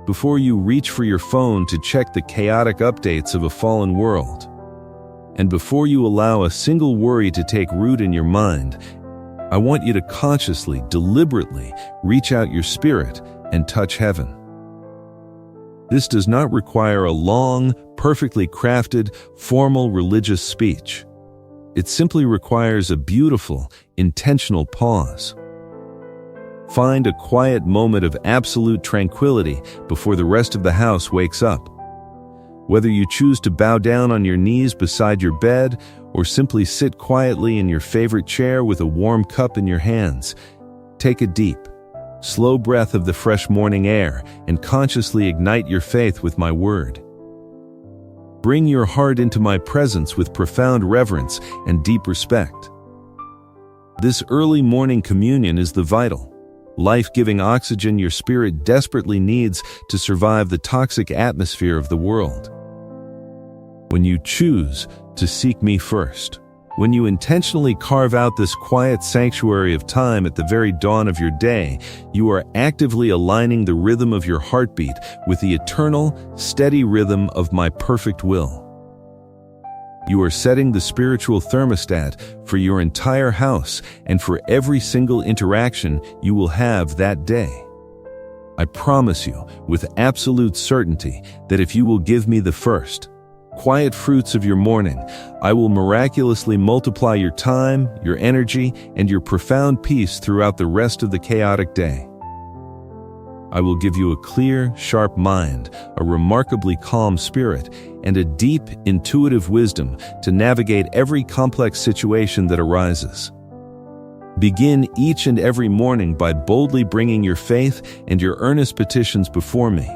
before you reach for your phone to check the chaotic updates of a fallen world, and before you allow a single worry to take root in your mind, I want you to consciously, deliberately reach out your spirit and touch heaven. This does not require a long, perfectly crafted, formal religious speech. It simply requires a beautiful, intentional pause. Find a quiet moment of absolute tranquility before the rest of the house wakes up. Whether you choose to bow down on your knees beside your bed or simply sit quietly in your favorite chair with a warm cup in your hands, take a deep, slow breath of the fresh morning air and consciously ignite your faith with my word. Bring your heart into my presence with profound reverence and deep respect. This early morning communion is the vital, life-giving oxygen your spirit desperately needs to survive the toxic atmosphere of the world. When you choose to seek me first, when you intentionally carve out this quiet sanctuary of time at the very dawn of your day, you are actively aligning the rhythm of your heartbeat with the eternal, steady rhythm of my perfect will. You are setting the spiritual thermostat for your entire house and for every single interaction you will have that day. I promise you with absolute certainty that if you will give me the first, quiet fruits of your morning, I will miraculously multiply your time, your energy, and your profound peace throughout the rest of the chaotic day. I will give you a clear, sharp mind, a remarkably calm spirit, and a deep, intuitive wisdom to navigate every complex situation that arises. Begin each and every morning by boldly bringing your faith and your earnest petitions before me,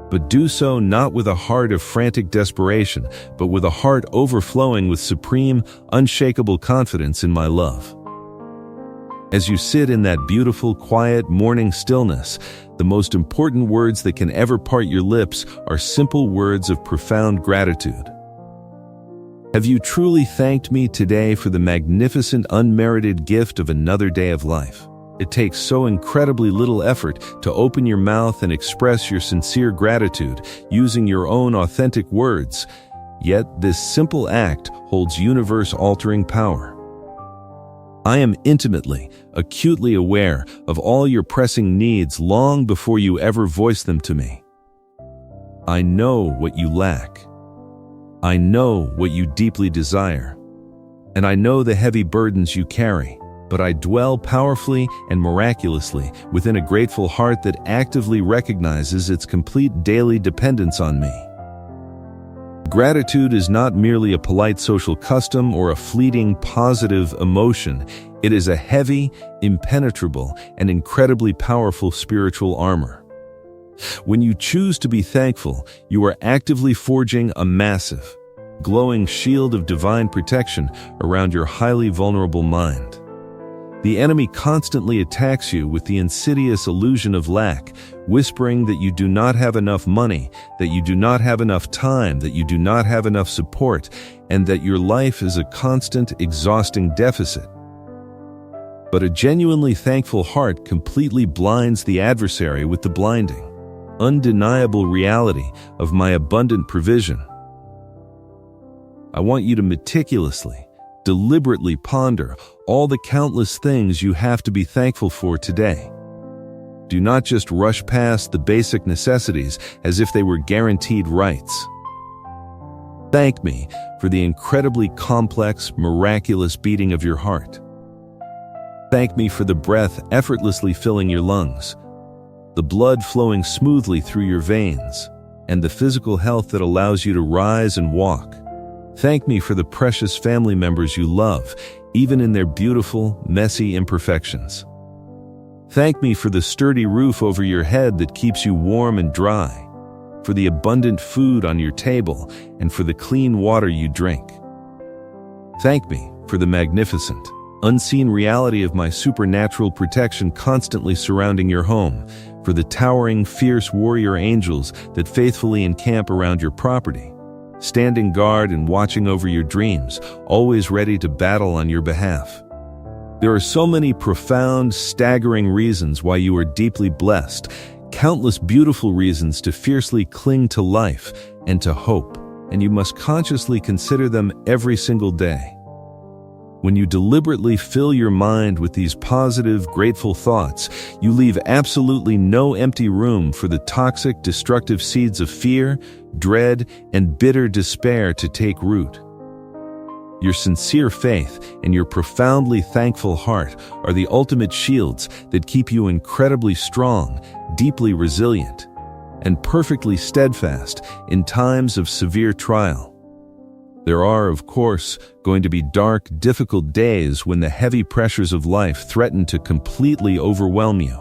but do so not with a heart of frantic desperation, but with a heart overflowing with supreme, unshakable confidence in my love. As you sit in that beautiful, quiet morning stillness, the most important words that can ever part your lips are simple words of profound gratitude. Have you truly thanked me today for the magnificent, unmerited gift of another day of life? It takes so incredibly little effort to open your mouth and express your sincere gratitude using your own authentic words, yet this simple act holds universe-altering power. I am intimately, acutely aware of all your pressing needs long before you ever voice them to me. I know what you lack. I know what you deeply desire. And I know the heavy burdens you carry, but I dwell powerfully and miraculously within a grateful heart that actively recognizes its complete daily dependence on me. Gratitude is not merely a polite social custom or a fleeting positive emotion. It is a heavy, impenetrable, and incredibly powerful spiritual armor. When you choose to be thankful, you are actively forging a massive, glowing shield of divine protection around your highly vulnerable mind. The enemy constantly attacks you with the insidious illusion of lack, whispering that you do not have enough money, that you do not have enough time, that you do not have enough support, and that your life is a constant, exhausting deficit. But a genuinely thankful heart completely blinds the adversary with the blinding, undeniable reality of my abundant provision. I want you to meticulously, deliberately ponder all the countless things you have to be thankful for today. Do not just rush past the basic necessities as if they were guaranteed rights. Thank me for the incredibly complex, miraculous beating of your heart. Thank me for the breath effortlessly filling your lungs, the blood flowing smoothly through your veins, and the physical health that allows you to rise and walk. Thank me for the precious family members you love, even in their beautiful, messy imperfections. Thank me for the sturdy roof over your head that keeps you warm and dry, for the abundant food on your table, and for the clean water you drink. Thank me for the magnificent, unseen reality of my supernatural protection constantly surrounding your home, for the towering, fierce warrior angels that faithfully encamp around your property, standing guard and watching over your dreams, always ready to battle on your behalf. There are so many profound, staggering reasons why you are deeply blessed, countless beautiful reasons to fiercely cling to life and to hope, and you must consciously consider them every single day. When you deliberately fill your mind with these positive, grateful thoughts, you leave absolutely no empty room for the toxic, destructive seeds of fear, dread, and bitter despair to take root. Your sincere faith and your profoundly thankful heart are the ultimate shields that keep you incredibly strong, deeply resilient, and perfectly steadfast in times of severe trial. There are, of course, going to be dark, difficult days when the heavy pressures of life threaten to completely overwhelm you.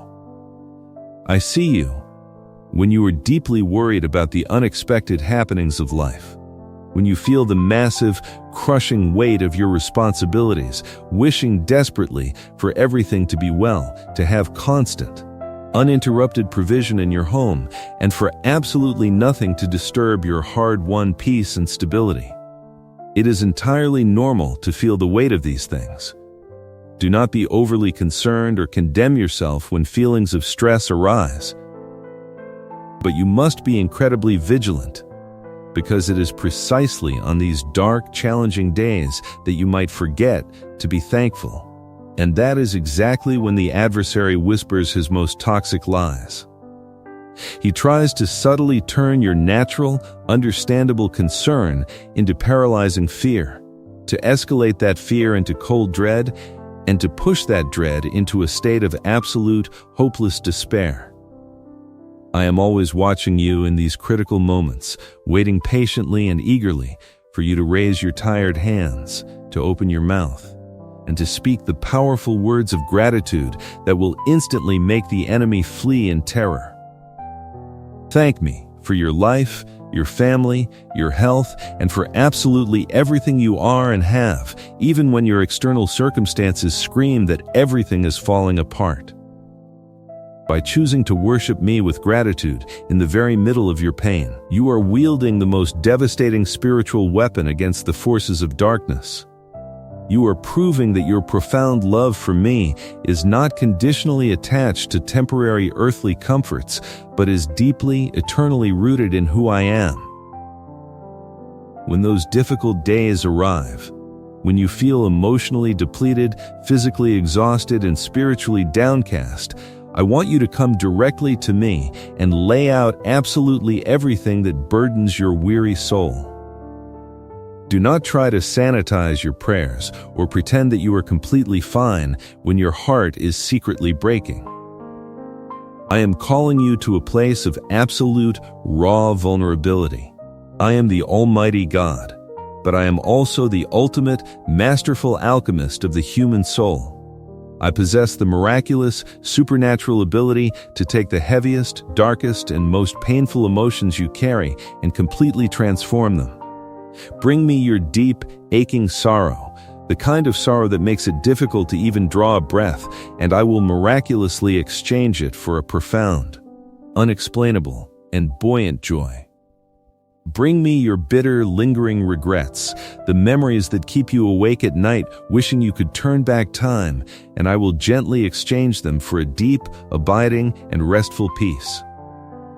I see you when you are deeply worried about the unexpected happenings of life, when you feel the massive, crushing weight of your responsibilities, wishing desperately for everything to be well, to have constant, uninterrupted provision in your home, and for absolutely nothing to disturb your hard-won peace and stability. It is entirely normal to feel the weight of these things. Do not be overly concerned or condemn yourself when feelings of stress arise. But you must be incredibly vigilant, because it is precisely on these dark, challenging days that you might forget to be thankful. And that is exactly when the adversary whispers his most toxic lies. He tries to subtly turn your natural, understandable concern into paralyzing fear, to escalate that fear into cold dread, and to push that dread into a state of absolute, hopeless despair. I am always watching you in these critical moments, waiting patiently and eagerly for you to raise your tired hands, to open your mouth, and to speak the powerful words of gratitude that will instantly make the enemy flee in terror. Thank me for your life, your family, your health, and for absolutely everything you are and have, even when your external circumstances scream that everything is falling apart. By choosing to worship me with gratitude in the very middle of your pain, you are wielding the most devastating spiritual weapon against the forces of darkness. You are proving that your profound love for me is not conditionally attached to temporary earthly comforts, but is deeply, eternally rooted in who I am. When those difficult days arrive, when you feel emotionally depleted, physically exhausted, and spiritually downcast, I want you to come directly to me and lay out absolutely everything that burdens your weary soul. Do not try to sanitize your prayers or pretend that you are completely fine when your heart is secretly breaking. I am calling you to a place of absolute, raw vulnerability. I am the Almighty God, but I am also the ultimate, masterful alchemist of the human soul. I possess the miraculous, supernatural ability to take the heaviest, darkest, and most painful emotions you carry and completely transform them. Bring me your deep, aching sorrow, the kind of sorrow that makes it difficult to even draw a breath, and I will miraculously exchange it for a profound, unexplainable, and buoyant joy. Bring me your bitter, lingering regrets, the memories that keep you awake at night wishing you could turn back time, and I will gently exchange them for a deep, abiding, and restful peace.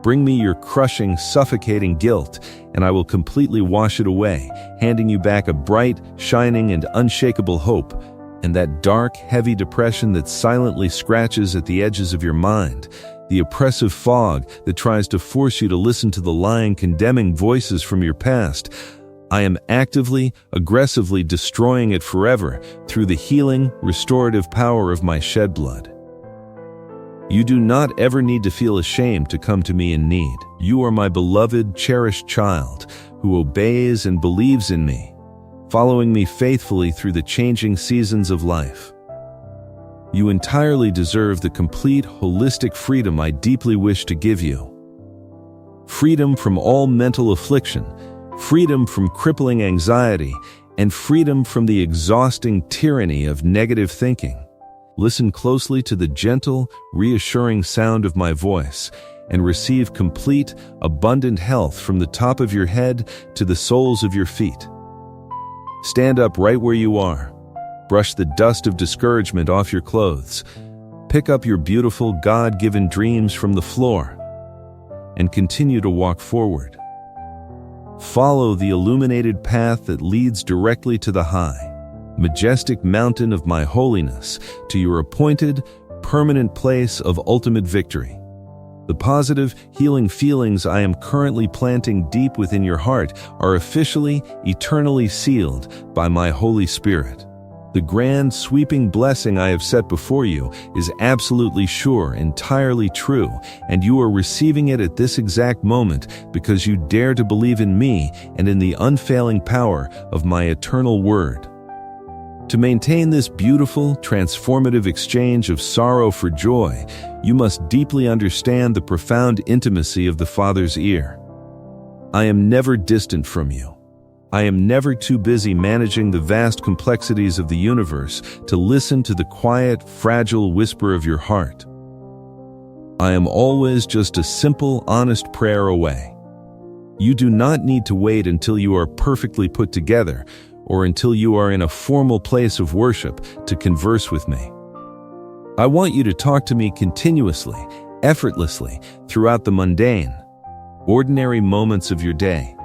Bring me your crushing, suffocating guilt, and I will completely wash it away, handing you back a bright, shining, and unshakable hope, and that dark, heavy depression that silently scratches at the edges of your mind, the oppressive fog that tries to force you to listen to the lying, condemning voices from your past. I am actively, aggressively destroying it forever through the healing, restorative power of my shed blood. You do not ever need to feel ashamed to come to me in need. You are my beloved, cherished child who obeys and believes in me, following me faithfully through the changing seasons of life. You entirely deserve the complete, holistic freedom I deeply wish to give you. Freedom from all mental affliction, freedom from crippling anxiety, and freedom from the exhausting tyranny of negative thinking. Listen closely to the gentle, reassuring sound of my voice and receive complete, abundant health from the top of your head to the soles of your feet. Stand up right where you are. Brush the dust of discouragement off your clothes. Pick up your beautiful, God-given dreams from the floor and continue to walk forward. Follow the illuminated path that leads directly to the high, majestic mountain of my holiness, to your appointed, permanent place of ultimate victory. The positive, healing feelings I am currently planting deep within your heart are officially, eternally sealed by my Holy Spirit. The grand, sweeping blessing I have set before you is absolutely sure, entirely true, and you are receiving it at this exact moment because you dare to believe in me and in the unfailing power of my eternal word. To maintain this beautiful, transformative exchange of sorrow for joy, you must deeply understand the profound intimacy of the Father's ear. I am never distant from you. I am never too busy managing the vast complexities of the universe to listen to the quiet, fragile whisper of your heart. I am always just a simple, honest prayer away. You do not need to wait until you are perfectly put together or until you are in a formal place of worship to converse with me. I want you to talk to me continuously, effortlessly, throughout the mundane, ordinary moments of your day.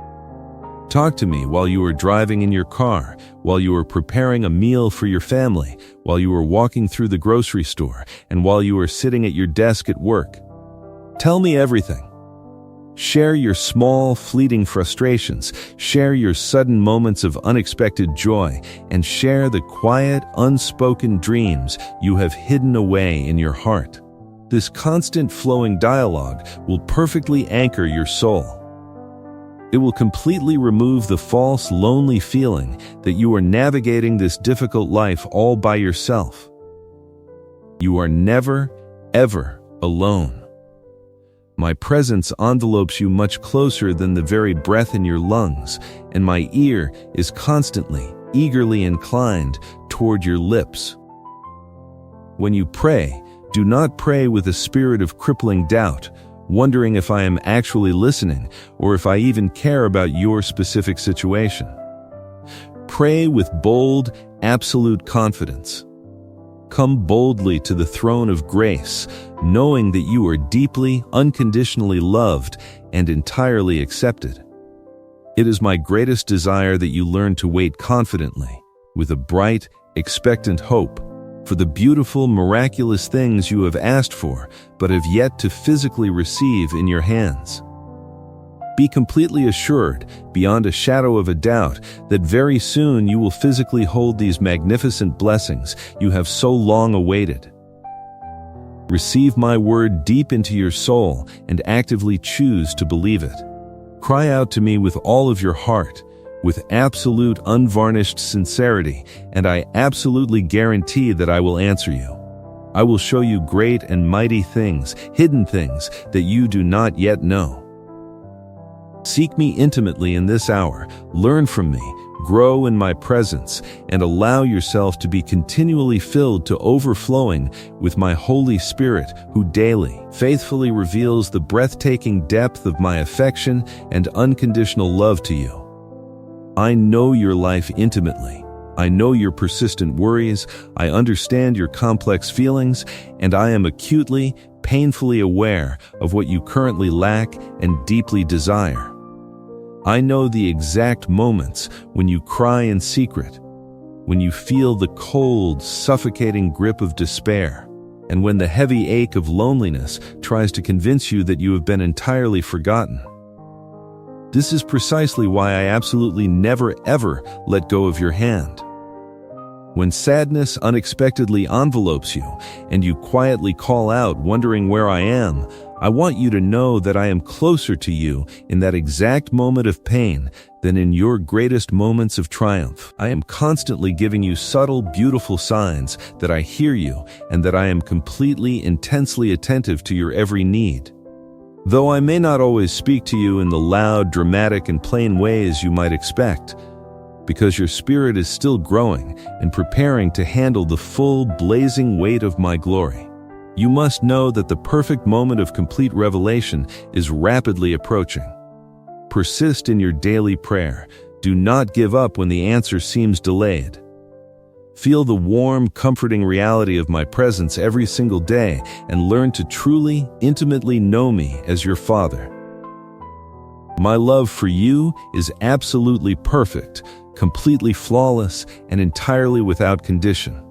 Talk to me while you are driving in your car, while you are preparing a meal for your family, while you are walking through the grocery store, and while you are sitting at your desk at work. Tell me everything. Share your small, fleeting frustrations, share your sudden moments of unexpected joy, and share the quiet, unspoken dreams you have hidden away in your heart. This constant flowing dialogue will perfectly anchor your soul. It will completely remove the false, lonely feeling that you are navigating this difficult life all by yourself. You are never, ever alone. My presence envelopes you much closer than the very breath in your lungs, and my ear is constantly, eagerly inclined toward your lips. When you pray, do not pray with a spirit of crippling doubt, wondering if I am actually listening or if I even care about your specific situation. Pray with bold, absolute confidence. Come boldly to the throne of grace, knowing that you are deeply, unconditionally loved and entirely accepted. It is my greatest desire that you learn to wait confidently, with a bright, expectant hope, for the beautiful, miraculous things you have asked for, but have yet to physically receive in your hands. Be completely assured, beyond a shadow of a doubt, that very soon you will physically hold these magnificent blessings you have so long awaited. Receive my word deep into your soul and actively choose to believe it. Cry out to me with all of your heart, with absolute unvarnished sincerity, and I absolutely guarantee that I will answer you. I will show you great and mighty things, hidden things that you do not yet know. Seek me intimately in this hour, learn from me, grow in my presence, and allow yourself to be continually filled to overflowing with my Holy Spirit, who daily, faithfully reveals the breathtaking depth of my affection and unconditional love to you. I know your life intimately. I know your persistent worries, I understand your complex feelings, and I am acutely, painfully aware of what you currently lack and deeply desire. I know the exact moments when you cry in secret, when you feel the cold, suffocating grip of despair, and when the heavy ache of loneliness tries to convince you that you have been entirely forgotten. This is precisely why I absolutely never ever let go of your hand. When sadness unexpectedly envelopes you and you quietly call out wondering where I am, I want you to know that I am closer to you in that exact moment of pain than in your greatest moments of triumph. I am constantly giving you subtle, beautiful signs that I hear you and that I am completely, intensely attentive to your every need. Though I may not always speak to you in the loud, dramatic, and plain ways you might expect, because your spirit is still growing and preparing to handle the full, blazing weight of my glory. You must know that the perfect moment of complete revelation is rapidly approaching. Persist in your daily prayer. Do not give up when the answer seems delayed. Feel the warm, comforting reality of my presence every single day and learn to truly, intimately know me as your Father. My love for you is absolutely perfect, completely flawless, and entirely without condition.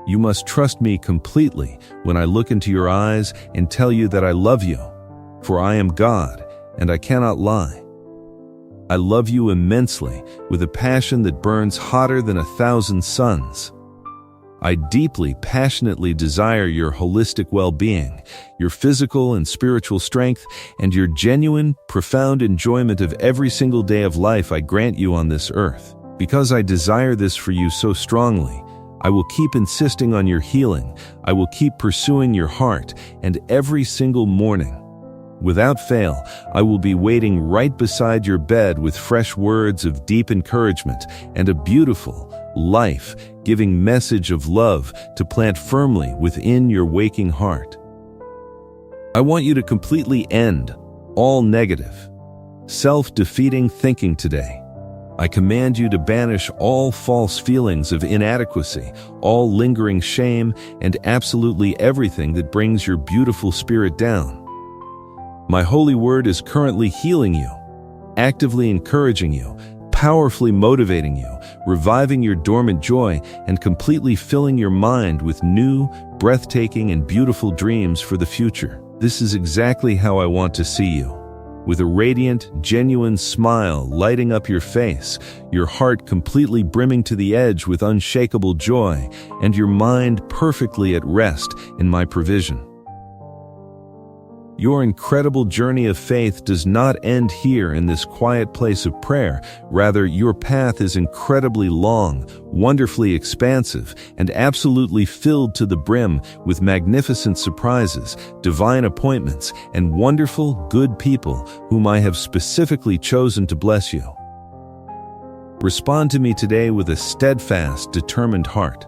You must trust me completely when I look into your eyes and tell you that I love you, for I am God, and I cannot lie. I love you immensely, with a passion that burns hotter than 1,000 suns. I deeply, passionately desire your holistic well-being, your physical and spiritual strength, and your genuine, profound enjoyment of every single day of life I grant you on this earth. Because I desire this for you so strongly, I will keep insisting on your healing, I will keep pursuing your heart, and every single morning, without fail, I will be waiting right beside your bed with fresh words of deep encouragement and a beautiful, life-giving message of love to plant firmly within your waking heart. I want you to completely end all negative, self-defeating thinking today. I command you to banish all false feelings of inadequacy, all lingering shame, and absolutely everything that brings your beautiful spirit down. My holy word is currently healing you, actively encouraging you, powerfully motivating you, reviving your dormant joy, and completely filling your mind with new, breathtaking, and beautiful dreams for the future. This is exactly how I want to see you. with a radiant, genuine smile lighting up your face, your heart completely brimming to the edge with unshakable joy, and your mind perfectly at rest in my provision. Your incredible journey of faith does not end here in this quiet place of prayer. Rather, your path is incredibly long, wonderfully expansive, and absolutely filled to the brim with magnificent surprises, divine appointments, and wonderful, good people whom I have specifically chosen to bless you. Respond to me today with a steadfast, determined heart.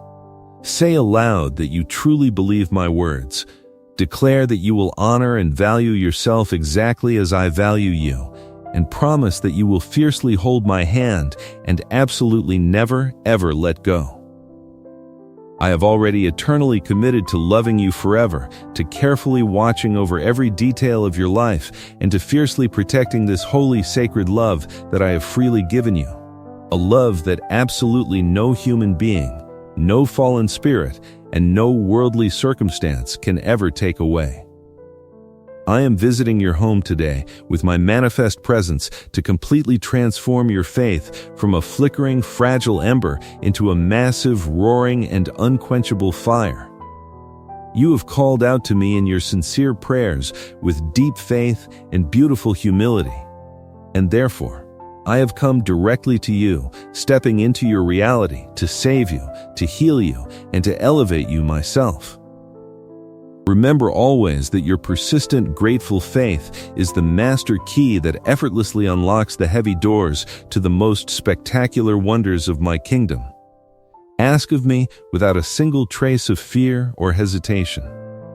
Say aloud that you truly believe my words. Declare that you will honor and value yourself exactly as I value you, and promise that you will fiercely hold my hand and absolutely never, ever let go. I have already eternally committed to loving you forever, to carefully watching over every detail of your life, and to fiercely protecting this holy, sacred love that I have freely given you. A love that absolutely no human being, no fallen spirit, and no worldly circumstance can ever take away. I am visiting your home today with my manifest presence to completely transform your faith from a flickering, fragile ember into a massive, roaring, and unquenchable fire. You have called out to me in your sincere prayers with deep faith and beautiful humility, and therefore, I have come directly to you, stepping into your reality to save you, to heal you, and to elevate you myself. Remember always that your persistent, grateful faith is the master key that effortlessly unlocks the heavy doors to the most spectacular wonders of my kingdom. Ask of me without a single trace of fear or hesitation.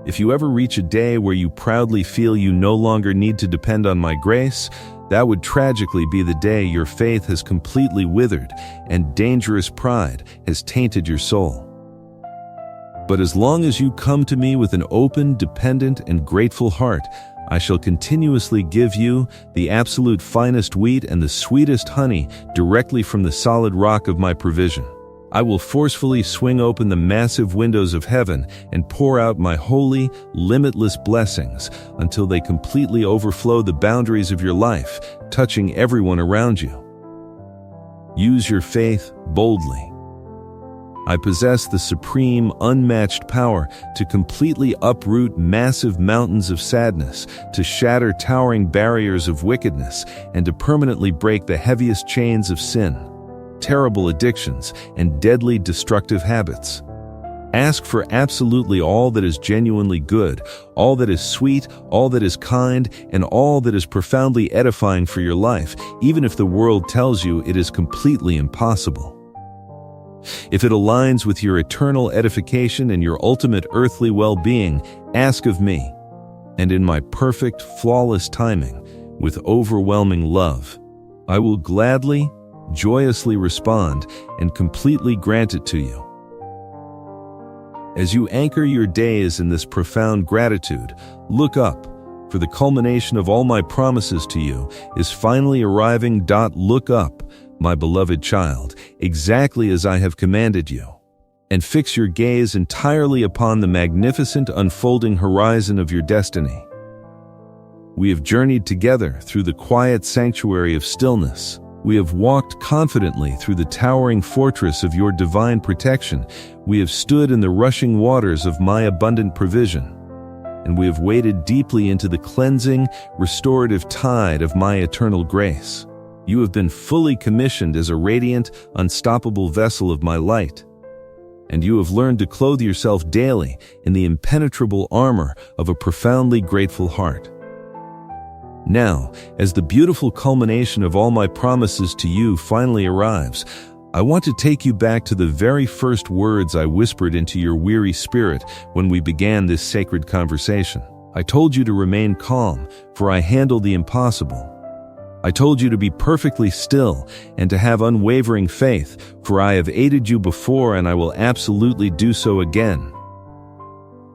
If you ever reach a day where you proudly feel you no longer need to depend on my grace, that would tragically be the day your faith has completely withered and dangerous pride has tainted your soul. But as long as you come to me with an open, dependent, and grateful heart, I shall continuously give you the absolute finest wheat and the sweetest honey directly from the solid rock of my provision. I will forcefully swing open the massive windows of heaven and pour out my holy, limitless blessings until they completely overflow the boundaries of your life, touching everyone around you. Use your faith boldly. I possess the supreme, unmatched power to completely uproot massive mountains of sadness, to shatter towering barriers of wickedness, and to permanently break the heaviest chains of sin, terrible addictions, and deadly destructive habits. Ask for absolutely all that is genuinely good, all that is sweet, all that is kind, and all that is profoundly edifying for your life, even if the world tells you it is completely impossible. If it aligns with your eternal edification and your ultimate earthly well-being, ask of me, and in my perfect, flawless timing, with overwhelming love, I will gladly, joyously respond and completely grant it to you. As you anchor your days in this profound gratitude, look up, for the culmination of all my promises to you is finally arriving. Look up, my beloved child, exactly as I have commanded you, and fix your gaze entirely upon the magnificent unfolding horizon of your destiny. We have journeyed together through the quiet sanctuary of stillness. We have walked confidently through the towering fortress of your divine protection. We have stood in the rushing waters of my abundant provision. And we have waded deeply into the cleansing, restorative tide of my eternal grace. You have been fully commissioned as a radiant, unstoppable vessel of my light. And you have learned to clothe yourself daily in the impenetrable armor of a profoundly grateful heart. Now, as the beautiful culmination of all my promises to you finally arrives, I want to take you back to the very first words I whispered into your weary spirit when we began this sacred conversation. I told you to remain calm, for I handle the impossible. I told you to be perfectly still and to have unwavering faith, for I have aided you before and I will absolutely do so again.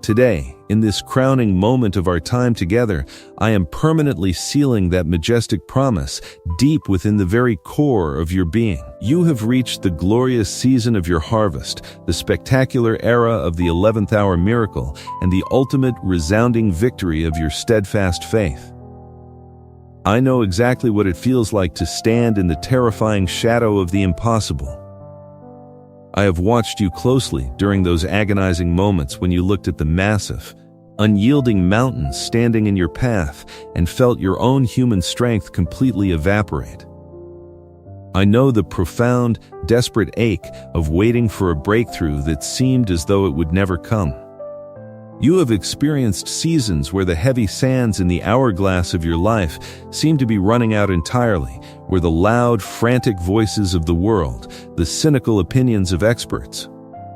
Today, in this crowning moment of our time together, I am permanently sealing that majestic promise deep within the very core of your being. You have reached the glorious season of your harvest, the spectacular era of the 11th hour miracle, and the ultimate resounding victory of your steadfast faith. I know exactly what it feels like to stand in the terrifying shadow of the impossible. I have watched you closely during those agonizing moments when you looked at the massive, unyielding mountains standing in your path and felt your own human strength completely evaporate. I know the profound, desperate ache of waiting for a breakthrough that seemed as though it would never come. You have experienced seasons where the heavy sands in the hourglass of your life seem to be running out entirely, where the loud, frantic voices of the world, the cynical opinions of experts,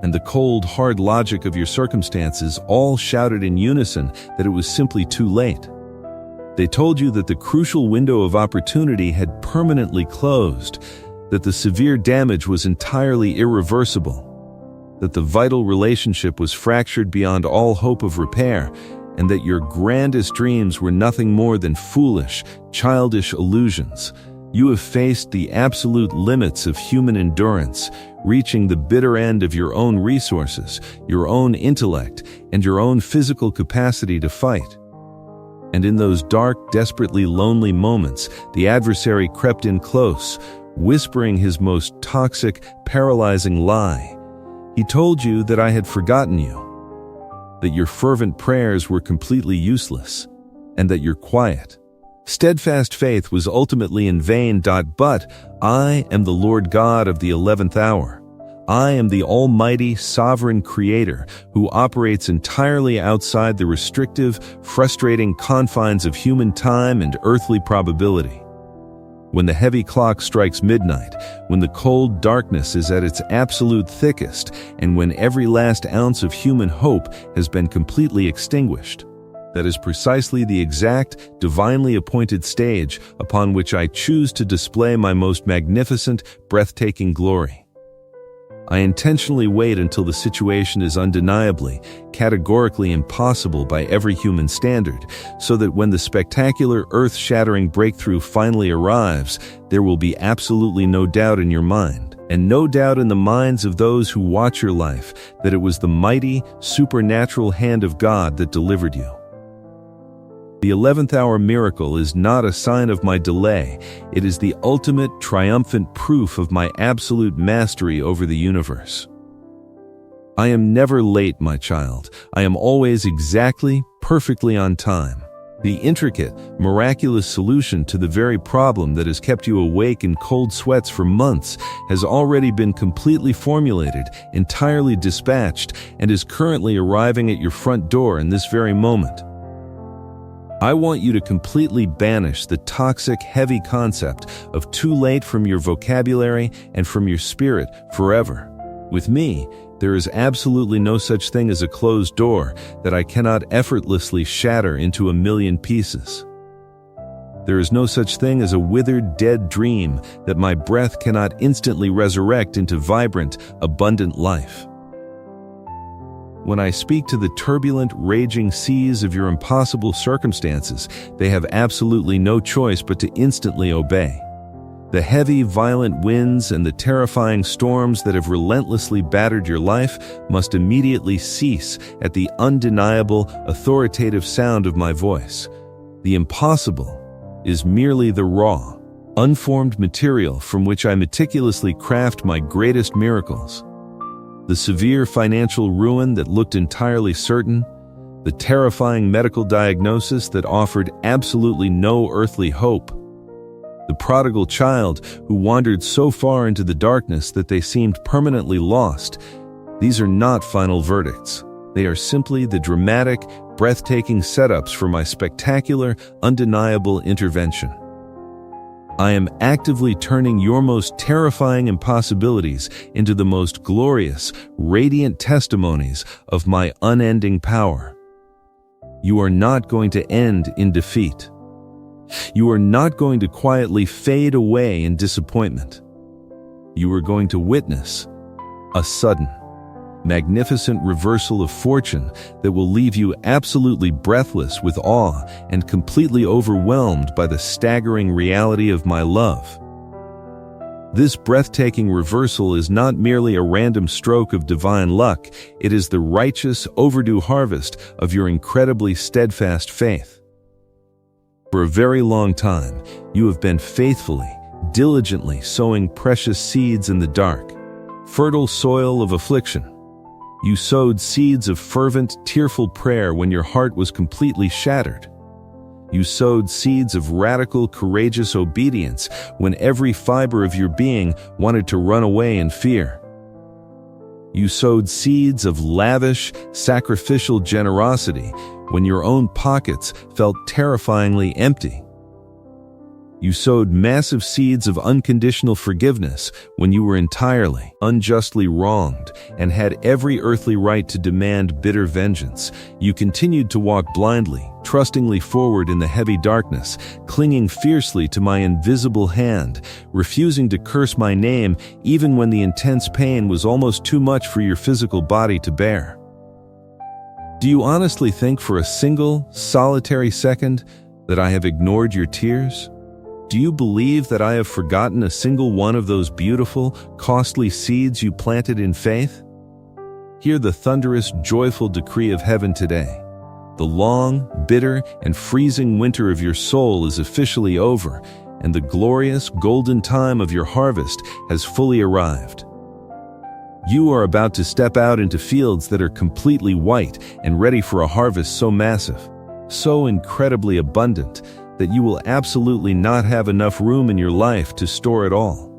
and the cold, hard logic of your circumstances all shouted in unison that it was simply too late. They told you that the crucial window of opportunity had permanently closed, that the severe damage was entirely irreversible, that the vital relationship was fractured beyond all hope of repair, and that your grandest dreams were nothing more than foolish, childish illusions. You have faced the absolute limits of human endurance, reaching the bitter end of your own resources, your own intellect, and your own physical capacity to fight. And in those dark, desperately lonely moments, the adversary crept in close, whispering his most toxic, paralyzing lie. He told you that I had forgotten you, that your fervent prayers were completely useless, and that your quiet, steadfast faith was ultimately in vain. But I am the Lord God of the 11th hour. I am the Almighty, Sovereign Creator who operates entirely outside the restrictive, frustrating confines of human time and earthly probability. When the heavy clock strikes midnight, when the cold darkness is at its absolute thickest, and when every last ounce of human hope has been completely extinguished, that is precisely the exact, divinely appointed stage upon which I choose to display my most magnificent, breathtaking glory. I intentionally wait until the situation is undeniably, categorically impossible by every human standard, so that when the spectacular, earth-shattering breakthrough finally arrives, there will be absolutely no doubt in your mind, and no doubt in the minds of those who watch your life, that it was the mighty, supernatural hand of God that delivered you. The 11th hour miracle is not a sign of my delay. It is the ultimate, triumphant proof of my absolute mastery over the universe. I am never late, my child. I am always exactly, perfectly on time. The intricate, miraculous solution to the very problem that has kept you awake in cold sweats for months has already been completely formulated, entirely dispatched, and is currently arriving at your front door in this very moment. I want you to completely banish the toxic, heavy concept of too late from your vocabulary and from your spirit forever. With me, there is absolutely no such thing as a closed door that I cannot effortlessly shatter into a million pieces. There is no such thing as a withered, dead dream that my breath cannot instantly resurrect into vibrant, abundant life. When I speak to the turbulent, raging seas of your impossible circumstances, they have absolutely no choice but to instantly obey. The heavy, violent winds and the terrifying storms that have relentlessly battered your life must immediately cease at the undeniable, authoritative sound of my voice. The impossible is merely the raw, unformed material from which I meticulously craft my greatest miracles. The severe financial ruin that looked entirely certain, the terrifying medical diagnosis that offered absolutely no earthly hope, the prodigal child who wandered so far into the darkness that they seemed permanently lost. These are not final verdicts. They are simply the dramatic, breathtaking setups for my spectacular, undeniable intervention. I am actively turning your most terrifying impossibilities into the most glorious, radiant testimonies of my unending power. You are not going to end in defeat. You are not going to quietly fade away in disappointment. You are going to witness a sudden, magnificent reversal of fortune that will leave you absolutely breathless with awe and completely overwhelmed by the staggering reality of my love. This breathtaking reversal is not merely a random stroke of divine luck, it is the righteous, overdue harvest of your incredibly steadfast faith. For a very long time, you have been faithfully, diligently sowing precious seeds in the dark, fertile soil of affliction. You sowed seeds of fervent, tearful prayer when your heart was completely shattered. You sowed seeds of radical, courageous obedience when every fiber of your being wanted to run away in fear. You sowed seeds of lavish, sacrificial generosity when your own pockets felt terrifyingly empty. You sowed massive seeds of unconditional forgiveness when you were entirely, unjustly wronged and had every earthly right to demand bitter vengeance. You continued to walk blindly, trustingly forward in the heavy darkness, clinging fiercely to my invisible hand, refusing to curse my name even when the intense pain was almost too much for your physical body to bear. Do you honestly think for a single, solitary second that I have ignored your tears? Do you believe that I have forgotten a single one of those beautiful, costly seeds you planted in faith? Hear the thunderous, joyful decree of heaven today. The long, bitter, and freezing winter of your soul is officially over, and the glorious, golden time of your harvest has fully arrived. You are about to step out into fields that are completely white and ready for a harvest so massive, so incredibly abundant, that you will absolutely not have enough room in your life to store it all.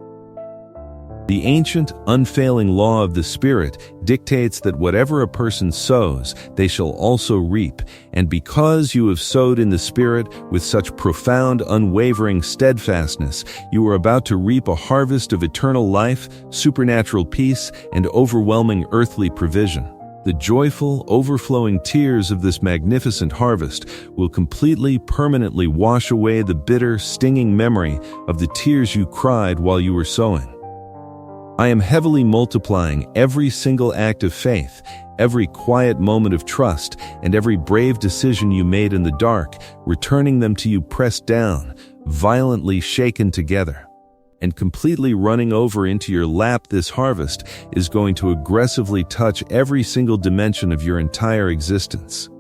The ancient, unfailing law of the Spirit dictates that whatever a person sows, they shall also reap, and because you have sowed in the Spirit with such profound, unwavering steadfastness, you are about to reap a harvest of eternal life, supernatural peace, and overwhelming earthly provision. The joyful, overflowing tears of this magnificent harvest will completely, permanently wash away the bitter, stinging memory of the tears you cried while you were sowing. I am heavily multiplying every single act of faith, every quiet moment of trust, and every brave decision you made in the dark, returning them to you pressed down, violently shaken together. And completely running over into your lap. This harvest is going to aggressively touch every single dimension of your entire existence.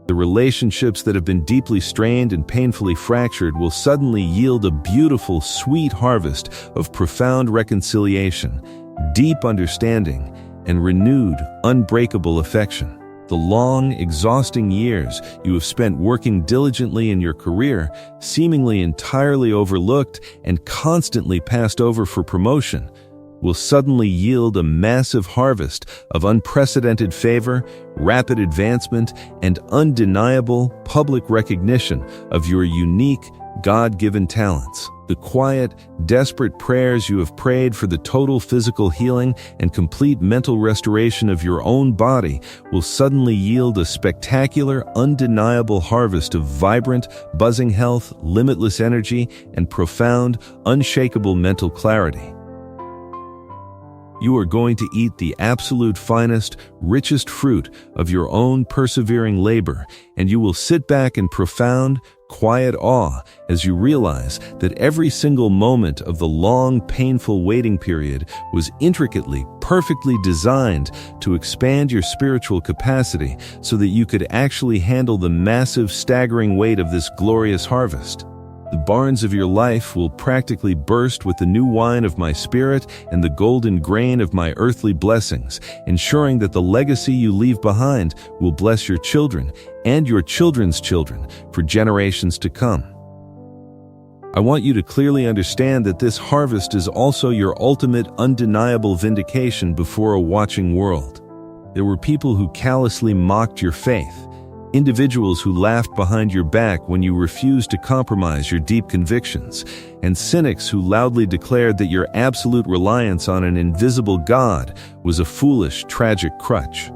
The relationships that have been deeply strained and painfully fractured will suddenly yield a beautiful, sweet harvest of profound reconciliation, deep understanding, and renewed, unbreakable affection. The long, exhausting years you have spent working diligently in your career, seemingly entirely overlooked and constantly passed over for promotion, will suddenly yield a massive harvest of unprecedented favor, rapid advancement, and undeniable public recognition of your unique, God-given talents. The quiet, desperate prayers you have prayed for the total physical healing and complete mental restoration of your own body will suddenly yield a spectacular, undeniable harvest of vibrant, buzzing health, limitless energy, and profound, unshakable mental clarity. You are going to eat the absolute finest, richest fruit of your own persevering labor, and you will sit back in profound, quiet awe as you realize that every single moment of the long, painful waiting period was intricately, perfectly designed to expand your spiritual capacity so that you could actually handle the massive, staggering weight of this glorious harvest. The barns of your life will practically burst with the new wine of my Spirit and the golden grain of my earthly blessings, ensuring that the legacy you leave behind will bless your children and your children's children for generations to come. I want you to clearly understand that this harvest is also your ultimate, undeniable vindication before a watching world. There were people who callously mocked your faith, individuals who laughed behind your back when you refused to compromise your deep convictions, and cynics who loudly declared that your absolute reliance on an invisible God was a foolish, tragic crutch.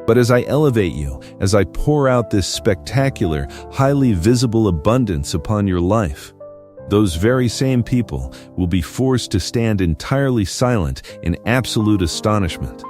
But as I elevate you, as I pour out this spectacular, highly visible abundance upon your life, those very same people will be forced to stand entirely silent in absolute astonishment.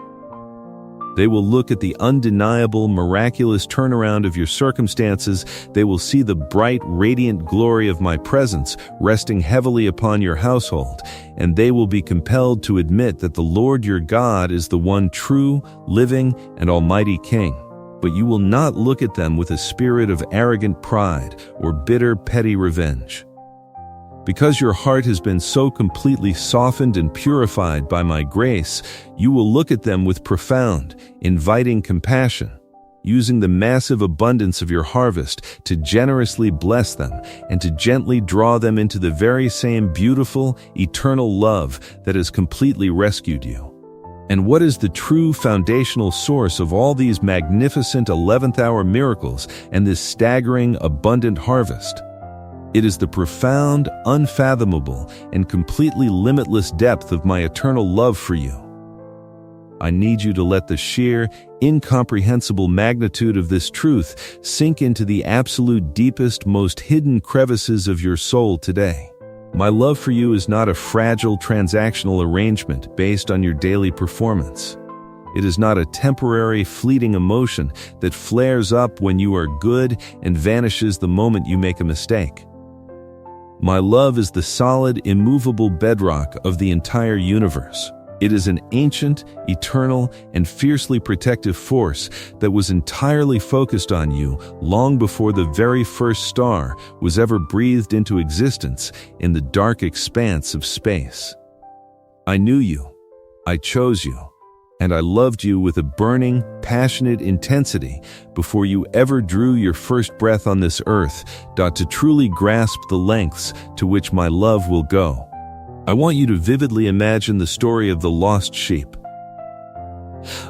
They will look at the undeniable, miraculous turnaround of your circumstances. They will see the bright, radiant glory of my presence resting heavily upon your household, and they will be compelled to admit that the Lord your God is the one true, living, and almighty King. but you will not look at them with a spirit of arrogant pride or bitter, petty revenge. Because your heart has been so completely softened and purified by my grace, you will look at them with profound, inviting compassion, using the massive abundance of your harvest to generously bless them and to gently draw them into the very same beautiful, eternal love that has completely rescued you. And what is the true foundational source of all these magnificent 11th-hour miracles and this staggering, abundant harvest? It is the profound, unfathomable, and completely limitless depth of my eternal love for you. I need you to let the sheer, incomprehensible magnitude of this truth sink into the absolute deepest, most hidden crevices of your soul today. My love for you is not a fragile transactional arrangement based on your daily performance. It is not a temporary, fleeting emotion that flares up when you are good and vanishes the moment you make a mistake. My love is the solid, immovable bedrock of the entire universe. It is an ancient, eternal, and fiercely protective force that was entirely focused on you long before the very first star was ever breathed into existence in the dark expanse of space. I knew you, I chose you, and I loved you with a burning, passionate intensity before you ever drew your first breath on this earth, to truly grasp the lengths to which my love will go. I want you to vividly imagine the story of the lost sheep.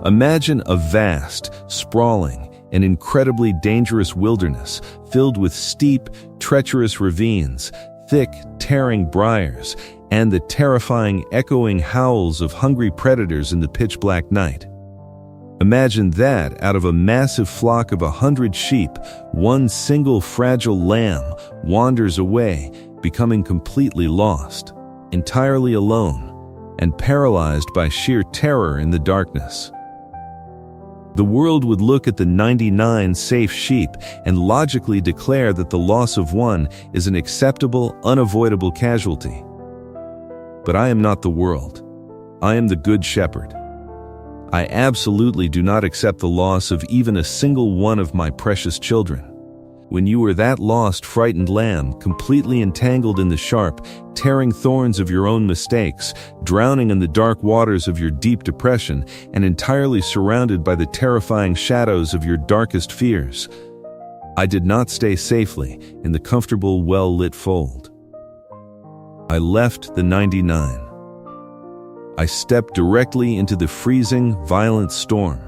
Imagine a vast, sprawling, and incredibly dangerous wilderness filled with steep, treacherous ravines, thick, tearing briars, and the terrifying, echoing howls of hungry predators in the pitch-black night. Imagine that out of a massive flock of 100 sheep, one single fragile lamb wanders away, becoming completely lost, entirely alone, and paralyzed by sheer terror in the darkness. The world would look at the 99 safe sheep and logically declare that the loss of one is an acceptable, unavoidable casualty. But I am not the world. I am the Good Shepherd. I absolutely do not accept the loss of even a single one of my precious children. When you were that lost, frightened lamb, completely entangled in the sharp, tearing thorns of your own mistakes, drowning in the dark waters of your deep depression, and entirely surrounded by the terrifying shadows of your darkest fears, I did not stay safely in the comfortable, well-lit fold. I left the 99. I stepped directly into the freezing, violent storm.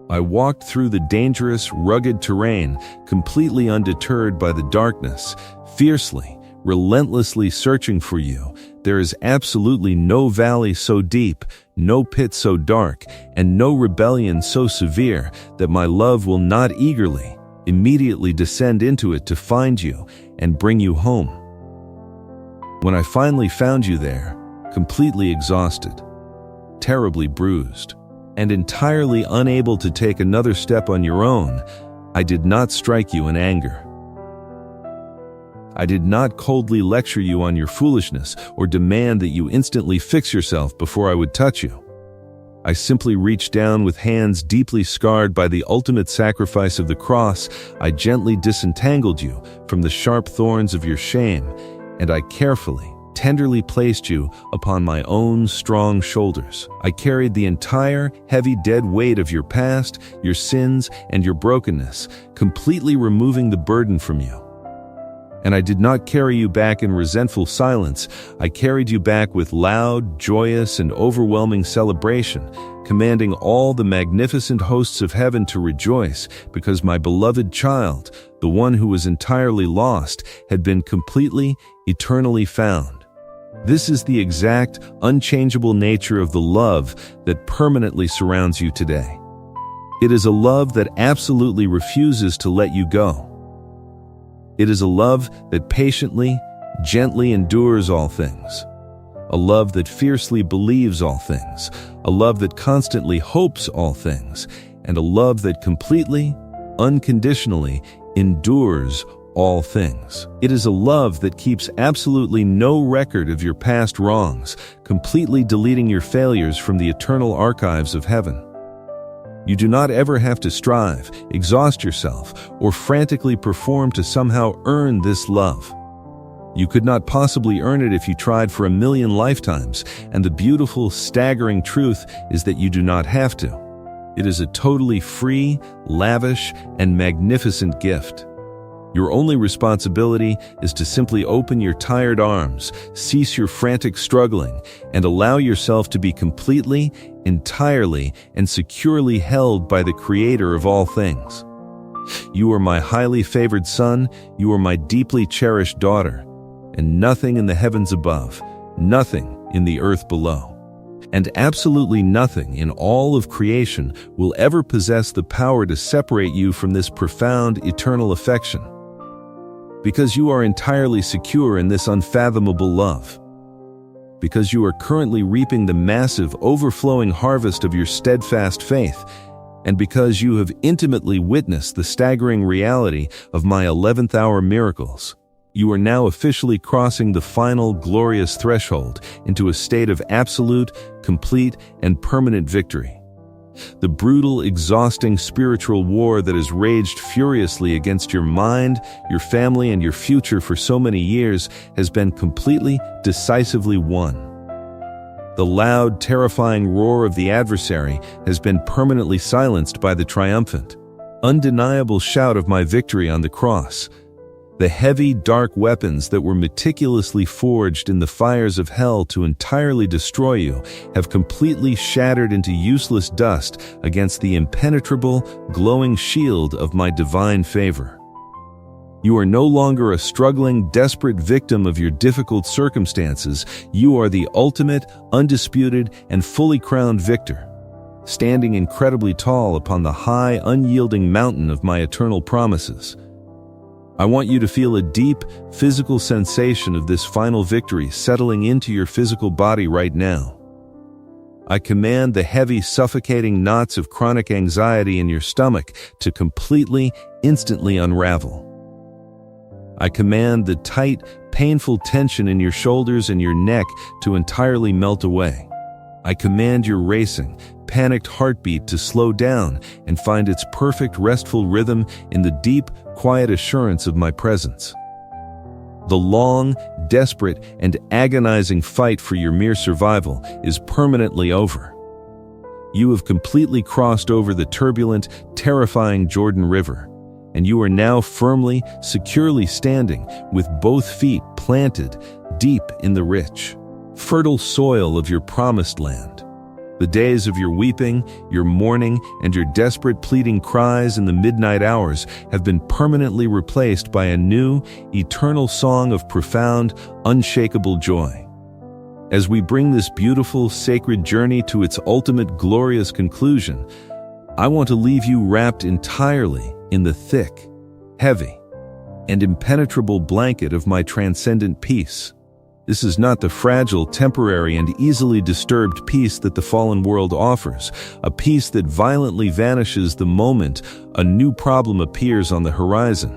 I walked through the dangerous, rugged terrain, completely undeterred by the darkness, fiercely, relentlessly searching for you. There is absolutely no valley so deep, no pit so dark, and no rebellion so severe that my love will not eagerly, immediately descend into it to find you and bring you home. When I finally found you there, completely exhausted, terribly bruised, and entirely unable to take another step on your own, I did not strike you in anger. I did not coldly lecture you on your foolishness or demand that you instantly fix yourself before I would touch you. I simply reached down with hands deeply scarred by the ultimate sacrifice of the cross. I gently disentangled you from the sharp thorns of your shame, and I carefully, tenderly placed you upon my own strong shoulders. I carried the entire, heavy, dead weight of your past, your sins, and your brokenness, completely removing the burden from you. And I did not carry you back in resentful silence. I carried you back with loud, joyous, and overwhelming celebration, commanding all the magnificent hosts of heaven to rejoice, because my beloved child, the one who was entirely lost, had been completely, eternally found. This is the exact, unchangeable nature of the love that permanently surrounds you today. It is a love that absolutely refuses to let you go. It is a love that patiently, gently endures all things. A love that fiercely believes all things. A love that constantly hopes all things. And a love that completely, unconditionally endures all things. It is a love that keeps absolutely no record of your past wrongs, completely deleting your failures from the eternal archives of heaven. You do not ever have to strive, exhaust yourself, or frantically perform to somehow earn this love. You could not possibly earn it if you tried for 1,000,000 lifetimes, and the beautiful, staggering truth is that you do not have to. It is a totally free, lavish, and magnificent gift. Your only responsibility is to simply open your tired arms, cease your frantic struggling, and allow yourself to be completely, entirely, and securely held by the Creator of all things. You are my highly favored son, you are my deeply cherished daughter, and nothing in the heavens above, nothing in the earth below, and absolutely nothing in all of creation will ever possess the power to separate you from this profound, eternal affection. Because you are entirely secure in this unfathomable love. Because you are currently reaping the massive, overflowing harvest of your steadfast faith, and because you have intimately witnessed the staggering reality of my 11th hour miracles, you are now officially crossing the final, glorious threshold into a state of absolute, complete, and permanent victory. The brutal, exhausting spiritual war that has raged furiously against your mind, your family, and your future for so many years has been completely, decisively won. The loud, terrifying roar of the adversary has been permanently silenced by the triumphant, undeniable shout of my victory on the cross. The heavy, dark weapons that were meticulously forged in the fires of hell to entirely destroy you have completely shattered into useless dust against the impenetrable, glowing shield of my divine favor. You are no longer a struggling, desperate victim of your difficult circumstances. You are the ultimate, undisputed, and fully crowned victor, standing incredibly tall upon the high, unyielding mountain of my eternal promises. I want you to feel a deep, physical sensation of this final victory settling into your physical body right now. I command the heavy, suffocating knots of chronic anxiety in your stomach to completely, instantly unravel. I command the tight, painful tension in your shoulders and your neck to entirely melt away. I command your racing, panicked heartbeat to slow down and find its perfect, restful rhythm in the deep, quiet assurance of my presence. The long, desperate, and agonizing fight for your mere survival is permanently over. You have completely crossed over the turbulent, terrifying Jordan River, and you are now firmly, securely standing with both feet planted deep in the rich, fertile soil of your promised land. The days of your weeping, your mourning, and your desperate pleading cries in the midnight hours have been permanently replaced by a new, eternal song of profound, unshakable joy. As we bring this beautiful, sacred journey to its ultimate glorious conclusion, I want to leave you wrapped entirely in the thick, heavy, and impenetrable blanket of my transcendent peace. This is not the fragile, temporary, and easily disturbed peace that the fallen world offers, a peace that violently vanishes the moment a new problem appears on the horizon.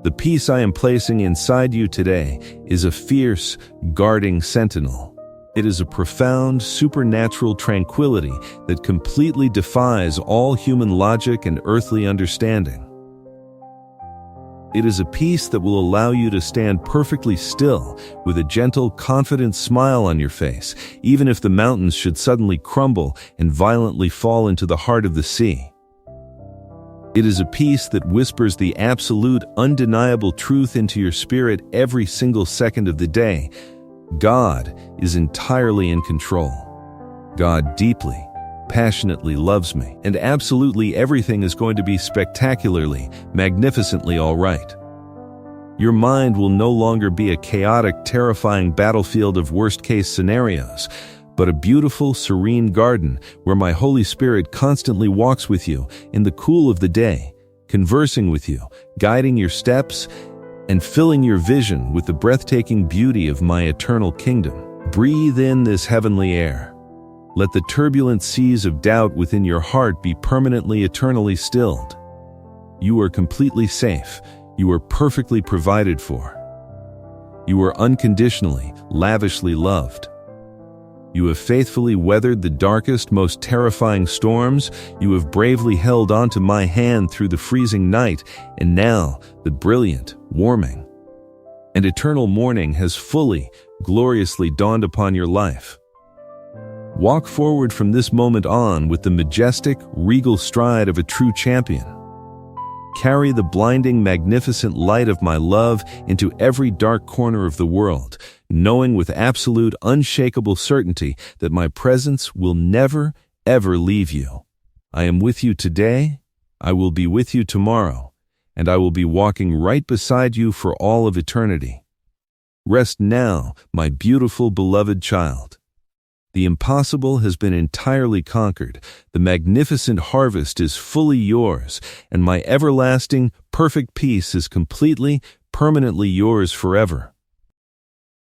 The peace I am placing inside you today is a fierce, guarding sentinel. It is a profound, supernatural tranquility that completely defies all human logic and earthly understanding. It is a peace that will allow you to stand perfectly still with a gentle, confident smile on your face, even if the mountains should suddenly crumble and violently fall into the heart of the sea. It is a peace that whispers the absolute, undeniable truth into your spirit every single second of the day. God is entirely in control. God deeply, passionately loves me, and absolutely everything is going to be spectacularly, magnificently all right. Your mind will no longer be a chaotic, terrifying battlefield of worst-case scenarios, but a beautiful, serene garden where my Holy Spirit constantly walks with you in the cool of the day, conversing with you, guiding your steps, and filling your vision with the breathtaking beauty of my eternal kingdom. Breathe in this heavenly air. Let the turbulent seas of doubt within your heart be permanently, eternally stilled. You are completely safe. You are perfectly provided for. You are unconditionally, lavishly loved. You have faithfully weathered the darkest, most terrifying storms. You have bravely held onto my hand through the freezing night, and now the brilliant, warming, and eternal morning has fully, gloriously dawned upon your life. Walk forward from this moment on with the majestic, regal stride of a true champion. Carry the blinding, magnificent light of my love into every dark corner of the world, knowing with absolute, unshakable certainty that my presence will never, ever leave you. I am with you today, I will be with you tomorrow, and I will be walking right beside you for all of eternity. Rest now, my beautiful, beloved child. The impossible has been entirely conquered, the magnificent harvest is fully yours, and my everlasting, perfect peace is completely, permanently yours forever.